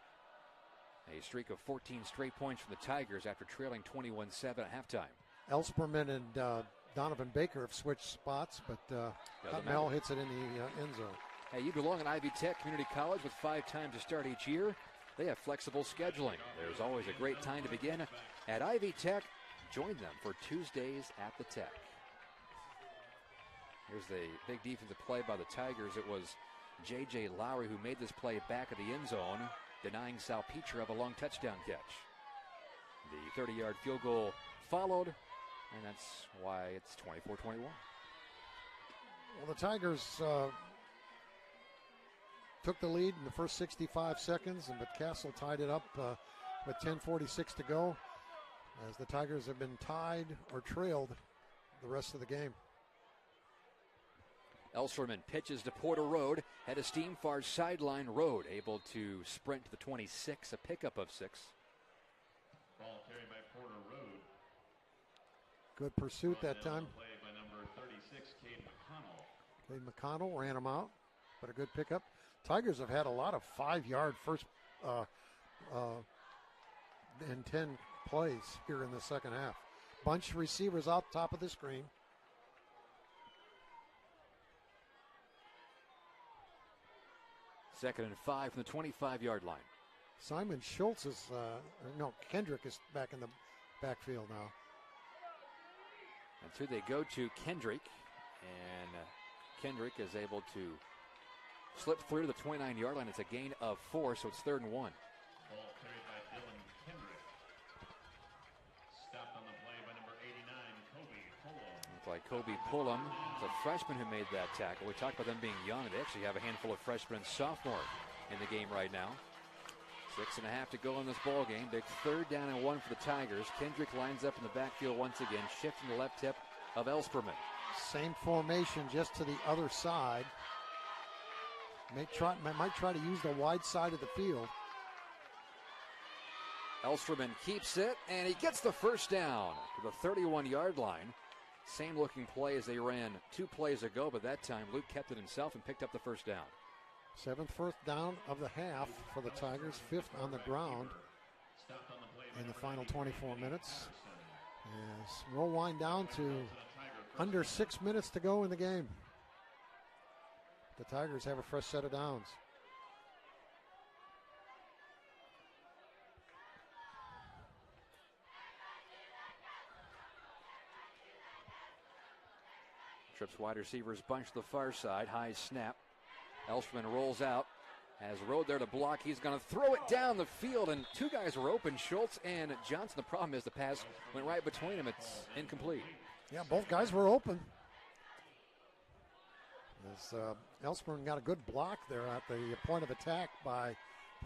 a streak of 14 straight points from the Tigers after trailing 21-7 at halftime.
Ellsperman and Donovan Baker have switched spots, but Cotmel hits it in the end zone.
Hey, you belong at Ivy Tech Community College with 5 times to start each year. They have flexible scheduling. There's always a great time to begin at Ivy Tech. Join them for Tuesdays at the Tech. Here's the big defensive play by the Tigers. It was J.J. Lowry who made this play back at the end zone, denying Salpetra of a long touchdown catch. The 30-yard field goal followed, and that's why it's 24-21.
Well, the Tigers took the lead in the first 65 seconds, but Castle tied it up with 10:46 to go, as the Tigers have been tied or trailed the rest of the game.
Elsterman pitches to Porter Road. Head of steam, far sideline. Road able to sprint to the 26, a pickup of 6.
Ball carried by Porter Road.
Good pursuit that time.
Play by number 36, Cade McConnell.
Cade McConnell ran him out, but a good pickup. Tigers have had a lot of 5-yard first and 10 plays here in the second half. Bunch of receivers out top of the screen.
Second and 5 from the 25-yard line.
Simon Schultz is, Kendrick is back in the backfield now.
And so they go to Kendrick, and Kendrick is able to slip through to the 29-yard line. It's a gain of 4, so it's 3rd and 1.
Ball carried by Dylan Kendrick. Stopped on the play by number 89, Kobe Pullum.
Looks like Kobe Pullum. It's a freshman who made that tackle. We talked about them being young. They actually have a handful of freshmen and sophomore in the game right now. 6.5 to go in this ball game. Big 3rd down and 1 for the Tigers. Kendrick lines up in the backfield once again, shifting the left hip of Elsperman.
Same formation, just to the other side. Might try to use the wide side of the field.
Elsterman keeps it, and he gets the first down to the 31-yard line. Same looking play as they ran 2 plays ago, but that time Luke kept it himself and picked up the first down.
7th first down of the half for the Tigers, 5th on the ground in the final 24 minutes. As we'll wind down to under 6 minutes to go in the game. The Tigers have a fresh set of downs.
Trips wide receivers bunch to the far side. High snap. Elsterman rolls out. Has Road there to block. He's going to throw it down the field, and 2 guys were open, Schultz and Johnson. The problem is the pass went right between them. It's incomplete.
Yeah, both guys were open. As Elsterman got a good block there at the point of attack by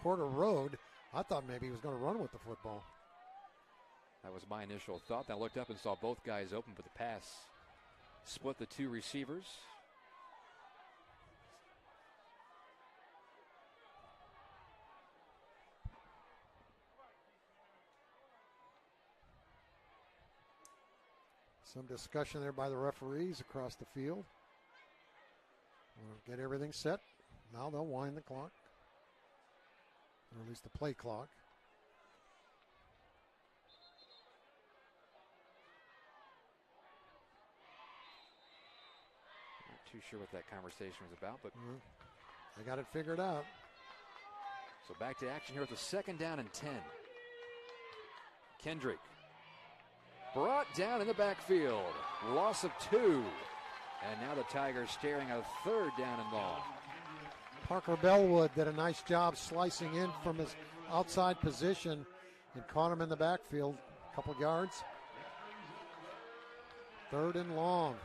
Porter Road. I thought maybe he was going to run with the football.
That was my initial thought. I looked up and saw both guys open, but the pass split the 2 receivers.
Some discussion there by the referees across the field. We'll get everything set. Now they'll wind the clock, or at least the play clock.
Not too sure what that conversation was about, but
they got it figured out.
So back to action here with the 2nd down and 10. Kendrick brought down in the backfield. Loss of 2. And now the Tigers staring at a 3rd down and long.
Parker Bellwood did a nice job slicing in from his outside position and caught him in the backfield. A couple yards. 3rd and long.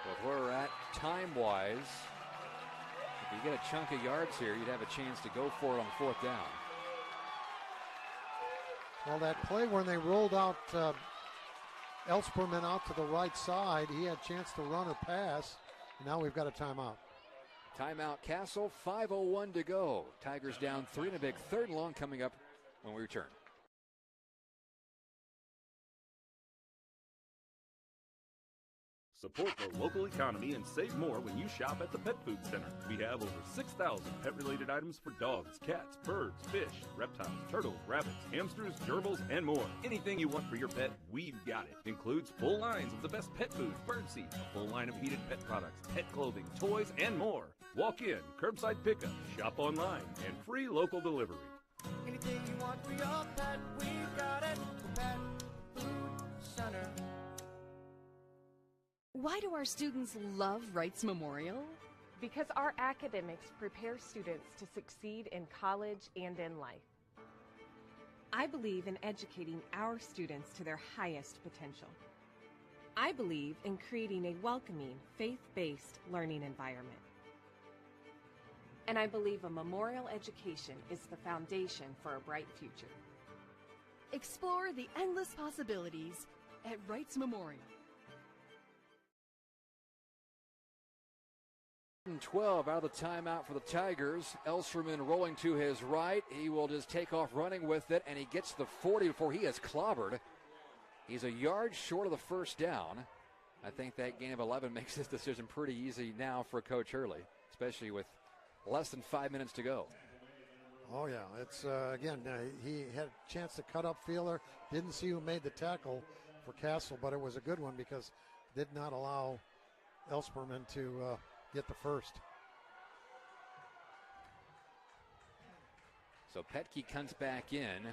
With where we're at time-wise, if you get a chunk of yards here, you'd have a chance to go for it on 4th down.
Well, that play when they rolled out Elsperman out to the right side, he had a chance to run or pass. Now we've got a timeout.
Timeout, Castle. 5:01 to go. Tigers down 3 and a big 3rd and long coming up when we return.
Support the local economy and save more when you shop at the Pet Food Center. We have over 6,000 pet-related items for dogs, cats, birds, fish, reptiles, turtles, rabbits, hamsters, gerbils, and more. Anything you want for your pet, we've got it. Includes full lines of the best pet food, birdseed, a full line of heated pet products, pet clothing, toys, and more. Walk in, curbside pickup, shop online, and free local delivery.
Anything you want for your pet, we've got it. Pet Food Center.
Why do our students love Wrights Memorial?
Because our academics prepare students to succeed in college and in life.
I believe in educating our students to their highest potential. I believe in creating a welcoming, faith-based learning environment. And I believe a memorial education is the foundation for a bright future.
Explore the endless possibilities at Wrights Memorial.
12 out of the timeout for the Tigers. Elserman rolling to his right. He will just take off running with it, and he gets the 40 before he is clobbered. He's a yard short of the first down. I think that gain of 11 makes this decision pretty easy now for Coach Hurley, especially with less than 5 minutes to go.
Oh, yeah. It's, again, he had a chance to cut up fielder. Didn't see who made the tackle for Castle, but it was a good one because it did not allow Elsperman to get the first.
So Petke comes back in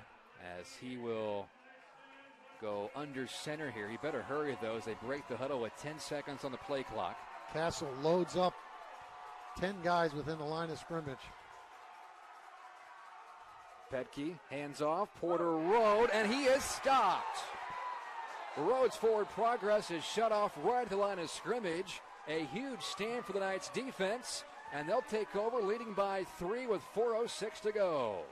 as he will go under center here. He better hurry, though, as they break the huddle with 10 seconds on the play clock.
Castle loads up 10 guys within the line of scrimmage.
Petke hands off. Porter Road, and he is stopped. Rhodes' forward progress is shut off right at the line of scrimmage. A huge stand for the Knights defense, and they'll take over leading by 3 with 4:06 to go.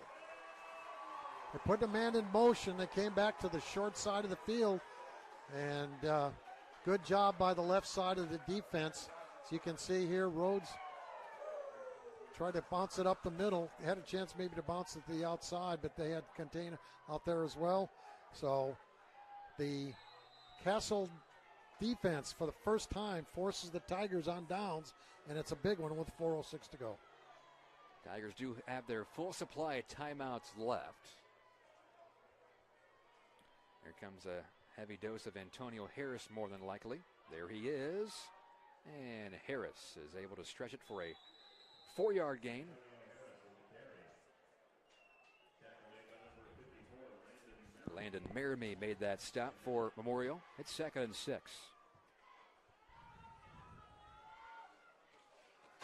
They put the man in motion. They came back to the short side of the field, and good job by the left side of the defense. As you can see here, Rhodes tried to bounce it up the middle. Had a chance maybe to bounce it to the outside, but they had container out there as well. So the Castle defense for the first time forces the Tigers on downs, and it's a big one with 4:06 to go.
Tigers do have their full supply of timeouts left. Here comes a heavy dose of Antonio Harris, more than likely. There he is. And Harris is able to stretch it for a 4-yard gain. Landon Merrimee made that stop for Memorial. It's 2nd and 6.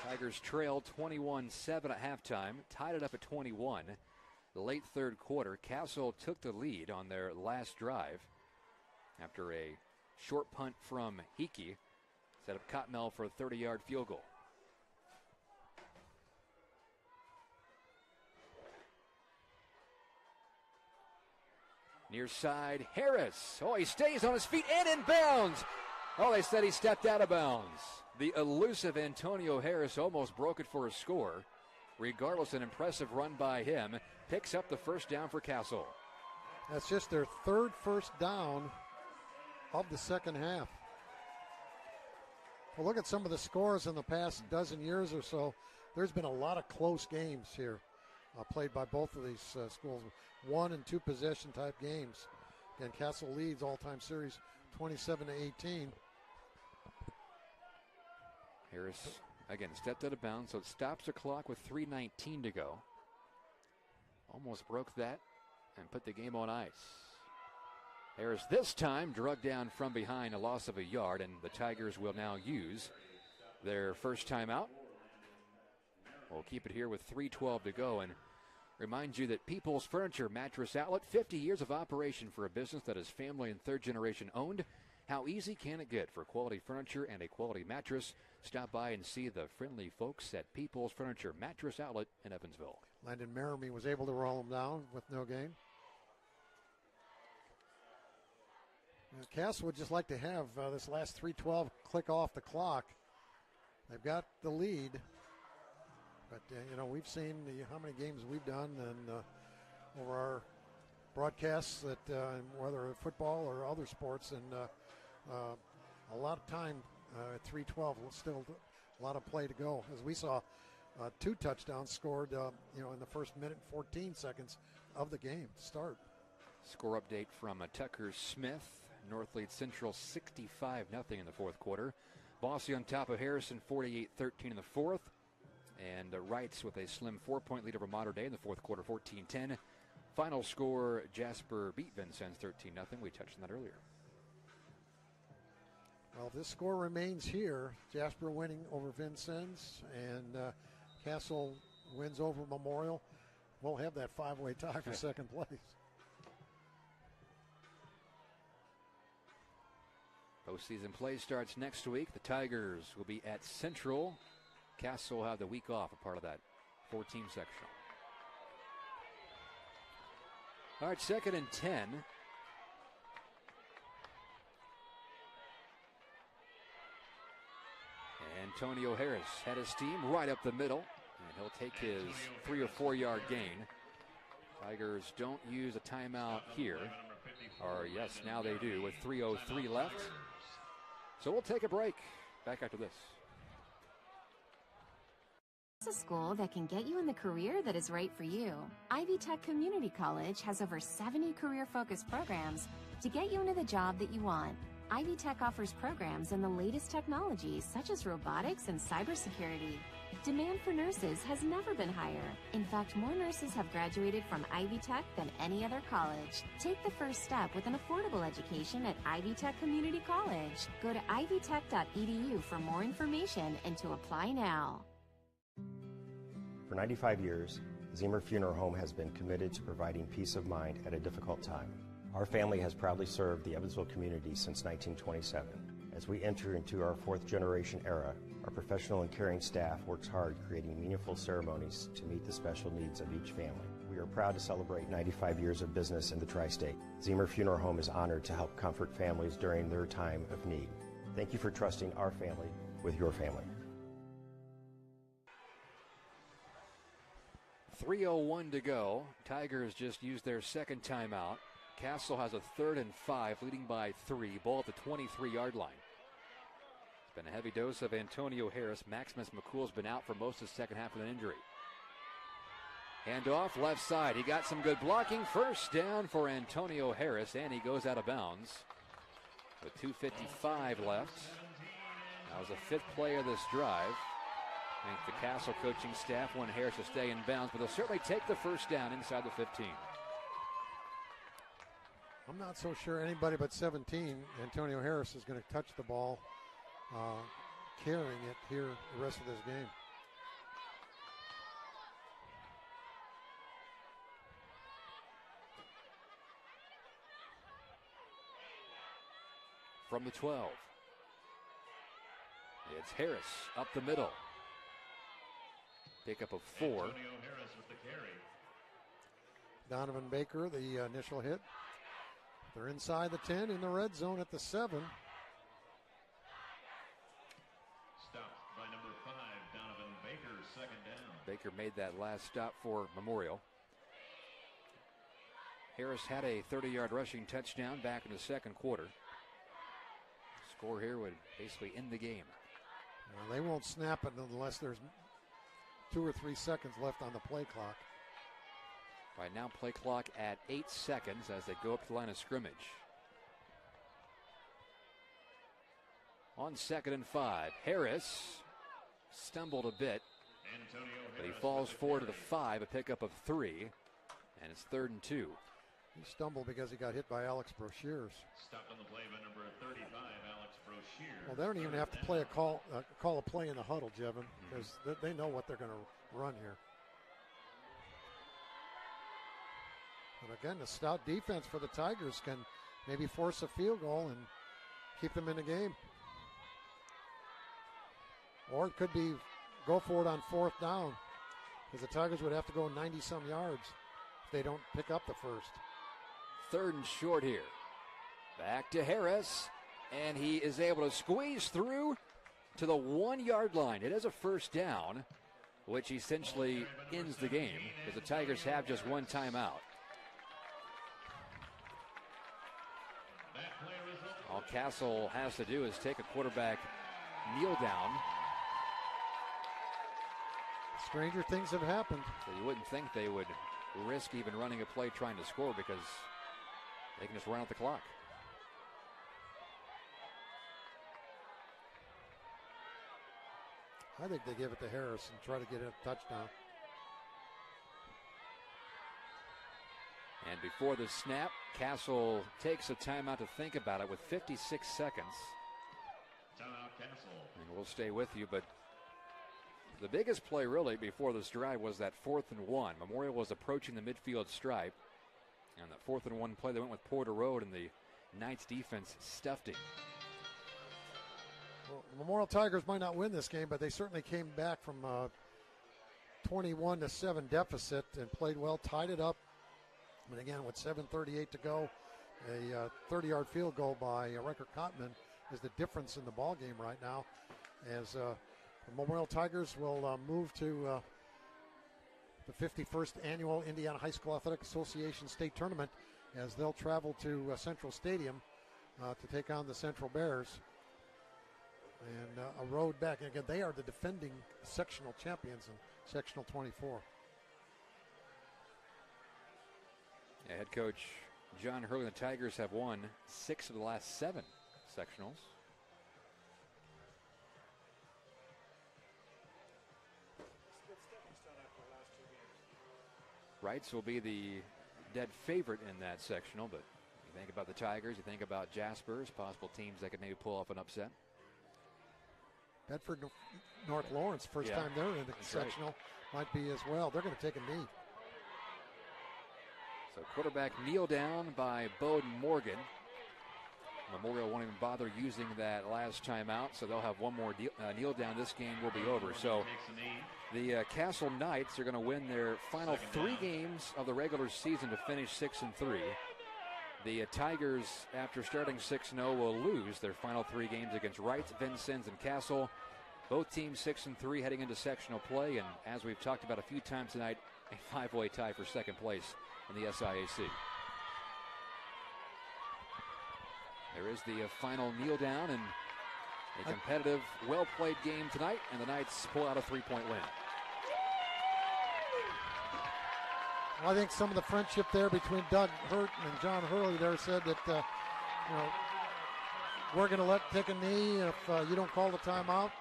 Tigers trailed 21-7 at halftime, tied it up at 21. The late third quarter, Castle took the lead on their last drive after a short punt from Hickey set up Cottonelle for a 30-yard field goal. Near side, Harris. Oh, he stays on his feet and in bounds. Oh, they said he stepped out of bounds. The elusive Antonio Harris almost broke it for a score. Regardless, an impressive run by him. Picks up the first down for Castle.
That's just their third first down of the second half. Well, look at some of the scores in the past dozen years or so. There's been a lot of close games here played by both of these schools. 1- and 2 possession type games. And Castle leads all-time series 27-18.
Harris, again, stepped out of bounds, so it stops the clock with 3:19 to go. Almost broke that and put the game on ice. Harris this time drugged down from behind, a loss of a yard, and the Tigers will now use their first timeout. We'll keep it here with 3:12 to go, and remind you that People's Furniture Mattress Outlet, 50 years of operation for a business that is family and third generation owned. How easy can it get for quality furniture and a quality mattress? Stop by and see the friendly folks at People's Furniture Mattress Outlet in Evansville.
Landon Merrimee was able to roll him down with no gain. Castle would just like to have this last 3:12 click off the clock. They've got the lead. But, we've seen how many games we've done and over our broadcasts, that whether football or other sports, and a lot of time at 3:12, still a lot of play to go. As we saw, 2 touchdowns scored, in the first minute and 14 seconds of the game to start.
Score update from Tucker Smith. North leads Central 65-0 in the fourth quarter. Bossy on top of Harrison, 48-13 in the fourth. And Wrights with a slim 4-point lead over Mater Dei in the fourth quarter, 14-10. Final score, Jasper beat Vincennes 13-0. We touched on that earlier.
Well, this score remains here. Jasper winning over Vincennes, and Castle wins over Memorial. We'll have that 5-way tie for second place.
Postseason play starts next week. The Tigers will be at Central. Castle will have the week off, a part of that 4-team sectional. All right, 2nd and 10. Antonio Harris had his team right up the middle, and he'll take his 3 or 4 yard gain. Tigers don't use a timeout here. Or yes, now they do with 3:03 left. So we'll take a break. Back after this.
It's a school that can get you in the career that is right for you. Ivy Tech Community College has over 70 career-focused programs to get you into the job that you want. Ivy Tech offers programs in the latest technologies such as robotics and cybersecurity. Demand for nurses has never been higher. In fact, more nurses have graduated from Ivy Tech than any other college. Take the first step with an affordable education at Ivy Tech Community College. Go to ivytech.edu for more information and to apply now.
For 95 years, Zemer Funeral Home has been committed to providing peace of mind at a difficult time. Our family has proudly served the Evansville community since 1927. As we enter into our 4th generation era, our professional and caring staff works hard creating meaningful ceremonies to meet the special needs of each family. We are proud to celebrate 95 years of business in the Tri-State. Zemer Funeral Home is honored to help comfort families during their time of need. Thank you for trusting our family with your family.
3:01 to go. Tigers just used their 2nd timeout. Castle has a 3rd and 5, leading by 3. Ball at the 23-yard line. It's been a heavy dose of Antonio Harris. Maximus McCool's been out for most of the second half with an injury. Handoff left side. He got some good blocking. First down for Antonio Harris, and he goes out of bounds with 2:55 left. That was the 5th play of this drive. I think the Castle coaching staff want Harris to stay in bounds, but they'll certainly take the first down inside the 15.
I'm not so sure anybody but 17, Antonio Harris, is going to touch the ball, carrying it here the rest of this game.
From the 12, it's Harris up the middle. Pickup of 4.
Antonio Harris with the carry.
Donovan Baker, the initial hit. They're inside the 10 in the red zone at the 7.
Stopped by number 5, Donovan Baker, 2nd down.
Baker made that last stop for Memorial. Harris had a 30-yard rushing touchdown back in the 2nd quarter. Score here would basically end the game.
They won't snap it unless there's 2 or 3 seconds left on the play clock.
Right now, play clock at 8 seconds as they go up to the line of scrimmage. On 2nd and 5, Harris stumbled a bit, but he falls forward to the 5, a pickup of 3, and it's 3rd and 2.
He stumbled because he got hit by Alex Broshears.
Stopped on the play by number 35, Alex Broshears.
Well, they don't even have to play call a play in the huddle, Jevin, because they know what they're going to run here. But again, the stout defense for the Tigers can maybe force a field goal and keep them in the game. Or it could be go for it on 4th down, because the Tigers would have to go 90-some yards if they don't pick up the first.
3rd and short here. Back to Harris, and he is able to squeeze through to the 1-yard line. It is a first down, which essentially ends the game, because the Tigers have just 1 timeout. All Castle has to do is take a quarterback kneel down.
Stranger things have happened.
So you wouldn't think they would risk even running a play trying to score, because they can just run out the clock.
I think they give it to Harris and try to get a touchdown.
And before the snap, Castle takes a timeout to think about it with 56 seconds.
Timeout, Castle.
And we'll stay with you, but the biggest play really before this drive was that 4th and 1. Memorial was approaching the midfield stripe. And that 4th and 1 play, they went with Porter Road, and the Knights defense stuffed him.
Well, the Memorial Tigers might not win this game, but they certainly came back from a 21-7 deficit and played well, tied it up And again, with 7:38 to go, a 30-yard field goal by Riker Cotman is the difference in the ball game right now, as the Memorial Tigers will move to the 51st Annual Indiana High School Athletic Association State Tournament, as they'll travel to Central Stadium to take on the Central Bears. And a road back. And again, they are the defending sectional champions in sectional 24.
Yeah, head coach John Hurley and the Tigers have won 6 of the last 7 sectionals. Wrights will be the dead favorite in that sectional, but you think about the Tigers, you think about Jasper as possible teams that could maybe pull off an upset.
Bedford North Lawrence, first time they're in the sectional, might be as well. They're going to take a knee.
So quarterback kneel down by Bowden Morgan. Memorial won't even bother using that last timeout, so they'll have one more kneel down. This game will be over. So the Castle Knights are going to win their final 3 games of the regular season to finish 6-3. The Tigers, after starting 6-0, will lose their final 3 games against Wright, Vincennes, and Castle. Both teams 6-3 heading into sectional play, and as we've talked about a few times tonight, a 5-way tie for second place in the SIAC. There is the final kneel down, and a competitive, well-played game tonight, and the Knights pull out a 3-point win.
Well, I think some of the friendship there between Doug Hurt and John Hurley there said that, we're going to take a knee if you don't call the timeout,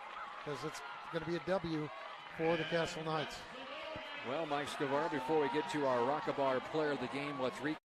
because it's going to be a W for the Castle Knights.
Well, Mike Scavar, before we get to our Rockabar player of the game, let's recap